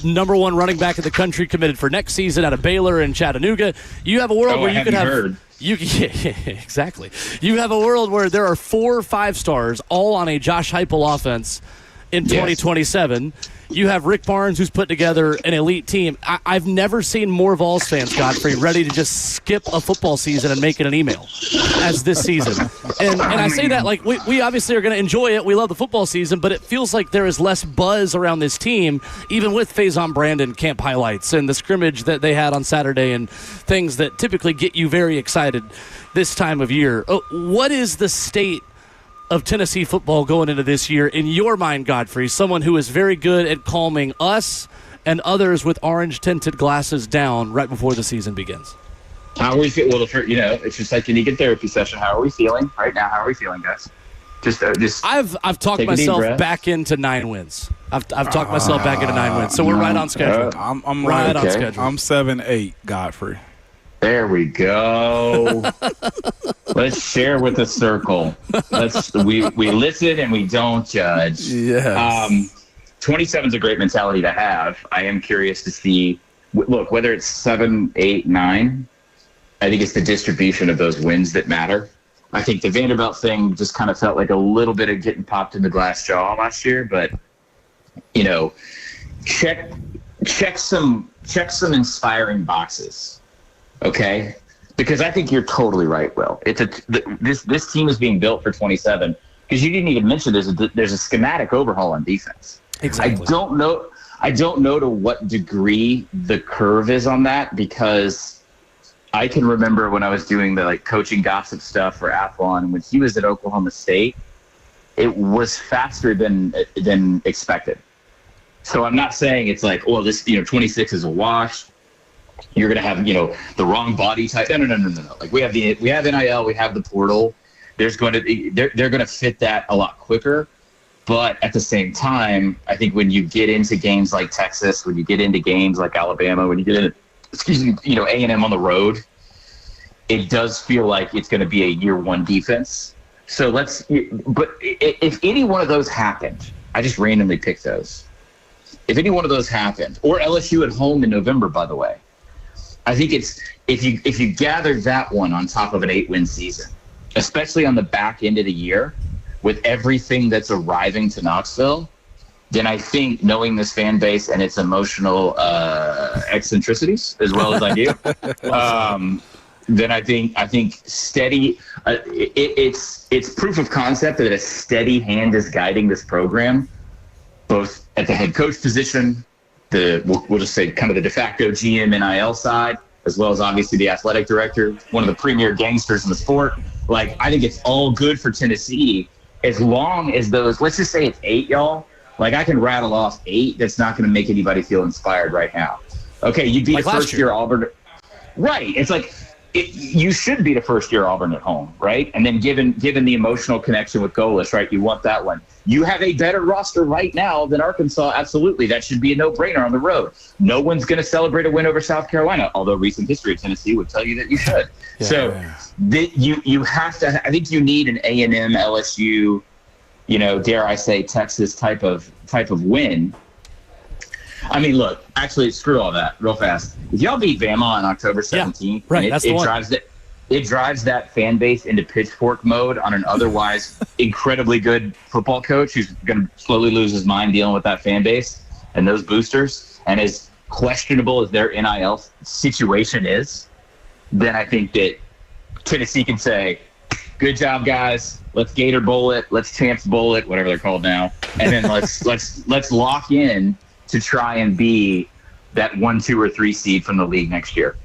number one running back in the country, committed for next season out of Baylor and Chattanooga, you have a world where you could have – yeah, exactly. You have a world where there are 4 or 5 stars all on a Josh Heupel offense in 2027. You have Rick Barnes, who's put together an elite team. I've never seen more Vols fans, Godfrey, ready to just skip a football season and make it an email as this season. And I say that like we obviously are going to enjoy it. We love the football season, but it feels like there is less buzz around this team, even with Faison Brandon camp highlights and the scrimmage that they had on Saturday and things that typically get you very excited this time of year. What is the state of Tennessee football going into this year, in your mind, Godfrey, someone who is very good at calming us and others with orange-tinted glasses down right before the season begins? How are we feeling? Well, it's just like you need a therapy session. How are we feeling right now? How are we feeling, guys? Just I've talked myself back into 9 wins. I've talked myself back into 9 wins, so we're right on schedule. I'm right on schedule. I'm 7-8, Godfrey. There we go. Let's share with the circle. We listen and we don't judge. Yes. 27 is a great mentality to have. I am curious to see. Look, whether it's 7, 8, 9, I think it's the distribution of those wins that matter. I think the Vanderbilt thing just kind of felt like a little bit of getting popped in the glass jaw last year, but check some inspiring boxes. Okay, because I think you're totally right, Will. This team is being built for 27 because you didn't even mention there's a schematic overhaul on defense. Exactly. I don't know to what degree the curve is on that, because I can remember when I was doing the coaching gossip stuff for Athlon when he was at Oklahoma State, it was faster than expected. So I'm not saying it's like, oh, this 26 is a wash. You're going to have, the wrong body type. No. Like we have NIL, we have the portal. There's going to be, they're going to fit that a lot quicker. But at the same time, I think when you get into games like Texas, when you get into games like Alabama, when you get into, A&M on the road, it does feel like it's going to be a year one defense. So but if any one of those happened, I just randomly picked those. If any one of those happened, or LSU at home in November, by the way, I think it's if you gather that one on top of an 8-win season, especially on the back end of the year, with everything that's arriving to Knoxville, then I think, knowing this fan base and its emotional eccentricities as well as I do, then I think steady. It's proof of concept that a steady hand is guiding this program, both at the head coach position, we'll just say kind of the de facto GM NIL side, as well as obviously the athletic director, one of the premier gangsters in the sport. I think it's all good for Tennessee as long as those, let's just say it's 8, y'all. I can rattle off 8 that's not going to make anybody feel inspired right now. Okay, you beat a first-year Auburn. Right. It's you should beat a first-year Auburn at home, right? And then given the emotional connection with Golis, right, you want that one. You have a better roster right now than Arkansas. Absolutely. That should be a no-brainer on the road. No one's going to celebrate a win over South Carolina, although recent history of Tennessee would tell you that you should. You have to – I think you need an A&M, LSU, dare I say, Texas type of win. I mean, look, actually, screw all that real fast. If y'all beat Bama on October 17th, right, that's the one. It drives that fan base into pitchfork mode on an otherwise incredibly good football coach who's going to slowly lose his mind dealing with that fan base and those boosters. And as questionable as their NIL situation is, then I think that Tennessee can say, good job, guys. Let's Gator Bowl it. Let's Champs Bowl it, whatever they're called now. And then let's lock in to try and be that 1, 2, or 3 seed from the league next year.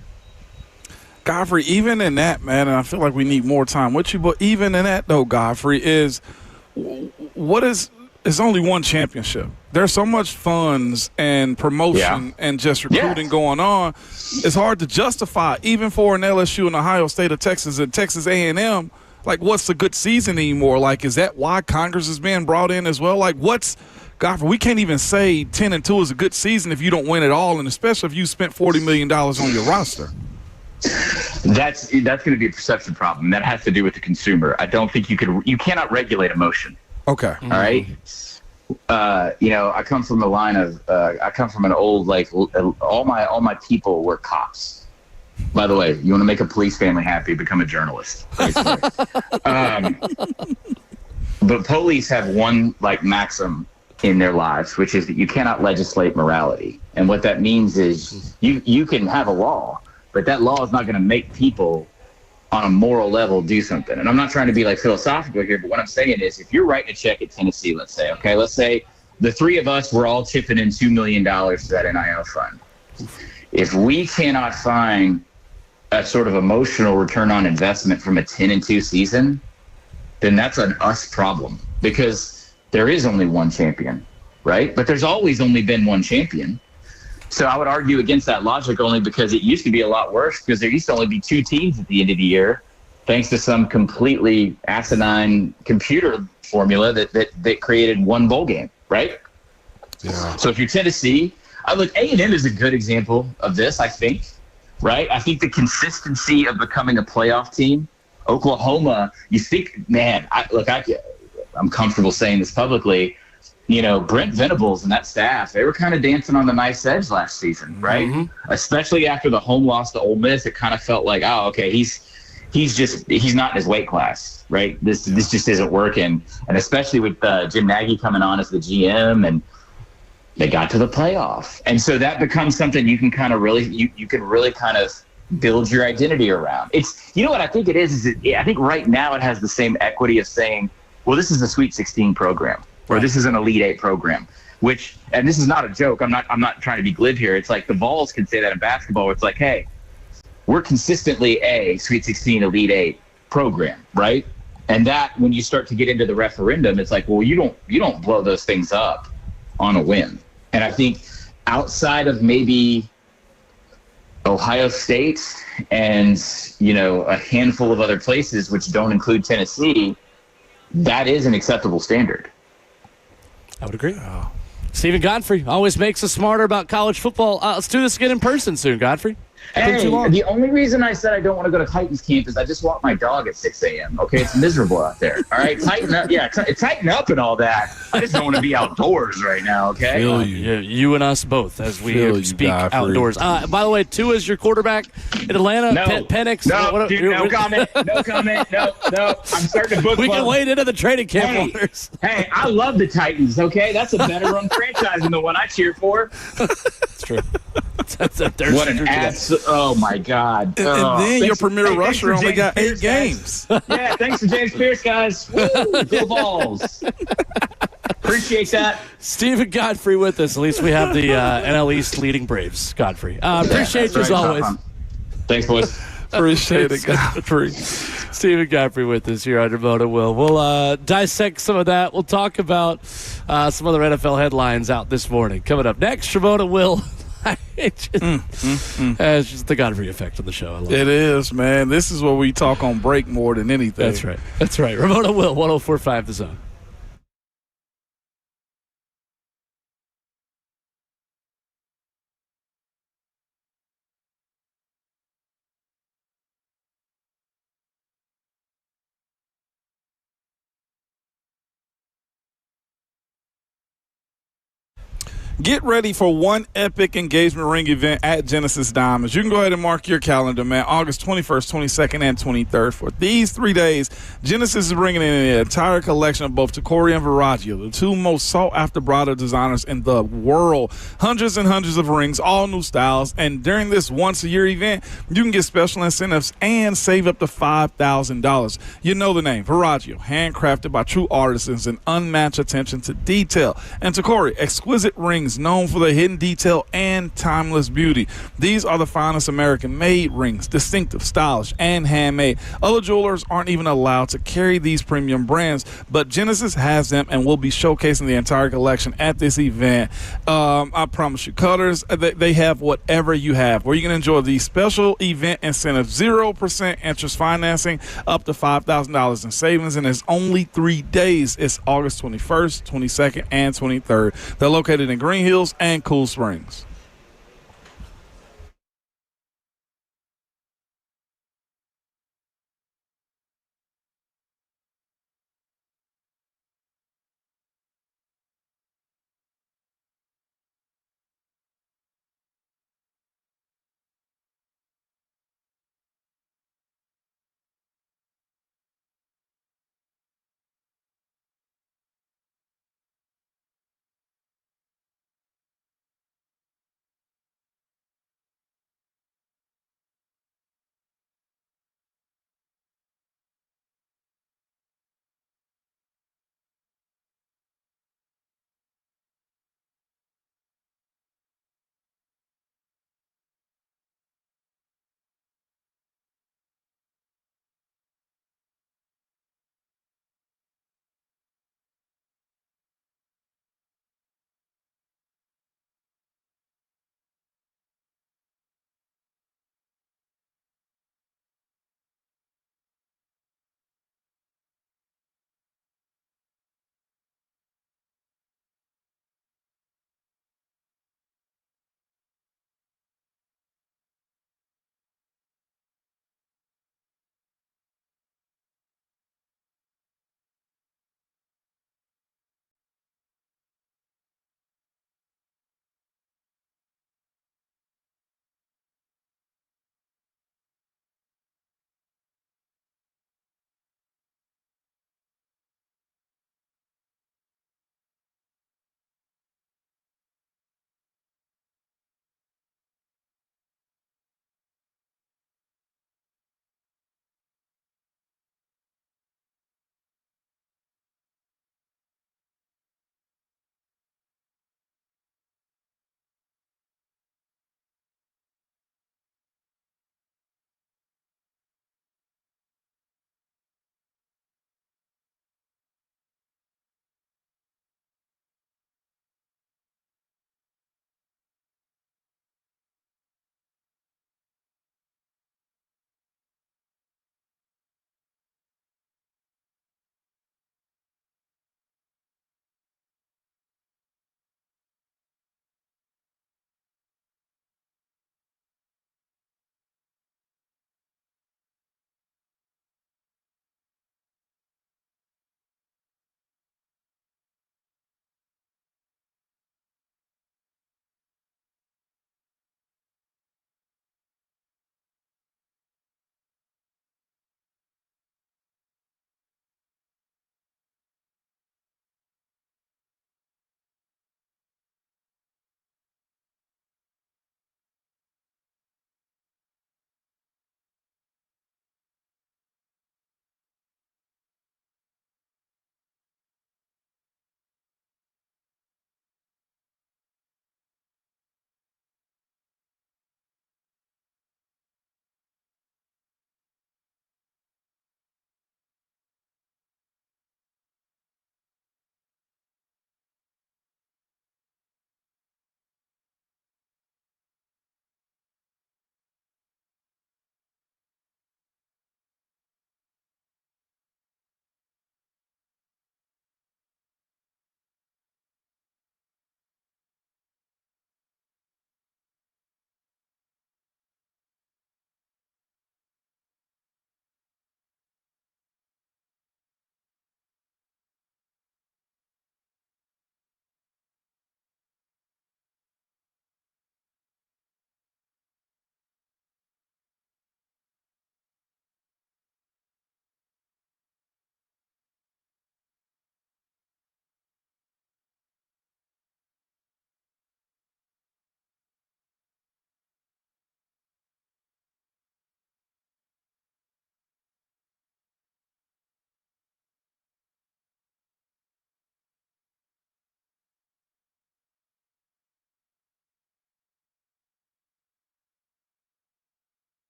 Godfrey, even in that, man, and I feel like we need more time with you, but even in that, though, Godfrey, is it's only one championship. There's so much funds and promotion and just recruiting going on. It's hard to justify, even for an LSU and Ohio State or Texas and Texas A&M. Like, what's a good season anymore? Like, is that why Congress is being brought in as well? Like, Godfrey, we can't even say 10-2 is a good season if you don't win at all, and especially if you spent $40 million on your roster. That's going to be a perception problem. That has to do with the consumer. I don't think you cannot regulate emotion. Okay. All right. I come from a line of I come from an old, like, all my people were cops. By the way, you want to make a police family happy, become a journalist. But police have one, like, maxim in their lives, which is that you cannot legislate morality. And what that means is you can have a law, but that law is not going to make people on a moral level do something. And I'm not trying to be, like, philosophical here, but what I'm saying is, if you're writing a check at Tennessee, let's say the three of us were all chipping in $2 million to that NIL fund. If we cannot find a sort of emotional return on investment from a 10-2 season, then that's an us problem, because there is only one champion, right? But there's always only been one champion. So I would argue against that logic, only because it used to be a lot worse, because there used to only be two teams at the end of the year, thanks to some completely asinine computer formula that created one bowl game, right? Yeah. So if you're Tennessee, look, A&M is a good example of this, I think, right? I think the consistency of becoming a playoff team. Oklahoma, you think, man, I'm comfortable saying this publicly. Brent Venables and that staff, they were kind of dancing on the knife's edge last season, right? Mm-hmm. Especially after the home loss to Ole Miss, it kind of felt like, oh, okay, he's not in his weight class, right? This just isn't working. And especially with Jim Nagy coming on as the GM, and they got to the playoff. And so that becomes something you can kind of really, you can really kind of build your identity around. It's, what I think it is I think right now it has the same equity of saying, well, this is a Sweet 16 program, or this is an Elite 8 program, and this is not a joke. I'm not trying to be glib here. It's like the Vols can say that in basketball, where it's like, hey, we're consistently a Sweet 16 Elite 8 program, right? And that, when you start to get into the referendum, it's like, well, you don't blow those things up on a win. And I think outside of maybe Ohio State and, a handful of other places, which don't include Tennessee, that is an acceptable standard. I would agree. Oh. Stephen Godfrey always makes us smarter about college football. Let's do this again in person soon, Godfrey. Hey, the only reason I said I don't want to go to Titans camp is I just walk my dog at 6 a.m. Okay, it's miserable out there. All right, tighten up. Yeah, tighten up and all that. I just don't want to be outdoors right now. Okay, you and us both as we speak outdoors. By the way, Tua's your quarterback in Atlanta. No, Penix. No comment. No comment. No. I'm starting to book. We can wade into the training camp waters. Hey, I love the Titans. Okay, that's a better run franchise than the one I cheer for. That's true. What an ass! Oh my God! And then your premier rusher only got 8 games. Yeah, thanks to James Pierce, guys. Woo, go Balls! Appreciate that. Stephen Godfrey with us. At least we have the NL East leading Braves. Godfrey, appreciate you as always. Thanks, boys. Appreciate it, Godfrey. Stephen Godfrey with us here on Ramon Will. We'll dissect some of that. We'll talk about some other NFL headlines out this morning. Coming up next, Ramon Will. It's just the Godfrey effect on the show. I love it. It is, man. This is what we talk on break more than anything. That's right. Ramon Will, 104.5 The Zone. Get ready for one epic engagement ring event at Genesis Diamonds. You can go ahead and mark your calendar, man. August 21st, 22nd, and 23rd. For these 3 days, Genesis is bringing in an entire collection of both Tacori and Verragio, the two most sought-after bridal designers in the world. Hundreds and hundreds of rings, all new styles. And during this once-a-year event, you can get special incentives and save up to $5,000. You know the name, Verragio, handcrafted by true artisans and unmatched attention to detail. And Tacori, exquisite rings rings known for their hidden detail and timeless beauty. These are the finest American-made rings, distinctive, stylish, and handmade. Other jewelers aren't even allowed to carry these premium brands, but Genesis has them and will be showcasing the entire collection at this event. I promise you, Cutters, they have whatever you have, where you can enjoy the special event incentive, 0% interest financing, up to $5,000 in savings, and it's only 3 days. It's August 21st, 22nd, and 23rd. They're located in Green Hills and Cool Springs.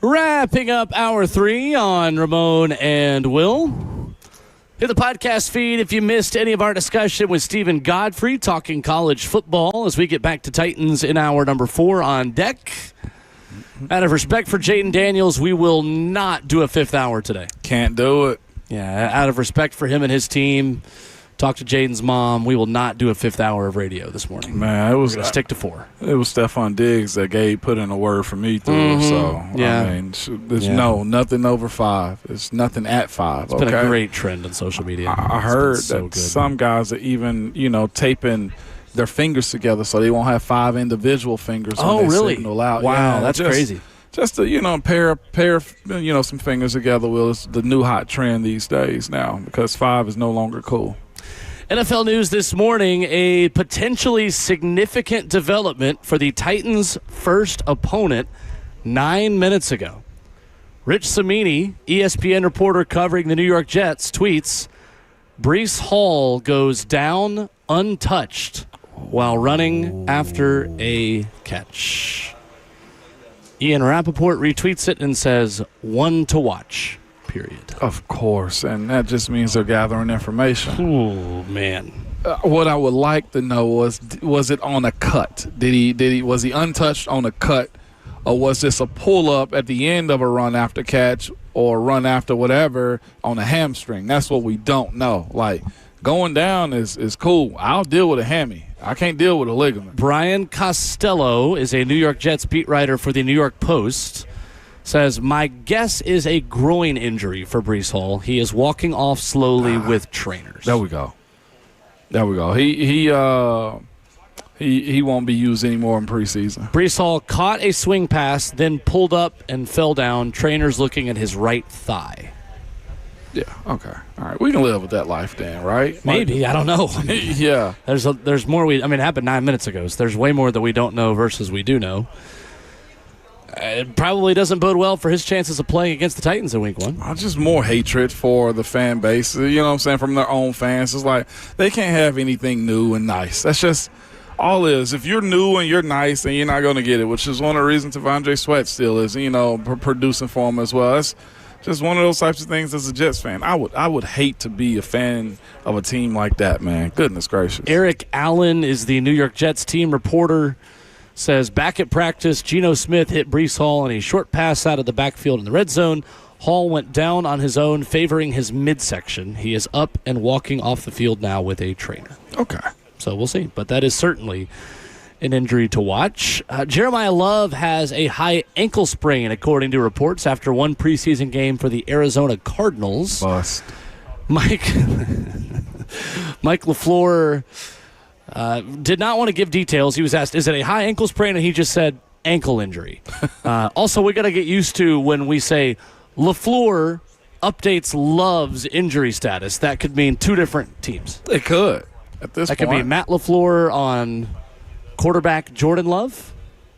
Wrapping up hour 3 on Ramon and Will. Hit the podcast feed if you missed any of our discussion with Stephen Godfrey talking college football as we get back to Titans in hour number 4 on deck. Out of respect for Jaden Daniels, we will not do a 5th hour today. Can't do it. Yeah, out of respect for him and his team, talk to Jaden's mom. We will not do a 5th hour of radio this morning. Man, it was We're gonna stick to 4. It was Stephon Diggs that Gabe put in a word for me through. So Yeah. I mean, there's nothing over 5. It's nothing at 5. It's been a great trend on social media. I heard It's been that so good. some guys are even taping their fingers together so they won't have 5 individual fingers. Oh, when they really? Signal out. Wow, Yeah, that's crazy. Just to pair some fingers together. Will is the new hot trend these days now because 5 is no longer cool. NFL news this morning, a potentially significant development for the Titans' first opponent 9 minutes ago. Rich Cimini, ESPN reporter covering the New York Jets, tweets, Breece Hall goes down untouched while running after a catch. Ian Rappaport retweets it and says, one to watch, period. Of course, and that just means they're gathering information. Oh, man. What I would like to know was it on a cut? Was he untouched on a cut, or was this a pull up at the end of a run after catch or run after whatever on a hamstring? That's what we don't know. Like going down is cool. I'll deal with a hammy. I can't deal with a ligament. Brian Costello is a New York Jets beat writer for the New York Post. Says, my guess is a groin injury for Breece Hall. He is walking off slowly with trainers. There we go. He won't be used anymore in preseason. Breece Hall caught a swing pass, then pulled up and fell down. Trainers looking at his right thigh. Yeah, okay. All right. We can live with that life, Dan, right? Maybe. I don't know. Yeah. There's more. It happened 9 minutes ago, so there's way more that we don't know versus we do know. It probably doesn't bode well for his chances of playing against the Titans in week 1. Just more hatred for the fan base, you know what I'm saying, from their own fans. It's like they can't have anything new and nice. That's just all it is. If you're new and you're nice, then you're not going to get it, which is one of the reasons Devondre Sweat still is, producing for him as well. It's just one of those types of things as a Jets fan. I would hate to be a fan of a team like that, man. Goodness gracious. Eric Allen is the New York Jets team reporter. Says, back at practice, Geno Smith hit Breece Hall on a short pass out of the backfield in the red zone. Hall went down on his own, favoring his midsection. He is up and walking off the field now with a trainer. Okay. So we'll see. But that is certainly an injury to watch. Jeremiah Love has a high ankle sprain, according to reports, after one preseason game for the Arizona Cardinals. Bust. Mike LaFleur did not want to give details. He was asked, is it a high ankle sprain? And he just said, ankle injury. Also, we got to get used to when we say LaFleur updates Love's injury status. That could mean 2 different teams. It could at this point. That could be Matt LaFleur on quarterback Jordan Love.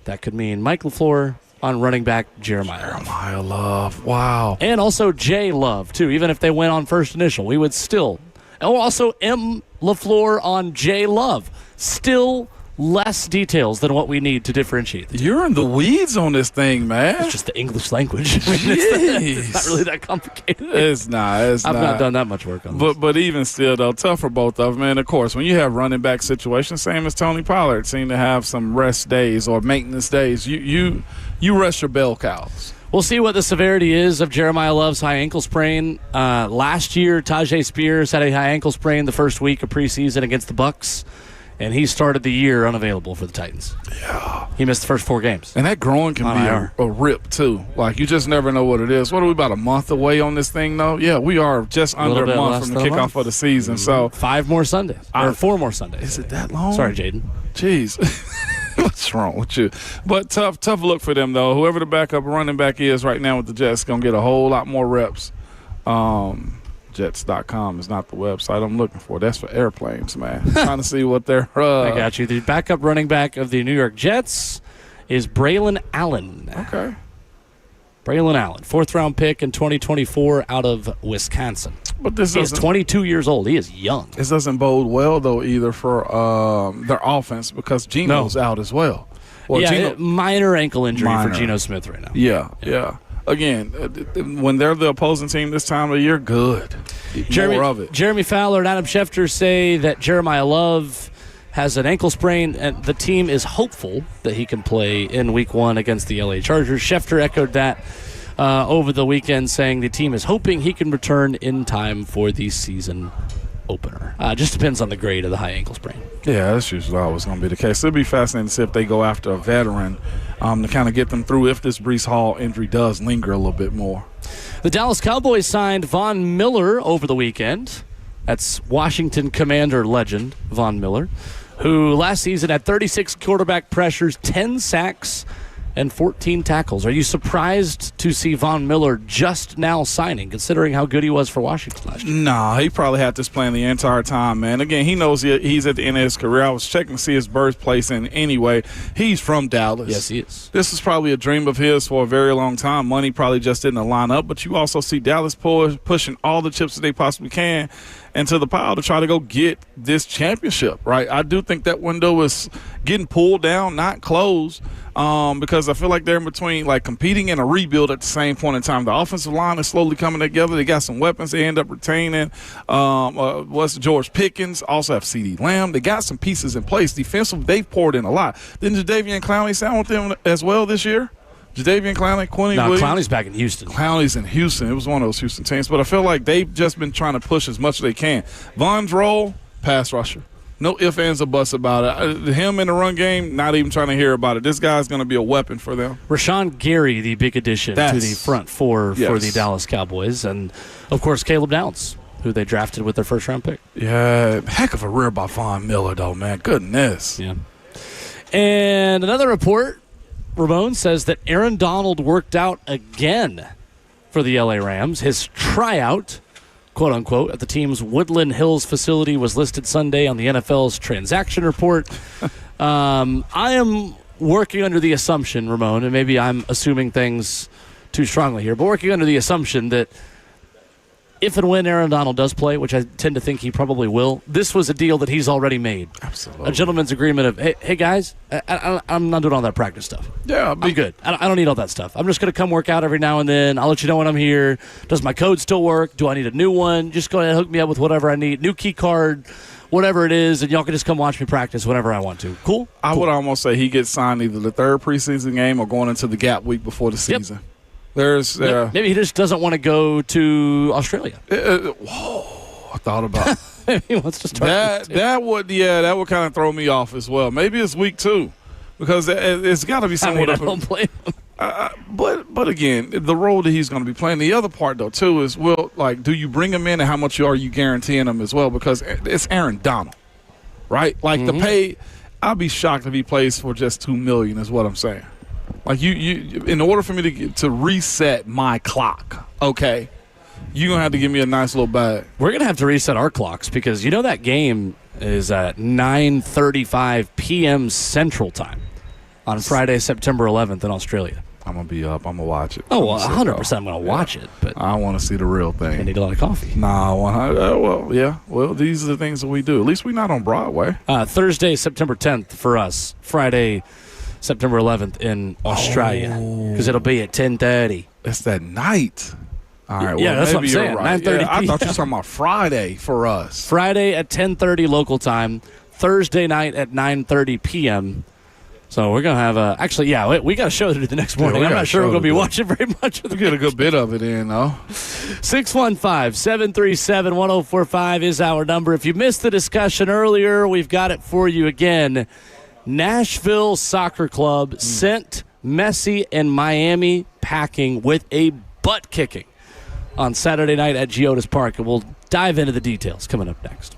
That could mean Mike LaFleur on running back Jeremiah Love. Jeremiah Love. Wow. And also Jay Love, too. Even if they went on first initial, we would still. And also M. LaFleur on Jay Love. Still less details than what we need to differentiate. You're in the weeds on this thing, man. It's just the English language. It's not really that complicated. It's not. I've not done that much work on this. But even still, though, tough for both of them. And, of course, when you have running back situations, same as Tony Pollard, seem to have some rest days or maintenance days. You rest your bell cows. We'll see what the severity is of Jeremiah Love's high ankle sprain. Last year, Tajay Spears had a high ankle sprain the first week of preseason against the Bucs, and he started the year unavailable for the Titans. Yeah. He missed the first 4 games. And that groin can be a rip, too. Like, you just never know what it is. What are we, about a month away on this thing, though? Yeah, we are just under a month from the kickoff of the season. So 5 more Sundays, or 4 more Sundays. Is it that long? Sorry, Jaden. Jeez. What's wrong with you? But tough look for them, though. Whoever the backup running back is right now with the Jets going to get a whole lot more reps. Jets.com is not the website I'm looking for. That's for airplanes, man. Trying to see what they're I got you. The backup running back of the New York Jets is Braylon Allen. Okay. Braylon Allen, 4th-round pick in 2024 out of Wisconsin. But this He's 22 years old. He is young. This doesn't bode well, though, either for their offense because Geno's out as well. Minor ankle injury for Geno Smith right now. Yeah. again, when they're the opposing team this time of the year, good. More of it. Jeremy Fowler and Adam Schefter say that Jeremiah Love has an ankle sprain, and the team is hopeful that he can play in Week 1 against the LA Chargers. Schefter echoed that over the weekend, saying the team is hoping he can return in time for the season opener. Just depends on the grade of the high ankle sprain. Yeah, that's usually always going to be the case. It'll be fascinating to see if they go after a veteran to kind of get them through if this Breece Hall injury does linger a little bit more. The Dallas Cowboys signed Von Miller over the weekend. That's Washington Commander legend Von Miller, who last season had 36 quarterback pressures, 10 sacks, and 14 tackles. Are you surprised to see Von Miller just now signing, considering how good he was for Washington last year? Nah, he probably had this plan the entire time, man. Again, he knows he's at the end of his career. I was checking to see his birthplace, and anyway, he's from Dallas. Yes, he is. This is probably a dream of his for a very long time. Money probably just didn't line up, but you also see Dallas pushing all the chips that they possibly can into the pile to try to go get this championship, right? I do think that window is getting pulled down, not closed, because I feel like they're in between, like, competing and a rebuild at the same point in time. The offensive line is slowly coming together. They got some weapons they end up retaining. George Pickens, also have CeeDee Lamb. They got some pieces in place. Defensive, they've poured in a lot. Didn't Jadeveon Clowney sound with them as well this year? Jadeveon Clowney, Quinny Williams. Clowney's back in Houston. Clowney's in Houston. It was one of those Houston teams. But I feel like they've just been trying to push as much as they can. Von's role, pass rusher. No ifs, ands, or buts about it. Him in the run game, not even trying to hear about it. This guy's going to be a weapon for them. Rashawn Gary, the big addition to the front four for the Dallas Cowboys. And, of course, Caleb Downs, who they drafted with their first-round pick. Yeah, heck of a rear by Von Miller, though, man. Goodness. Yeah. And another report, Ramon says that Aaron Donald worked out again for the LA Rams. His tryout, quote unquote, at the team's Woodland Hills facility was listed Sunday on the NFL's transaction report. I am working under the assumption, Ramon, and maybe I'm assuming things too strongly here, but working under the assumption that if and when Aaron Donald does play, which I tend to think he probably will, this was a deal that he's already made. Absolutely. A gentleman's agreement of, hey guys, I'm not doing all that practice stuff. Yeah. I'm good. I don't need all that stuff. I'm just going to come work out every now and then. I'll let you know when I'm here. Does my code still work? Do I need a new one? Just go ahead and hook me up with whatever I need. New key card, whatever it is, and y'all can just come watch me practice whenever I want to. Cool? I would almost say he gets signed either the third preseason game or going into the gap week before the season. Yep. Maybe he just doesn't want to go to Australia. I thought about Maybe he wants to start. That would kind of throw me off as well. Maybe it's week 2 because it's got to be somewhat. I don't blame him. But again, the role that he's going to be playing. The other part though too is, do you bring him in and how much are you guaranteeing him as well? Because it's Aaron Donald, right? Like the pay, I'd be shocked if he plays for just $2 million. Is what I'm saying. Like you, in order for me to reset my clock, okay, you're going to have to give me a nice little bag. We're going to have to reset our clocks because that game is at 9:35 p.m. Central Time on Friday, September 11th in Australia. I'm going to be up. I'm going to watch it. Oh, 100% I'm going to watch it. But I want to see the real thing. I need a lot of coffee. Nah, well, these are the things that we do. At least we're not on Broadway. Thursday, September 10th for us. Friday, September 11th in Australia because it'll be at 10:30. It's that night. All right. Yeah, that's what I'm saying. Right. 9:30 I thought you were talking about Friday for us. Friday at 10:30 local time. Thursday night at 9:30 p.m. So we're gonna have we got a show to do the next morning. I'm not sure we're gonna be watching very much of the. We get a good bit of it in though. 615-737-1045 is our number. If you missed the discussion earlier, we've got it for you again. Nashville Soccer Club sent Messi and Miami packing with a butt kicking on Saturday night at Geodis Park, and we'll dive into the details coming up next.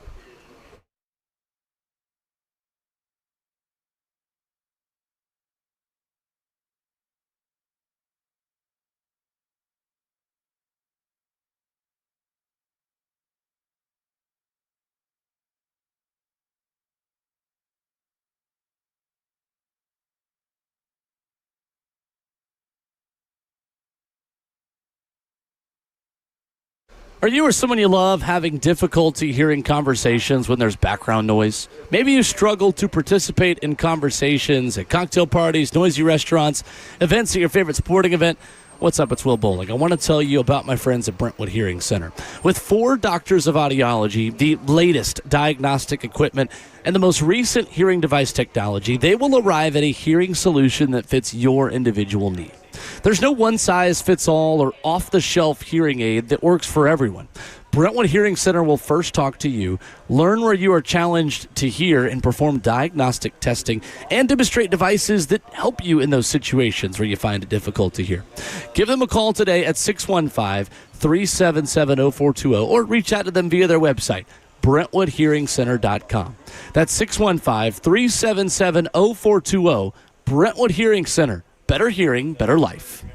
Are you or someone you love having difficulty hearing conversations when there's background noise? Maybe you struggle to participate in conversations at cocktail parties, noisy restaurants, events at your favorite sporting event, What's up? It's Will Bowling. I want to tell you about my friends at Brentwood Hearing Center. With 4 doctors of audiology, the latest diagnostic equipment, and the most recent hearing device technology, they will arrive at a hearing solution that fits your individual need. There's no one-size-fits-all or off-the-shelf hearing aid that works for everyone. Brentwood Hearing Center will first talk to you, learn where you are challenged to hear, and perform diagnostic testing and demonstrate devices that help you in those situations where you find it difficult to hear. Give them a call today at 615-377-0420 or reach out to them via their website, BrentwoodHearingCenter.com. That's 615-377-0420, Brentwood Hearing Center. Better hearing, better life.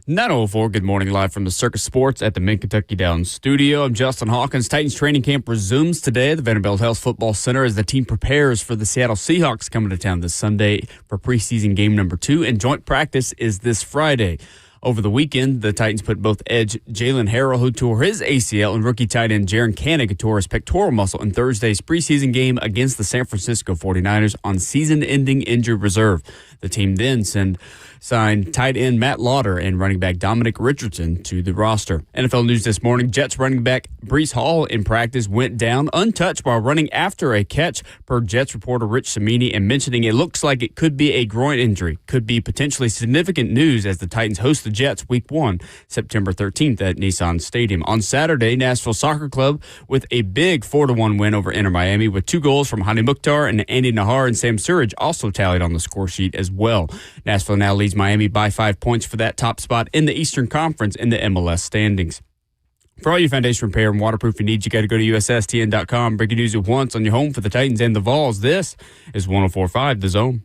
9:04, good morning, live from the Circus Sports at the Mid-Kentucky Downs studio. I'm Justin Hawkins. Titans training camp resumes today at the Vanderbilt Health Football Center as the team prepares for the Seattle Seahawks coming to town this Sunday for preseason game number 2, and joint practice is this Friday. Over the weekend, the Titans put both edge Jalen Harrell, who tore his ACL, and rookie tight end Jaron Kanig, who tore his pectoral muscle in Thursday's preseason game against the San Francisco 49ers on season-ending injured reserve. The team then signed tight end Matt Lauder and running back Dominic Richardson to the roster. NFL news this morning, Jets running back Breece Hall in practice went down untouched while running after a catch, per Jets reporter Rich Cimini, and mentioning it looks like it could be a groin injury. Could be potentially significant news as the Titans host the Jets Week 1, September 13th at Nissan Stadium. On Saturday, Nashville Soccer Club with a big 4-1 win over Inter Miami with 2 goals from Hani Mukhtar and Andy Nahar, and Sam Surridge also tallied on the score sheet as well. Nashville now leads Miami by 5 points for that top spot in the Eastern Conference in the MLS standings. For all your foundation repair and waterproofing needs, you got to go to USSTN.com. Breaking news at once on your home for the Titans and the Vols. This is 104.5 The Zone.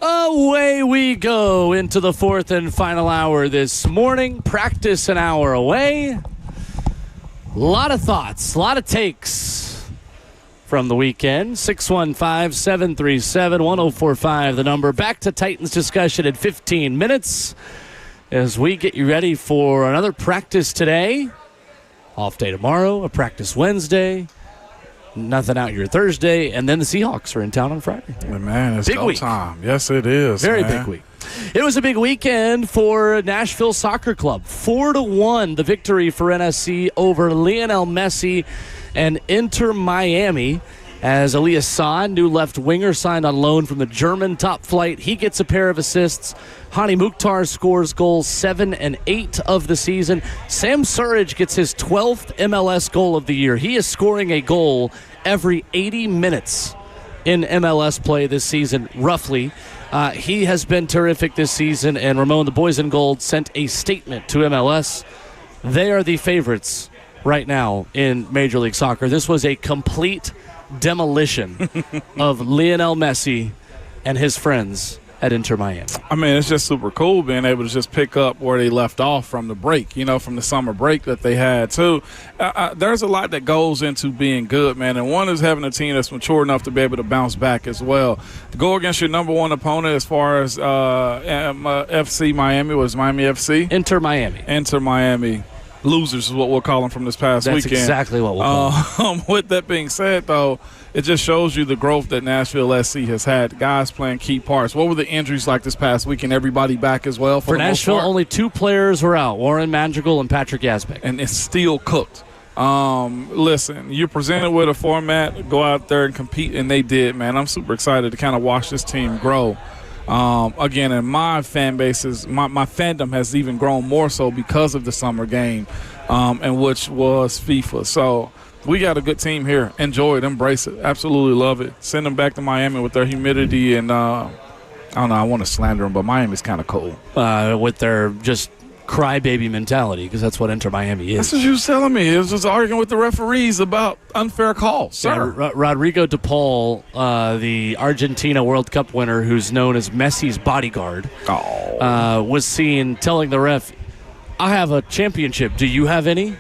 Away we go into the fourth and final hour this morning. Practice an hour away. A lot of thoughts, a lot of takes from the weekend. 615-737-1045, the number. Back to Titans discussion in 15 minutes as we get you ready for another practice today. Off day tomorrow, a practice Wednesday. Nothing out here Thursday, and then the Seahawks are in town on Friday. Man, it's big go week. Time. Yes, it is. Very big week. It was a big weekend for Nashville Soccer Club. 4-1, the victory for NSC over Lionel Messi and Inter Miami. As Elias San, new left winger, signed on loan from the German top flight. He gets a pair of assists. Hani Mukhtar scores goals 7 and 8 of the season. Sam Surridge gets his 12th MLS goal of the year. He is scoring a goal every 80 minutes in MLS play this season, roughly. He has been terrific this season, and Ramon, the boys in gold, sent a statement to MLS. They are the favorites right now in Major League Soccer. This was a complete demolition of Lionel Messi and his friends at Inter Miami. I mean, it's just super cool being able to just pick up where they left off from the break, from the summer break that they had, too. There's a lot that goes into being good, man, and one is having a team that's mature enough to be able to bounce back as well. To go against your number one opponent as far as FC Miami was Miami FC? Inter Miami. Inter Miami. Losers is what we'll call them from this past weekend. That's exactly what we'll call them. With that being said, though, it just shows you the growth that Nashville SC has had. Guys playing key parts. What were the injuries like this past weekend? Everybody back as well? For Nashville, only 2 players were out, Warren Madrigal and Patrick Yazbek. And it's still cooked. Listen, you're presented with a format, go out there and compete, and they did, man. I'm super excited to kind of watch this team grow. Again, and my fan bases, my fandom has even grown more so because of the summer game, and which was FIFA. So we got a good team here. Enjoy it, embrace it, absolutely love it. Send them back to Miami with their humidity and I don't know. I want to slander them, but Miami's kind of cold with their just crybaby mentality, because that's what Inter Miami is. That's what you was telling me. It was just arguing with the referees about unfair calls. Sir. Yeah, Rodrigo De Paul, the Argentina World Cup winner, who's known as Messi's bodyguard, was seen telling the ref, "I have a championship. Do you have any?"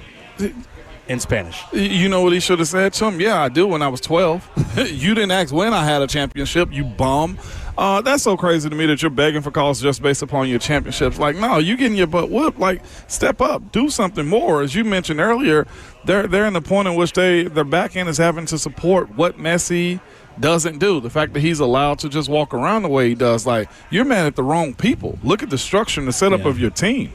In Spanish. You know what he should have said to him? Yeah, I do, when I was 12. You didn't ask when I had a championship, you bum. That's so crazy to me that you're begging for calls just based upon your championships. Like, no, you getting your butt whooped. Like, step up, do something more. As you mentioned earlier, they're in the point in which their back end is having to support what Messi doesn't do. The fact that he's allowed to just walk around the way he does. Like, you're mad at the wrong people. Look at the structure and the setup of your team.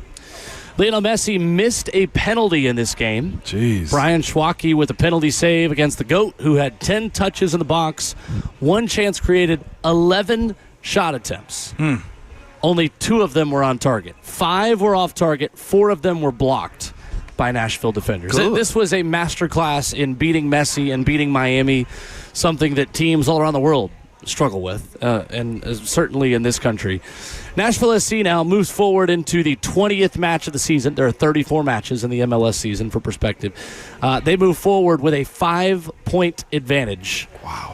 Lionel Messi missed a penalty in this game. Jeez. Brian Schwacke with a penalty save against the GOAT, who had 10 touches in the box, 1 chance created, 11 shot attempts. Only 2 of them were on target. 5 were off target. 4 of them were blocked by Nashville defenders. Good. This was a masterclass in beating Messi and beating Miami, something that teams all around the world struggle with, and certainly in this country. Nashville SC now moves forward into the 20th match of the season. There are 34 matches in the MLS season, for perspective. They move forward with a 5-point advantage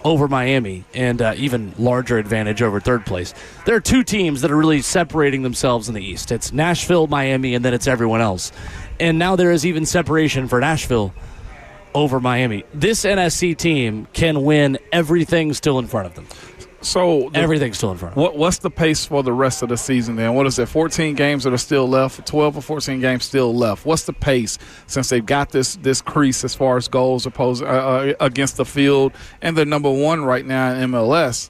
over Miami, and even larger advantage over third place. There are two teams that are really separating themselves in the East. It's Nashville, Miami, and then it's everyone else. And now there is even separation for Nashville over Miami. This NSC team can win everything still in front of them. So everything's still in front of them. What's the pace for the rest of the season then? What is it, 14 games that are still left, 12 or 14 games still left? What's the pace since they've got this crease as far as goals against the field, and they're number one right now in MLS?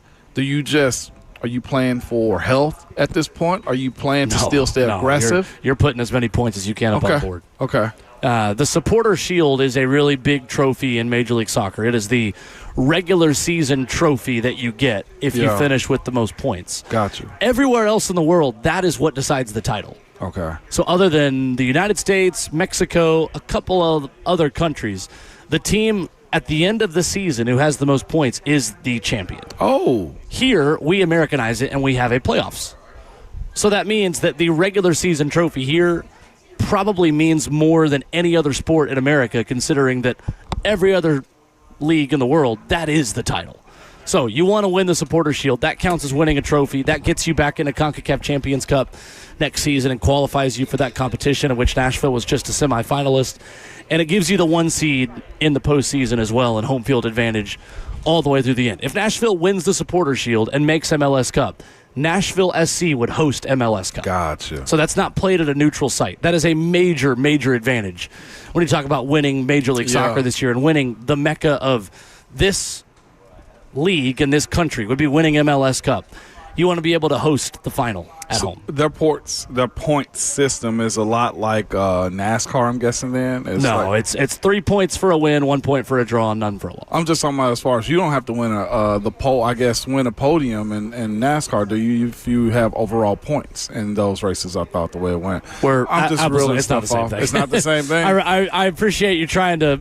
Are you playing for health at this point? Are you playing to still stay aggressive? You're putting as many points as you can up on board. Okay. The Supporter Shield is a really big trophy in Major League Soccer. It is the regular season trophy that you get if you finish with the most points. Gotcha. Everywhere else in the world, that is what decides the title. Okay. So other than the United States, Mexico, a couple of other countries, the team at the end of the season who has the most points is the champion. Oh. Here, we Americanize it and we have a playoffs. So that means that the regular season trophy here probably means more than any other sport in America, considering that every other league in the world, that is the title. So you want to win the Supporter Shield. That counts as winning a trophy. That gets you back into CONCACAF Champions Cup next season and qualifies you for that competition, in which Nashville was just a semifinalist. And it gives you the 1 seed in the postseason as well, and home field advantage all the way through the end. If Nashville wins the Supporter Shield and makes MLS Cup, Nashville SC would host MLS Cup. Gotcha. So that's not played at a neutral site. That is a major, major advantage when you talk about winning Major League Soccer this year and winning the mecca of this league in this country would be winning MLS Cup. You want to be able to host the final at home. Their point system is a lot like NASCAR, I'm guessing then? It's 3 points for a win, 1 point for a draw, and none for a loss. I'm just talking about as far as you don't have to win win a podium in NASCAR, do you, if you have overall points in those races? I thought the way it went. It's not the same thing. It's not the same thing? I appreciate you trying to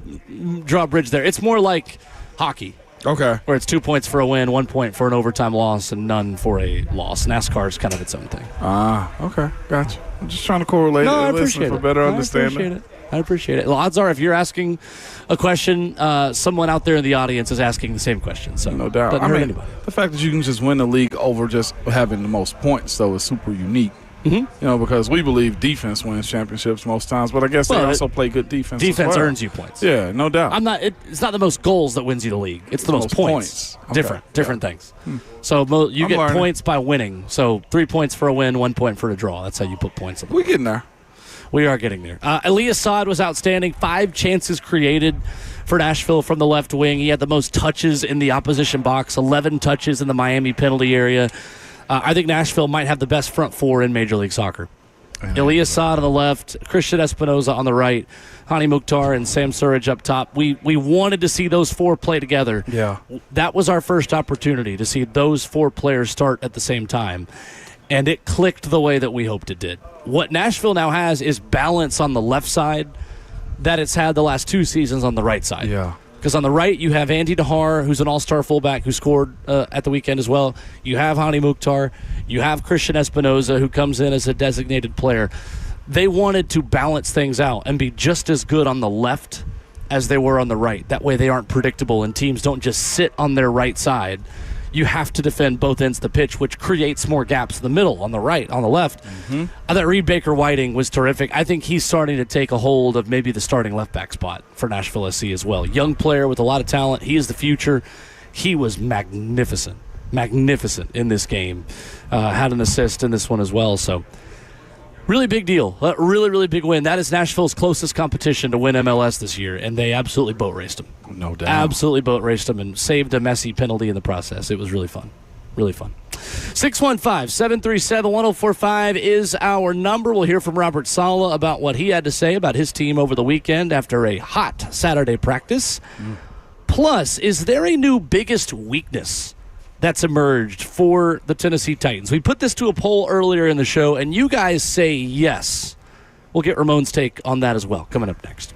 draw a bridge there. It's more like hockey. Okay. Where it's 2 points for a win, 1 point for an overtime loss, and none for a loss. NASCAR is kind of its own thing. Okay. Gotcha. I'm just trying to correlate I appreciate it. for better understanding. I appreciate it. Well, odds are if you're asking a question, someone out there in the audience is asking the same question. So no doubt. Doesn't hurt anybody. The fact that you can just win the league over just having the most points, though, is super unique. Mm-hmm. Because we believe defense wins championships most times, but I guess they also play good defense. Defense earns you points. Yeah, no doubt. It's not the most goals that wins you the league. It's the most points. Okay. Different things. So you get points by winning. So 3 points for a win, 1 point for a draw. That's how you put points on the board. We're getting there. We are getting there. Elias Saad was outstanding. 5 chances created for Nashville from the left wing. He had the most touches in the opposition box, 11 touches in the Miami penalty area. I think Nashville might have the best front four in Major League Soccer. Elias Saad on the left, Christian Espinoza on the right, Hani Mukhtar and Sam Surridge up top. We wanted to see those four play together. Yeah. That was our first opportunity to see those 4 players start at the same time. And it clicked the way that we hoped it did. What Nashville now has is balance on the left side that it's had the last 2 seasons on the right side. Yeah. Because on the right, you have Andy Dahar, who's an all-star fullback who scored at the weekend as well. You have Hani Mukhtar. You have Christian Espinoza, who comes in as a designated player. They wanted to balance things out and be just as good on the left as they were on the right. That way they aren't predictable and teams don't just sit on their right side. You have to defend both ends of the pitch, which creates more gaps in the middle, on the right, on the left. Mm-hmm. I thought Reed Baker-Whiting was terrific. I think he's starting to take a hold of maybe the starting left-back spot for Nashville SC as well. Young player with a lot of talent. He is the future. He was magnificent in this game. Had an assist in this one as well, so really big deal. Really, really big win. That is Nashville's closest competition to win MLS this year, and they absolutely boat raced them. No doubt. Absolutely boat raced them and saved a messy penalty in the process. It was really fun. Really fun. 615-737-1045 is our number. We'll hear from Robert Saleh about what he had to say about his team over the weekend after a hot Saturday practice. Plus, is there a new biggest weakness that's emerged for the Tennessee Titans? We put this to a poll earlier in the show, and you guys say yes. We'll get Ramon's take on that as well, coming up next.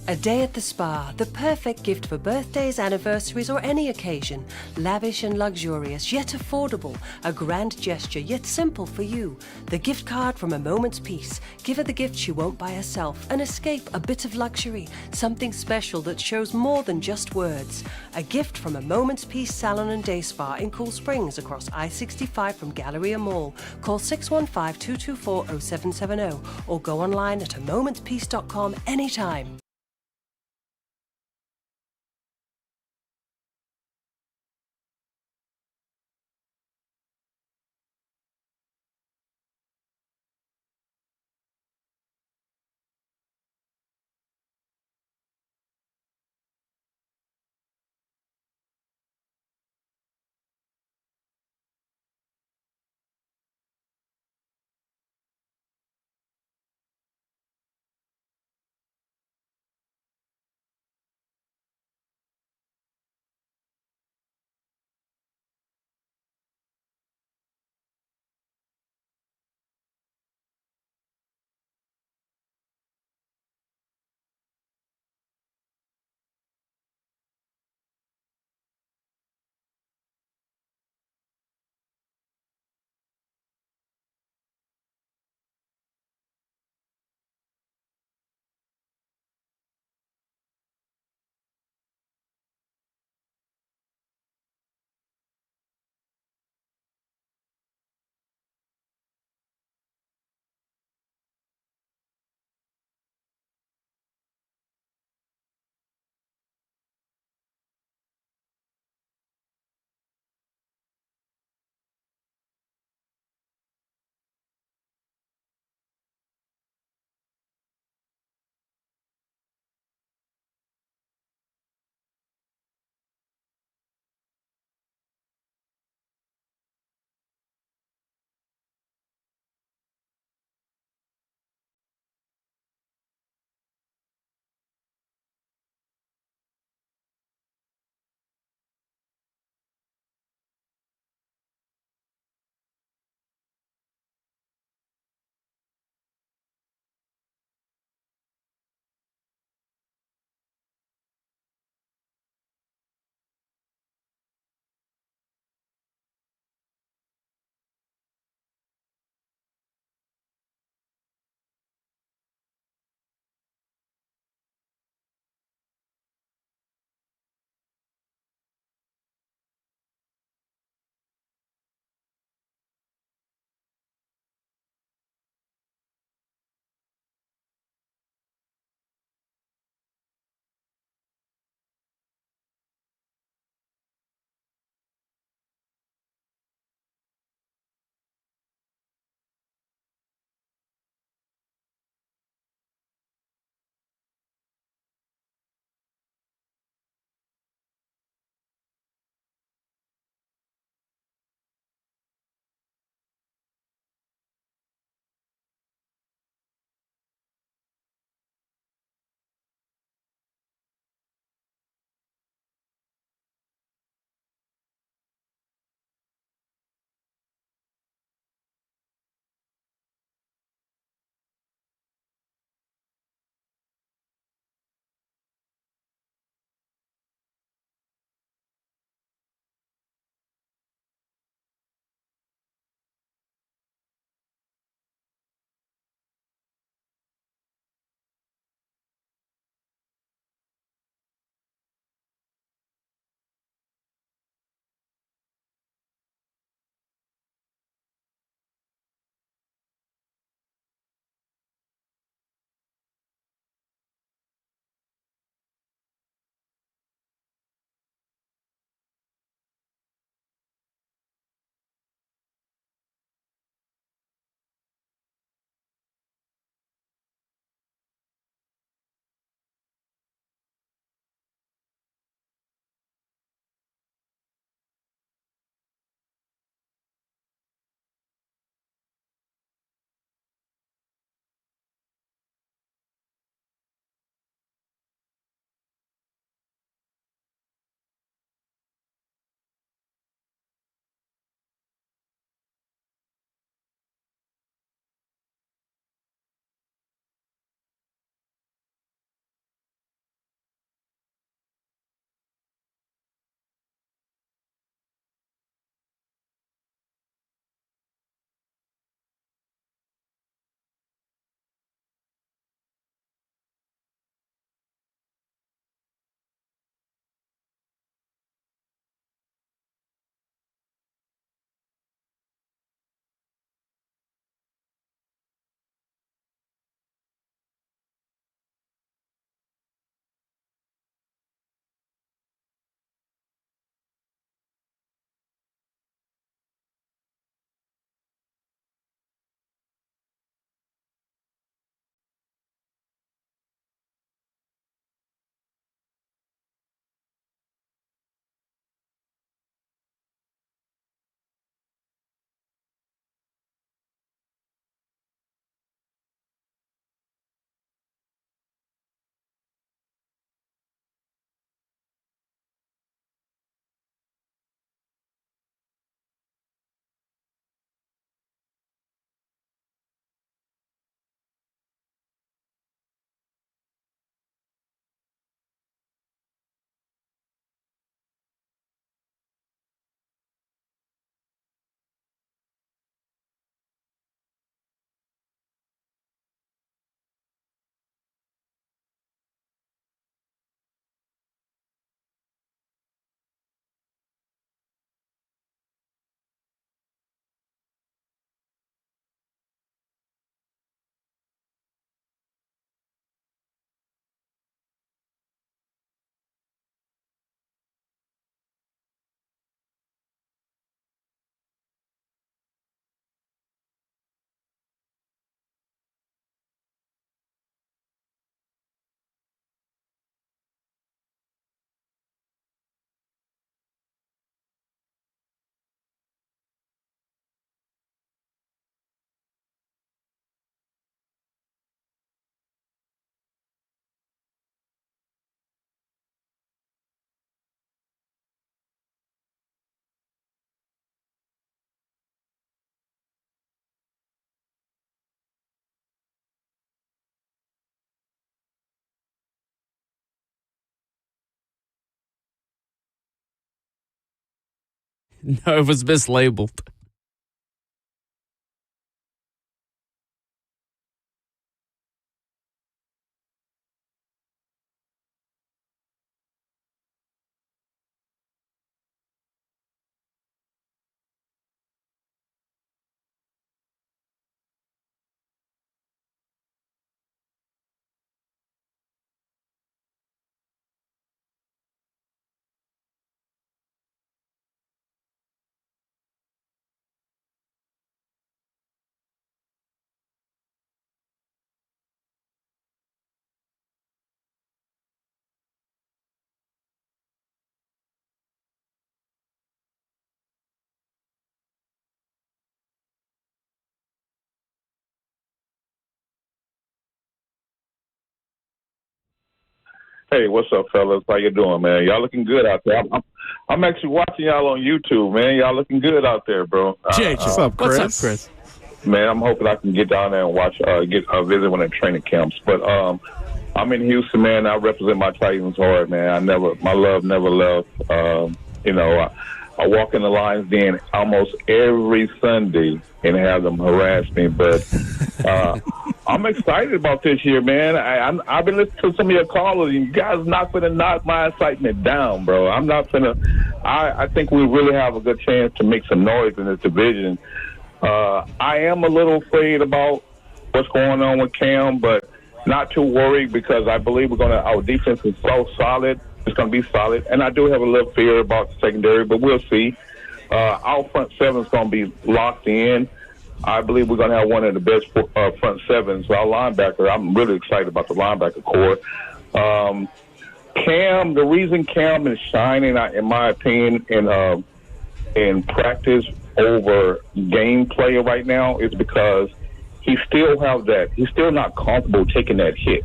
A day at the spa, the perfect gift for birthdays, anniversaries, or any occasion. Lavish and luxurious, yet affordable. A grand gesture, yet simple for you. The gift card from A Moment's Peace. Give her the gift she won't buy herself. An escape, a bit of luxury. Something special that shows more than just words. A gift from A Moment's Peace Salon and Day Spa in Cool Springs across I-65 from Galleria Mall. Call 615-224-0770 or go online at amomentspeace.com anytime. No, it was mislabeled. Hey, what's up, fellas? How you doing, man? Y'all looking good out there. I'm actually watching y'all on YouTube, man. Y'all looking good out there, bro. What's up, Chris? Man, I'm hoping I can get down there and watch, visit one of the training camps. But I'm in Houston, man. I represent my Titans hard, man. My love never left. I walk in the Lions Den almost every Sunday and have them harass me. But I'm excited about this year, man. I've been listening to some of your callers. You guys not going to knock my excitement down, bro. I'm not going to. I think we really have a good chance to make some noise in this division. I am a little afraid about what's going on with Cam, but not too worried because I believe our defense is so solid. It's going to be solid. And I do have a little fear about the secondary, but we'll see. Our front seven is going to be locked in. I believe we're going to have one of the best front sevens. Our linebacker, I'm really excited about the linebacker core. Cam, the reason Cam is shining, in my opinion, in practice over gameplay right now is because he still has that. He's still not comfortable taking that hit.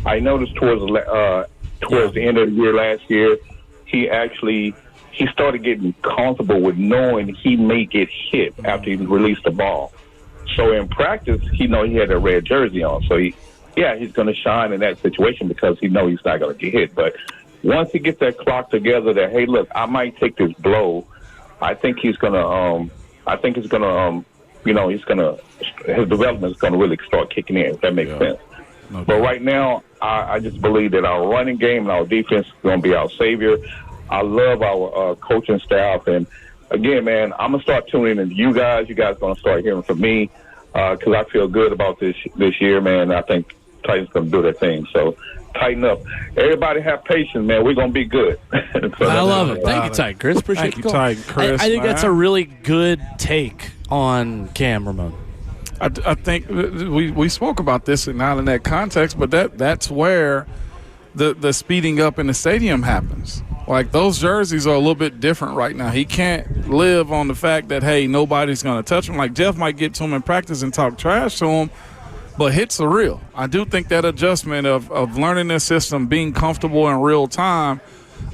I noticed towards the end of the year last year, he started getting comfortable with knowing he may get hit after he released the ball. So in practice, he had a red jersey on. So he's going to shine in that situation because he knows he's not going to get hit. But once he gets that clock together, that hey, look, I might take this blow. I think he's going to. His development is going to really start kicking in. If that makes sense. Okay. But right now, I just believe that our running game and our defense is going to be our savior. I love our coaching staff. And, again, man, I'm going to start tuning in to you guys. You guys are going to start hearing from me because I feel good about this year, man. I think Titans going to do their thing. So tighten up. Everybody have patience, man. We're going to be good. I love it. Thank you, Titan Chris. Appreciate you, Titan Chris. I think that's a really good take on Cam, Ramon. I think we spoke about this and not in that context, but that's where the speeding up in the stadium happens. Like, those jerseys are a little bit different right now. He can't live on the fact that, hey, nobody's going to touch him. Like, Jeff might get to him in practice and talk trash to him, but hits are real. I do think that adjustment of learning this system, being comfortable in real time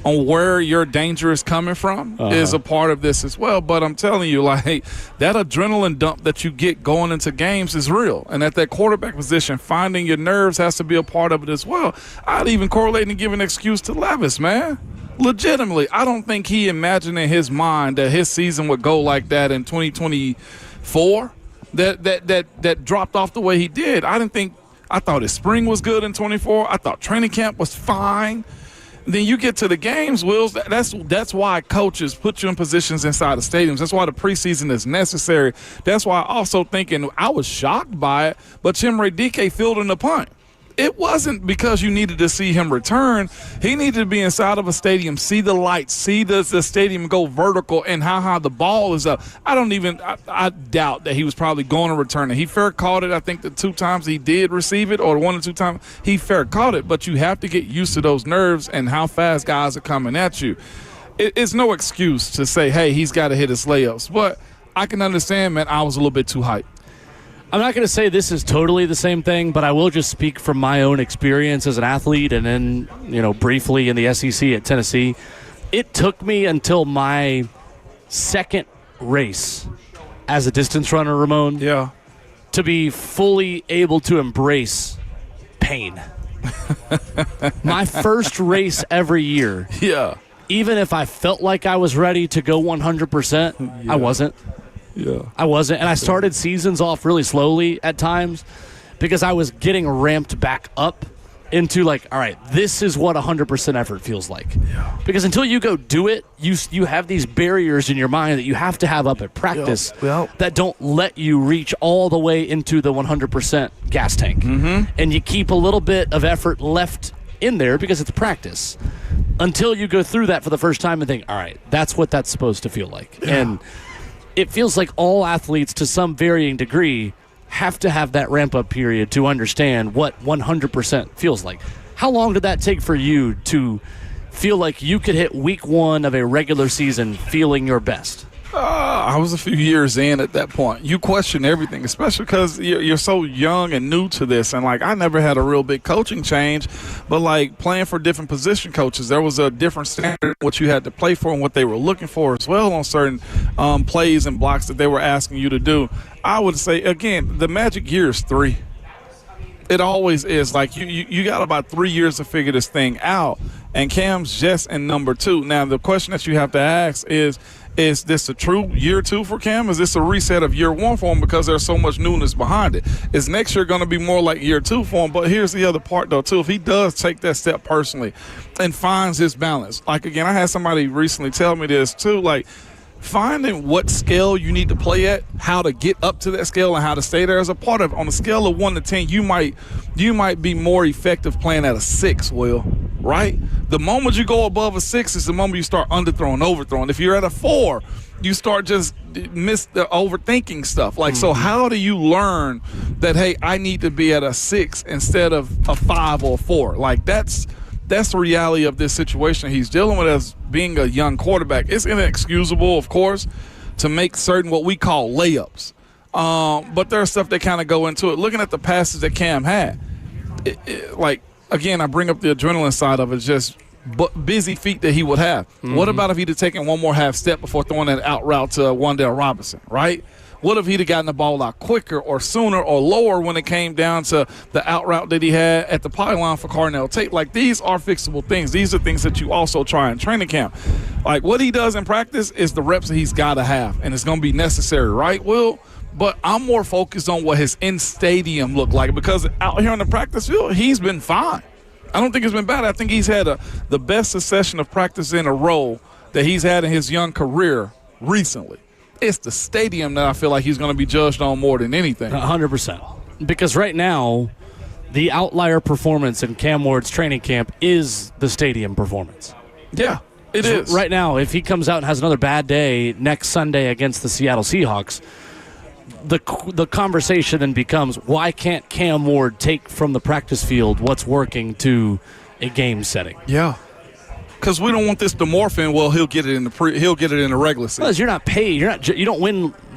on where your danger is coming from is a part of this as well. But I'm telling you, like, that adrenaline dump that you get going into games is real. And at that quarterback position, finding your nerves has to be a part of it as well. I'd even correlate and give an excuse to Levis, man. Legitimately, I don't think he imagined in his mind that his season would go like that in 2024. That dropped off the way he did. I thought his spring was good in 24. I thought training camp was fine. Then you get to the games, Wills. That's why coaches put you in positions inside the stadiums. That's why the preseason is necessary. That's why I also thinking I was shocked by it, but Chimere Dike fielding the punt. It wasn't because you needed to see him return. He needed to be inside of a stadium, see the lights, see the stadium go vertical and how high the ball is up. I doubt that he was probably going to return it. He fair caught it. I think the 2 times he did receive it, or 1 or 2 times he fair caught it. But you have to get used to those nerves and how fast guys are coming at you. It's no excuse to say, hey, he's got to hit his layups. But I can understand, man, I was a little bit too hyped. I'm not going to say this is totally the same thing, but I will just speak from my own experience as an athlete and then, briefly in the SEC at Tennessee. It took me until my second race as a distance runner, Ramon, to be fully able to embrace pain. My first race every year even if I felt like I was ready to go 100%, I wasn't. Yeah. I wasn't. And I started seasons off really slowly at times because I was getting ramped back up into all right, this is what 100% effort feels like. Yeah. Because until you go do it, you have these barriers in your mind that you have to have up at practice that don't let you reach all the way into the 100% gas tank. Mm-hmm. And you keep a little bit of effort left in there because it's practice until you go through that for the first time and think, all right, that's what that's supposed to feel like. Yeah. And it feels like all athletes to some varying degree have to have that ramp-up period to understand what 100% feels like. How long did that take for you to feel like you could hit week 1 of a regular season feeling your best? I was a few years in at that point. You question everything, especially because you're so young and new to this. And, I never had a real big coaching change, but, playing for different position coaches, there was a different standard what you had to play for and what they were looking for as well on certain plays and blocks that they were asking you to do. I would say, again, the magic year is 3. It always is. You got about 3 years to figure this thing out, and Cam's just in number 2. Now, the question that you have to ask is this a true year 2 for Cam? Is this a reset of year 1 for him because there's so much newness behind it? Is next year going to be more like year 2 for him? But here's the other part, though, too. If he does take that step personally and finds his balance, again, I had somebody recently tell me this, too, finding what scale you need to play at, how to get up to that scale and how to stay there is a part of it. On a scale of 1 to 10, you might be more effective playing at a 6, Will, right? The moment you go above a 6 is the moment you start underthrowing, overthrowing. If you're at a 4, you start just overthinking stuff. So how do you learn that, hey, I need to be at a 6 instead of a 5 or a 4? That's the reality of this situation he's dealing with as being a young quarterback. It's inexcusable, of course, to make certain what we call layups. But there's stuff that kind of go into it. Looking at the passes that Cam had, again, I bring up the adrenaline side of it, just busy feet that he would have. Mm-hmm. What about if he'd have taken one more half step before throwing that out route to Wan'Dale Robinson, right? What if he'd have gotten the ball out quicker or sooner or lower when it came down to the out route that he had at the pylon for Carnell Tate? These are fixable things. These are things that you also try in training camp. What he does in practice is the reps that he's got to have, and it's going to be necessary, right, Will? But I'm more focused on what his in-stadium looked like because out here on the practice field, he's been fine. I don't think it's been bad. I think he's had the best succession of practice in a row that he's had in his young career recently. It's the stadium that I feel like he's going to be judged on more than anything. 100%. Because right now, the outlier performance in Cam Ward's training camp is the stadium performance. Yeah, it is. Right now, if he comes out and has another bad day next Sunday against the Seattle Seahawks, the conversation then becomes, why can't Cam Ward take from the practice field what's working to a game setting? Yeah. Because we don't want this to morph in. Well, he'll get it in the regular season. Because you're not paid. You don't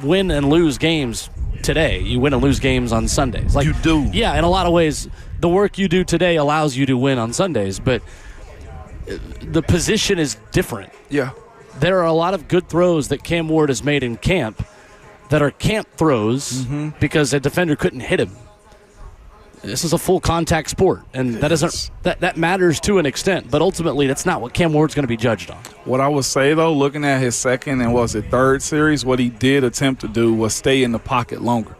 win and lose games today. You win and lose games on Sundays. You do. Yeah, in a lot of ways, the work you do today allows you to win on Sundays. But the position is different. Yeah. There are a lot of good throws that Cam Ward has made in camp that are camp throws because a defender couldn't hit him. This is a full contact sport, and that matters to an extent, but ultimately that's not what Cam Ward's going to be judged on. What I would say, though, looking at his second and third series, what he did attempt to do was stay in the pocket longer.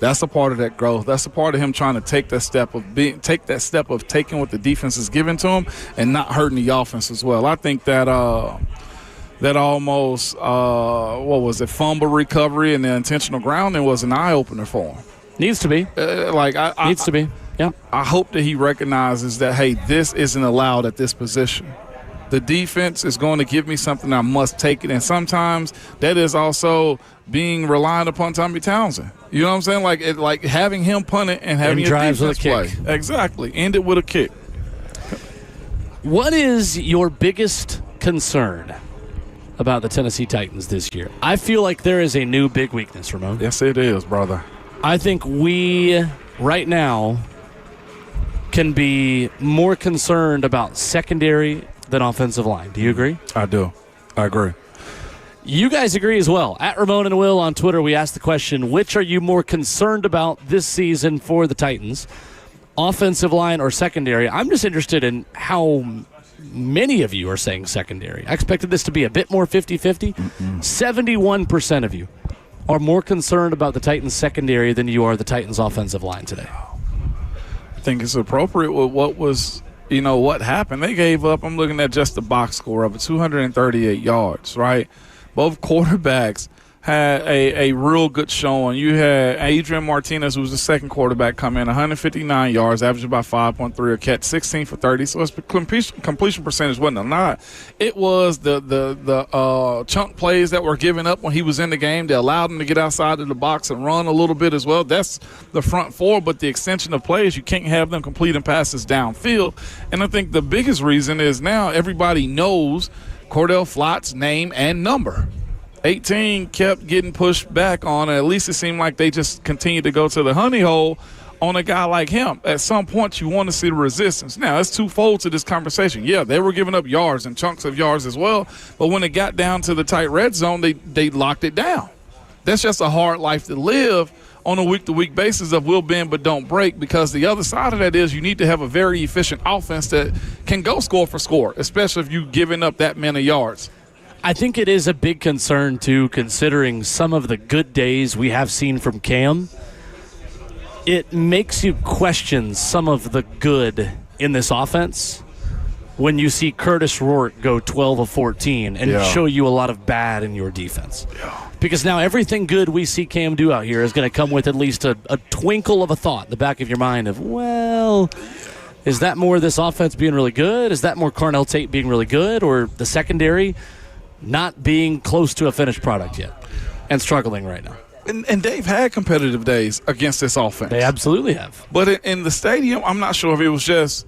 That's a part of that growth. That's a part of him trying to take that step of taking what the defense is giving to him and not hurting the offense as well. I think that almost fumble recovery and the intentional grounding was an eye opener for him. Needs to be. Needs to be. Yeah. I hope that he recognizes that, hey, this isn't allowed at this position. The defense is going to give me something, I must take it. And sometimes that is also being reliant upon Tommy Townsend. You know what I'm saying? Like having him punt it and having your drives defense with a kick. play. Exactly. End it with a kick. What is your biggest concern about the Tennessee Titans this year? I feel like there is a new big weakness, Ramon. Yes, it is, brother. I think we, right now, can be more concerned about secondary than offensive line. Do you agree? I do. I agree. You guys agree as well. At Ramon and Will on Twitter, we asked the question, which are you more concerned about this season for the Titans, offensive line or secondary? I'm just interested in how many of you are saying secondary. I expected this to be a bit more 50-50. 71% of you are more concerned about the Titans secondary than you are the Titans offensive line today. I think it's appropriate with what happened. They gave up, I'm looking at just the box score of it, 238 yards, right? Both quarterbacks had a real good showing. You had Adrian Martinez, who was the second quarterback, come in 159 yards, averaged about 5.3 a catch, 16 for 30. So his completion percentage wasn't a lot. It was the chunk plays that were given up when he was in the game. They allowed him to get outside of the box and run a little bit as well. That's the front four, but the extension of plays, you can't have them completing passes downfield. And I think the biggest reason is now everybody knows Cordell Flott's name and number. 18 kept getting pushed back on, and at least it seemed like they just continued to go to the honey hole on a guy like him. At some point, you want to see the resistance. Now, it's twofold to this conversation. Yeah, they were giving up yards and chunks of yards as well, but when it got down to the tight red zone, they locked it down. That's just a hard life to live on a week-to-week basis of we'll bend but don't break, because the other side of that is you need to have a very efficient offense that can go score for score, especially if you're giving up that many yards. I think it is a big concern, too, considering some of the good days we have seen from Cam. It makes you question some of the good in this offense when you see Curtis Rourke go 12 of 14 and show you a lot of bad in your defense. Yeah. Because now everything good we see Cam do out here is going to come with at least a twinkle of a thought in the back of your mind of, well, is that more this offense being really good? Is that more Carnell Tate being really good? Or the secondary not being close to a finished product yet and struggling right now? And they've had competitive days against this offense. They absolutely have. But in the stadium, I'm not sure if it was just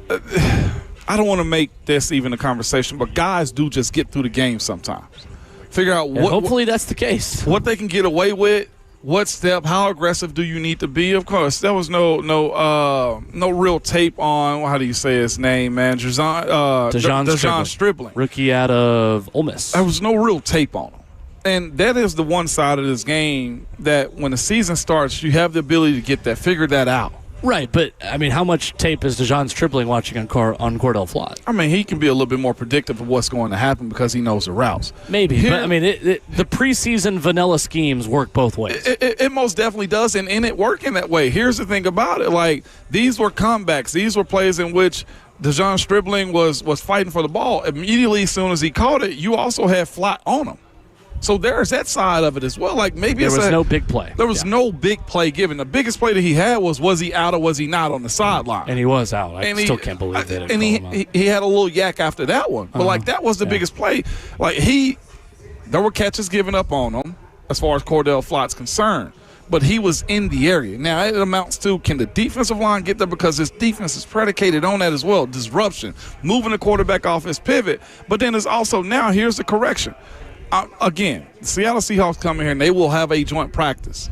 I don't want to make this even a conversation, but guys do just get through the game sometimes. Figure out what. Hopefully that's the case. What they can get away with. What step? How aggressive do you need to be? Of course, there was no real tape on. How do you say his name, man? Dejon Stribling, rookie out of Ole Miss. There was no real tape on him, and that is the one side of this game that when the season starts, you have the ability to figure that out. Right, but, I mean, how much tape is Dejon Stribling watching on Cordell Flott? I mean, he can be a little bit more predictive of what's going to happen because he knows the routes. Maybe, but, I mean, the preseason vanilla schemes work both ways. It most definitely does, and it working that way. Here's the thing about it. Like, these were comebacks. These were plays in which Dejon Stribling was fighting for the ball. Immediately as soon as he caught it, you also had Flott on him. So there's that side of it as well. Like maybe there was no big play. There was no big play given. The biggest play that he had was he out or was he not on the sideline? And he was out. I still can't believe that. And he had a little yak after that one. But like that was the biggest play. Like there were catches given up on him as far as Cordell Flott's concerned. But he was in the area. Now it amounts to, can the defensive line get there? Because this defense is predicated on that as well. Disruption, moving the quarterback off his pivot. But then there's also now here's the correction. Again, the Seattle Seahawks come in here and they will have a joint practice.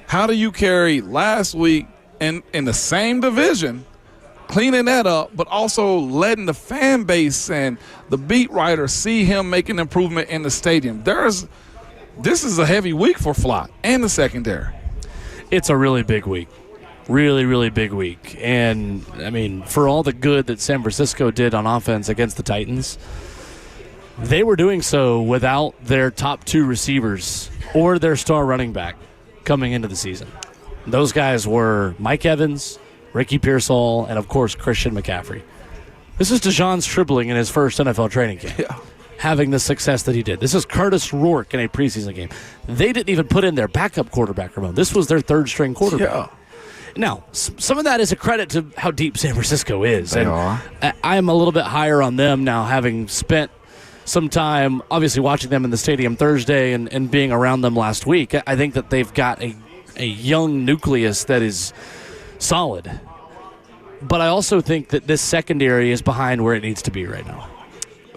How do you carry last week in the same division, cleaning that up, but also letting the fan base and the beat writers see him making improvement in the stadium? This is a heavy week for Flott and the secondary. It's a really big week. Really, really big week. And, I mean, for all the good that San Francisco did on offense against the Titans, they were doing so without their top two receivers or their star running back coming into the season. Those guys were Mike Evans, Ricky Pearsall, and, of course, Christian McCaffrey. This is Dejon Stribling in his first NFL training camp, having the success that he did. This is Curtis Rourke in a preseason game. They didn't even put in their backup quarterback, Ramon. This was their third-string quarterback. Yeah. Now, some of that is a credit to how deep San Francisco is. They are. I'm a little bit higher on them now, having spent some time, obviously, watching them in the stadium Thursday and being around them last week. I think that they've got a young nucleus that is solid. But I also think that this secondary is behind where it needs to be right now.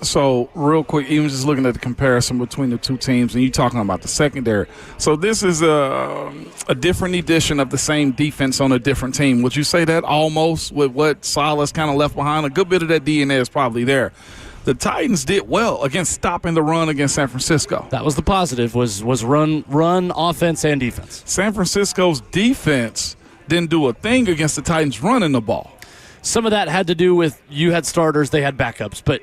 So, real quick, even just looking at the comparison between the two teams, and you talking about the secondary. So, this is a different edition of the same defense on a different team. Would you say that almost with what Saleh's kind of left behind? A good bit of that DNA is probably there. The Titans did well against stopping the run against San Francisco. That was the positive, was run offense and defense. San Francisco's defense didn't do a thing against the Titans running the ball. Some of that had to do with you had starters, they had backups, but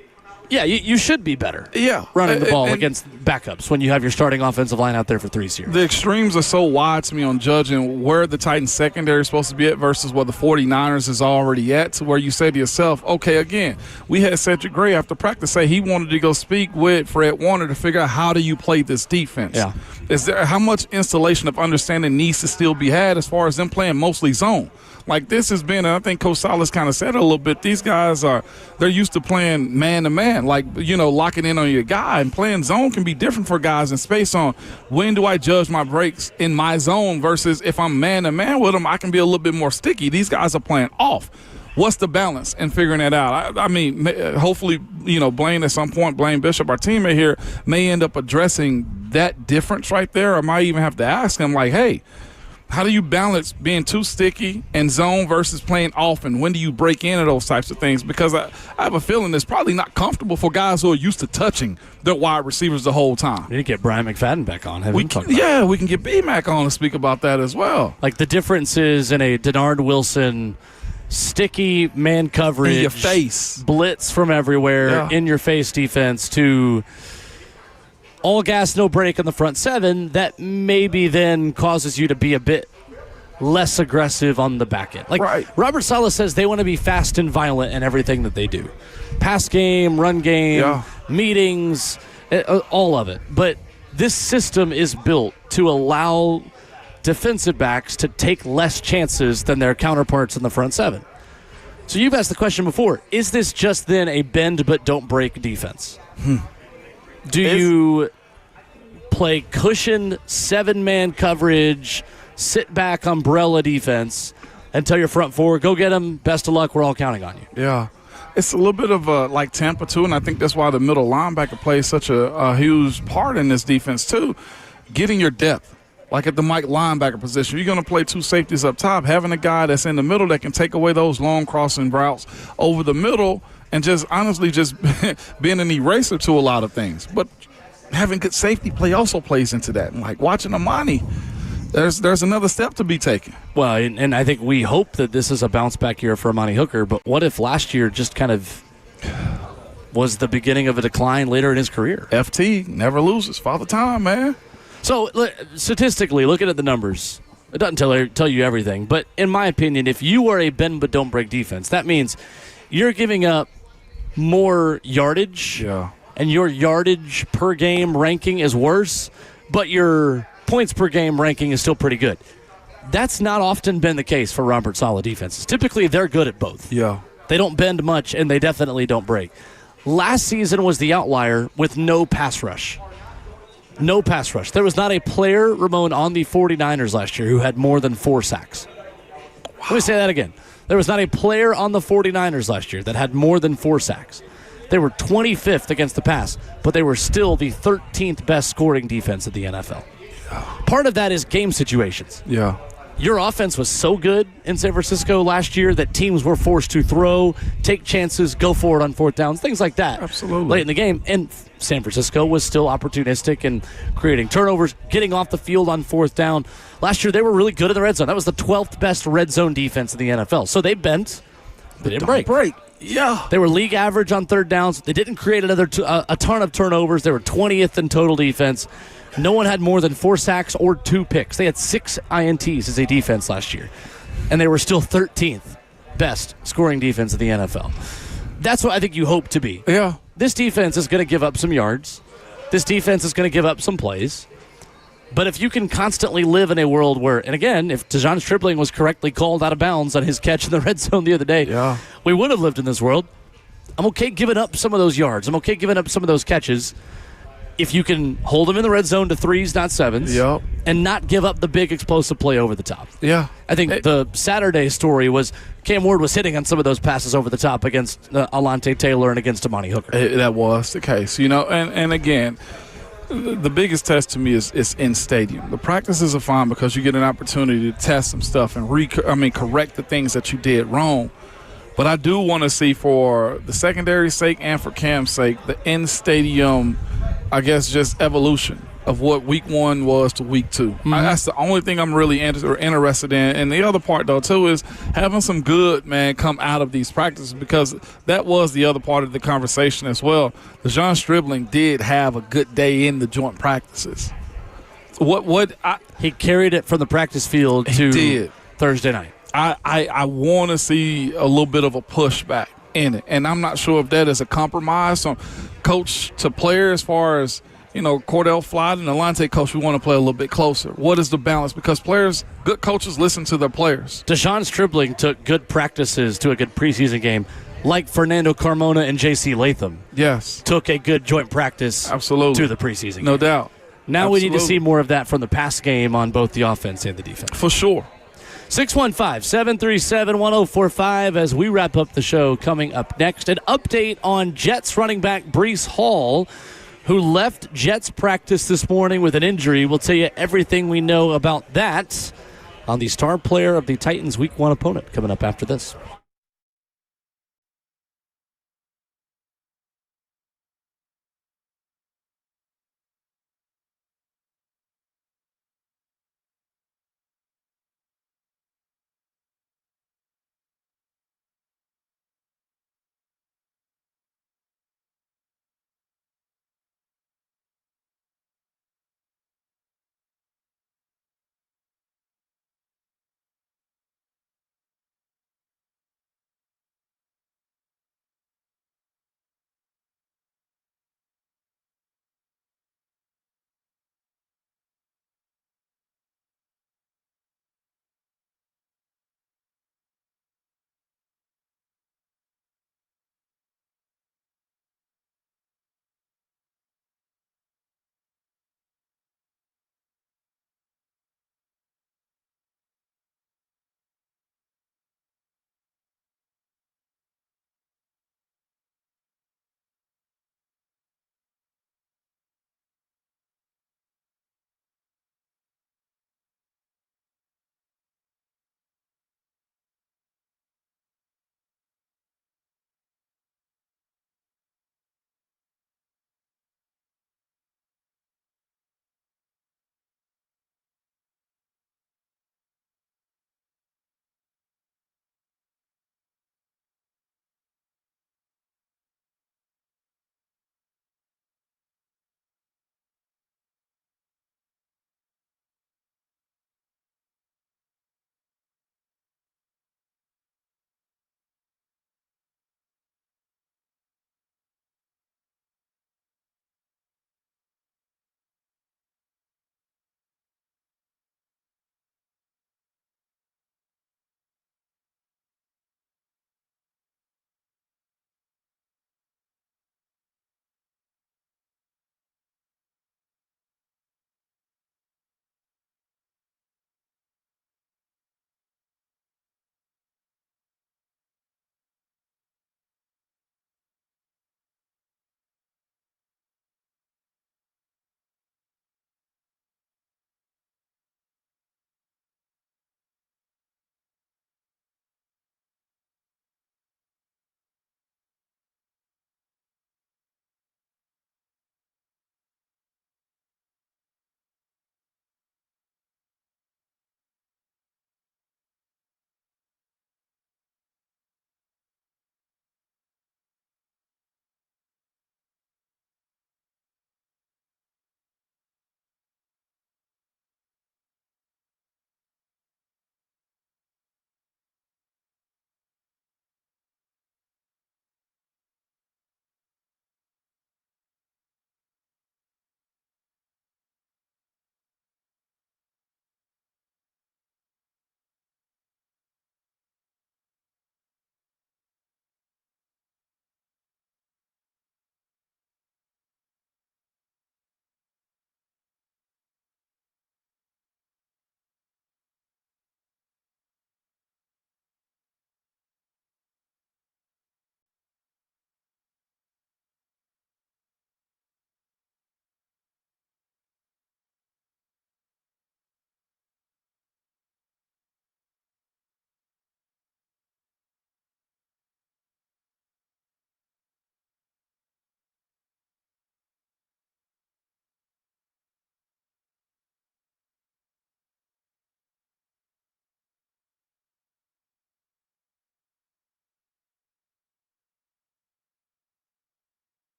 yeah, you should be better. Yeah. Running the ball against backups when you have your starting offensive line out there for 3 series. The extremes are so wide to me on judging where the Titans secondary is supposed to be at versus where the 49ers is already at, to where you say to yourself, okay, again, we had Cedric Gray after practice say he wanted to go speak with Fred Warner to figure out how do you play this defense. Yeah. Is there how much installation of understanding needs to still be had as far as them playing mostly zone? Like this has been, and I think Coach Salas kind of said it a little bit, these guys they're used to playing man-to-man, like, locking in on your guy. And playing zone can be different for guys in space on when do I judge my breaks in my zone versus if I'm man-to-man with them, I can be a little bit more sticky. These guys are playing off. What's the balance in figuring that out? I mean, hopefully, Blaine at some point, Blaine Bishop, our teammate here, may end up addressing that difference right there. Or might even have to ask him, like, hey, how do you balance being too sticky and zone versus playing off, and when do you break into those types of things? Because I have a feeling it's probably not comfortable for guys who are used to touching their wide receivers the whole time. We need to get Brian McFadden back on. We can get B-Mac on to speak about that as well. Like the difference is in a Denard Wilson sticky man coverage, in your face, blitz from everywhere, in your face defense to all gas, no break in the front seven, that maybe then causes you to be a bit less aggressive on the back end. Like Robert Saleh says they want to be fast and violent in everything that they do. Pass game, run game, meetings, all of it. But this system is built to allow defensive backs to take less chances than their counterparts in the front seven. So you've asked the question before, is this just then a bend but don't break defense? Do you play cushion 7-man coverage, sit back umbrella defense, and tell your front four, go get them, best of luck, we're all counting on you? Yeah. It's a little bit of like Tampa, too, and I think that's why the middle linebacker plays such a huge part in this defense, too. Getting your depth. Like at the Mike linebacker position, you're going to play 2 safeties up top, having a guy that's in the middle that can take away those long crossing routes over the middle and just honestly just being an eraser to a lot of things. But having good safety play also plays into that. And like watching Amani, there's another step to be taken. Well, and I think we hope that this is a bounce back year for Amani Hooker, but what if last year just kind of was the beginning of a decline later in his career? FT never loses. Father Time, man. So statistically, looking at the numbers, it doesn't tell you everything. But in my opinion, if you are a bend but don't break defense, that means you're giving up more yardage, and your yardage per game ranking is worse, but your points per game ranking is still pretty good. That's not often been the case for Robert Saleh defenses. Typically, they're good at both. Yeah. They don't bend much, and they definitely don't break. Last season was the outlier with no pass rush. No pass rush. There was not a player, Ramon, on the 49ers last year who had more than 4 sacks. Let me say that again. There was not a player on the 49ers last year that had more than 4 sacks. They were 25th against the pass, but they were still the 13th best scoring defense in the NFL. Part of that is game situations. Yeah. Your offense was so good in San Francisco last year that teams were forced to throw, take chances, go for it on 4th downs, things like that. Absolutely. Late in the game. And San Francisco was still opportunistic and creating turnovers, getting off the field on 4th down. Last year, they were really good in the red zone. That was the 12th best red zone defense in the NFL. So they bent. They didn't break. Yeah. They were league average on 3rd downs. They didn't create a ton of turnovers. They were 20th in total defense. No one had more than 4 sacks or 2 picks. They had 6 INTs as a defense last year. And they were still 13th best scoring defense in the NFL. That's what I think you hope to be. Yeah. This defense is going to give up some yards. This defense is going to give up some plays. But if you can constantly live in a world where, and again, if Dejon Stribling was correctly called out of bounds on his catch in the red zone the other day, we would have lived in this world. I'm okay giving up some of those yards. I'm okay giving up some of those catches if you can hold them in the red zone to 3s, not 7s, and not give up the big explosive play over the top. Yeah. I think the Saturday story was Cam Ward was hitting on some of those passes over the top against Alante Taylor and against Amani Hooker. That was the case, and again, the biggest test to me is in stadium. The practices are fine because you get an opportunity to test some stuff and correct the things that you did wrong. But I do want to see, for the secondary's sake and for Cam's sake, the in-stadium, I guess, just evolution of what week 1 was to week 2. That's the only thing I'm really interested in. And the other part, though, too, is having some good, man, come out of these practices, because that was the other part of the conversation as well. DeJon Stribling did have a good day in the joint practices. He carried it from the practice field to Thursday night. I want to see a little bit of a pushback in it, and I'm not sure if that is a compromise from coach to player as far as, Cordell Flott and Alante, coach, we want to play a little bit closer. What is the balance? Because good coaches listen to their players. DeJon Stribling took good practices to a good preseason game, like Fernando Carmona and J.C. Latham. Yes. Took a good joint practice to the preseason game. No doubt. Now we need to see more of that from the past game on both the offense and the defense. For sure. 615-737-1045 as we wrap up the show. Coming up next, an update on Jets running back Breece Hall, who left Jets practice this morning with an injury. We'll tell you everything we know about that on the star player of the Titans' Week 1 opponent, coming up after this.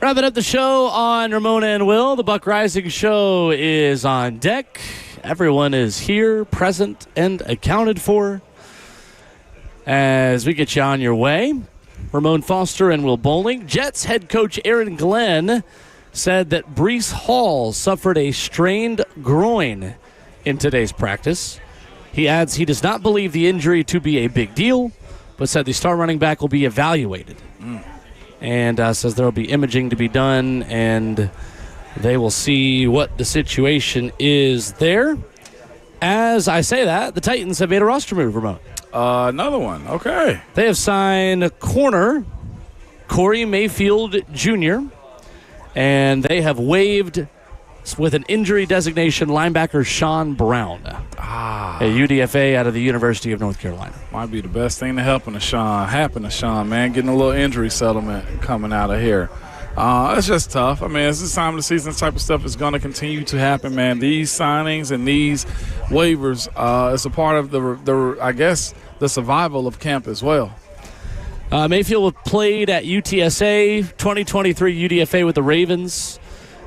Wrapping up the show on Ramon and Will. The Buck Rising Show is on deck. Everyone is here, present, and accounted for. As we get you on your way, Ramon Foster and Will Bowling. Jets head coach Aaron Glenn said that Breece Hall suffered a strained groin in today's practice. He adds he does not believe the injury to be a big deal, but said the star running back will be evaluated. And says there will be imaging to be done, and they will see what the situation is there. As I say that, the Titans have made a roster move, Ramon. Another one. Okay. They have signed corner Corey Mayfield Jr., and they have waived, with an injury designation, linebacker Sean Brown, a UDFA out of the University of North Carolina. Might be the best thing to happen to Sean, man. Getting a little injury settlement coming out of here. It's just tough. I mean, it's this time of the season, this type of stuff is going to continue to happen, man. These signings and these waivers is a part of the survival of camp as well. Mayfield played at UTSA, 2023 UDFA with the Ravens,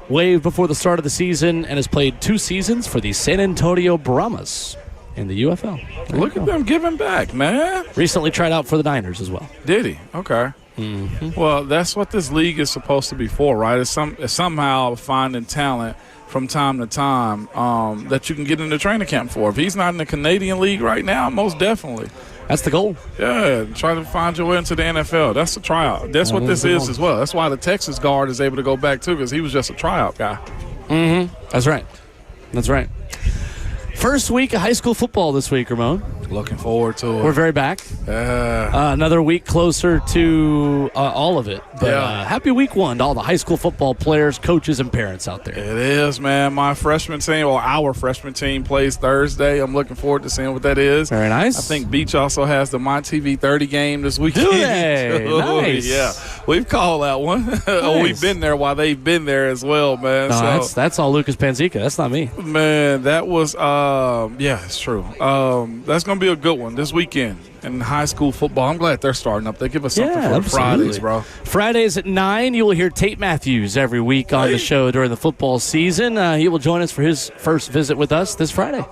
waived before the start of the season, and has played 2 seasons for the San Antonio Brahmas in the UFL. Look at them giving back, man. Recently tried out for the Niners as well. Did he? Okay. Mm-hmm. Well, that's what this league is supposed to be for, right? It's somehow finding talent from time to time that you can get into training camp for. If he's not in the Canadian League right now, most definitely. That's the goal. Yeah, try to find your way into the NFL. That's a tryout. That's what this is as well. That's why the Texas guard is able to go back, too, because he was just a tryout guy. Mm-hmm. That's right. First week of high school football this week, Ramon. Looking forward to it. We're very back. Another week closer to all of it. But happy week 1 to all the high school football players, coaches, and parents out there. It is, man. My freshman team, or our freshman team, plays Thursday. I'm looking forward to seeing what that is. Very nice. I think Beach also has the My TV 30 game this weekend. Do they? Nice. Yeah. We've called that one. Nice. We've been there while they've been there as well, man. No, that's all Lucas Panzica. That's not me. Man, that was, it's true. That's going to be a good one this weekend in high school football. I'm glad they're starting up. They give us something for the Fridays, bro. Fridays at 9, you will hear Tate Matthews every week on the show during the football season. He will join us for his first visit with us this Friday.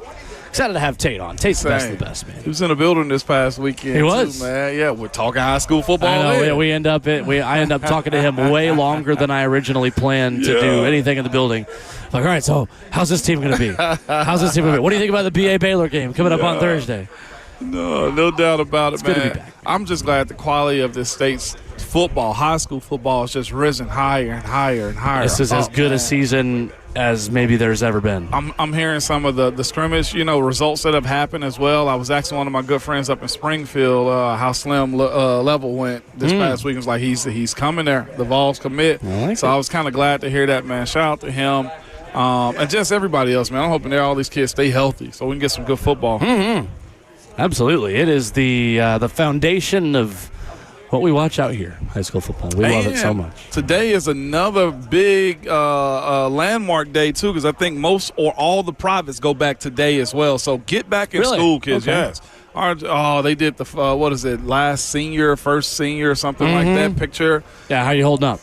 Excited to have Tate on. Tate's the best of the best, man. He was in the building this past weekend. He was, too, man. Yeah, we're talking high school football. I know. I end up talking to him way longer than I originally planned to do anything in the building. Like, all right, so how's this team going to be? What do you think about the BA Baylor game coming up on Thursday? No doubt about it, it's man. Good to be back. I'm just glad the quality of this state's football, high school football, has just risen higher and higher and higher. This is as good a season as maybe there's ever been. I'm hearing some of the scrimmage, results that have happened as well. I was asking one of my good friends up in Springfield how Slim level went this past week. It was like he's coming there. The Vols commit. I was kind of glad to hear that, man. Shout out to him. And just everybody else, man. I'm hoping all these kids stay healthy so we can get some good football. Mm-hmm. Absolutely. It is the foundation of what we watch out here, high school football. We love it so much. Today is another big landmark day, too, because I think most or all the privates go back today as well. So get back in school, kids, yes. They did the, last senior, first senior, something like that picture. Yeah, how you holding up?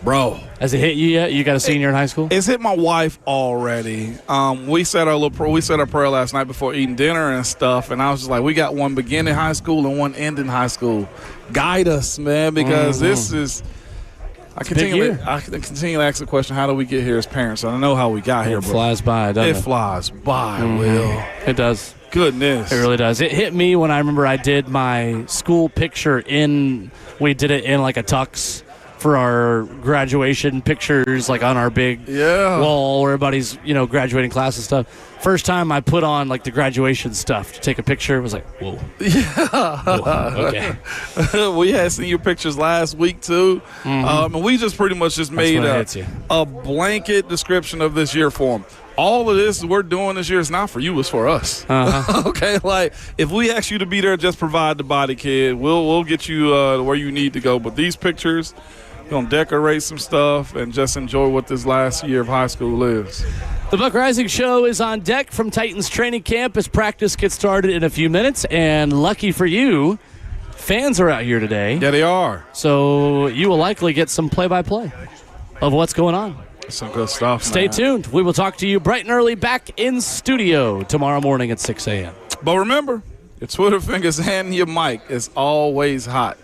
Bro. Has it hit you yet? You got a senior in high school? It's hit my wife already. We said our prayer last night before eating dinner and stuff, and I was just like, we got one beginning high school and one ending high school. Guide us, man, because this is. I continue to ask the question: how do we get here as parents? I don't know how we got here. It flies by, doesn't it? It flies by, Will. It does. Goodness. It really does. It hit me when I remember I did my school picture we did it in like a tux for our graduation pictures, like on our big wall where everybody's, graduating class and stuff. First time I put on like the graduation stuff to take a picture, it was like, whoa. Whoa, okay. We had senior pictures last week too. And we just pretty much just made a blanket description of this year for them. All of this we're doing this year is not for you, it's for us. Okay, like if we ask you to be there, just provide the body, kid. We'll get you where you need to go. But these pictures, we're going to decorate some stuff and just enjoy what this last year of high school is. The Buck Rising Show is on deck from Titans training camp as practice gets started in a few minutes. And lucky for you, Fans are out here today. Yeah, they are. So you will likely get some play-by-play of what's going on. Some good stuff. Stay tuned. We will talk to you bright and early back in studio tomorrow morning at 6 a.m. But remember, your Twitter fingers and your mic is always hot.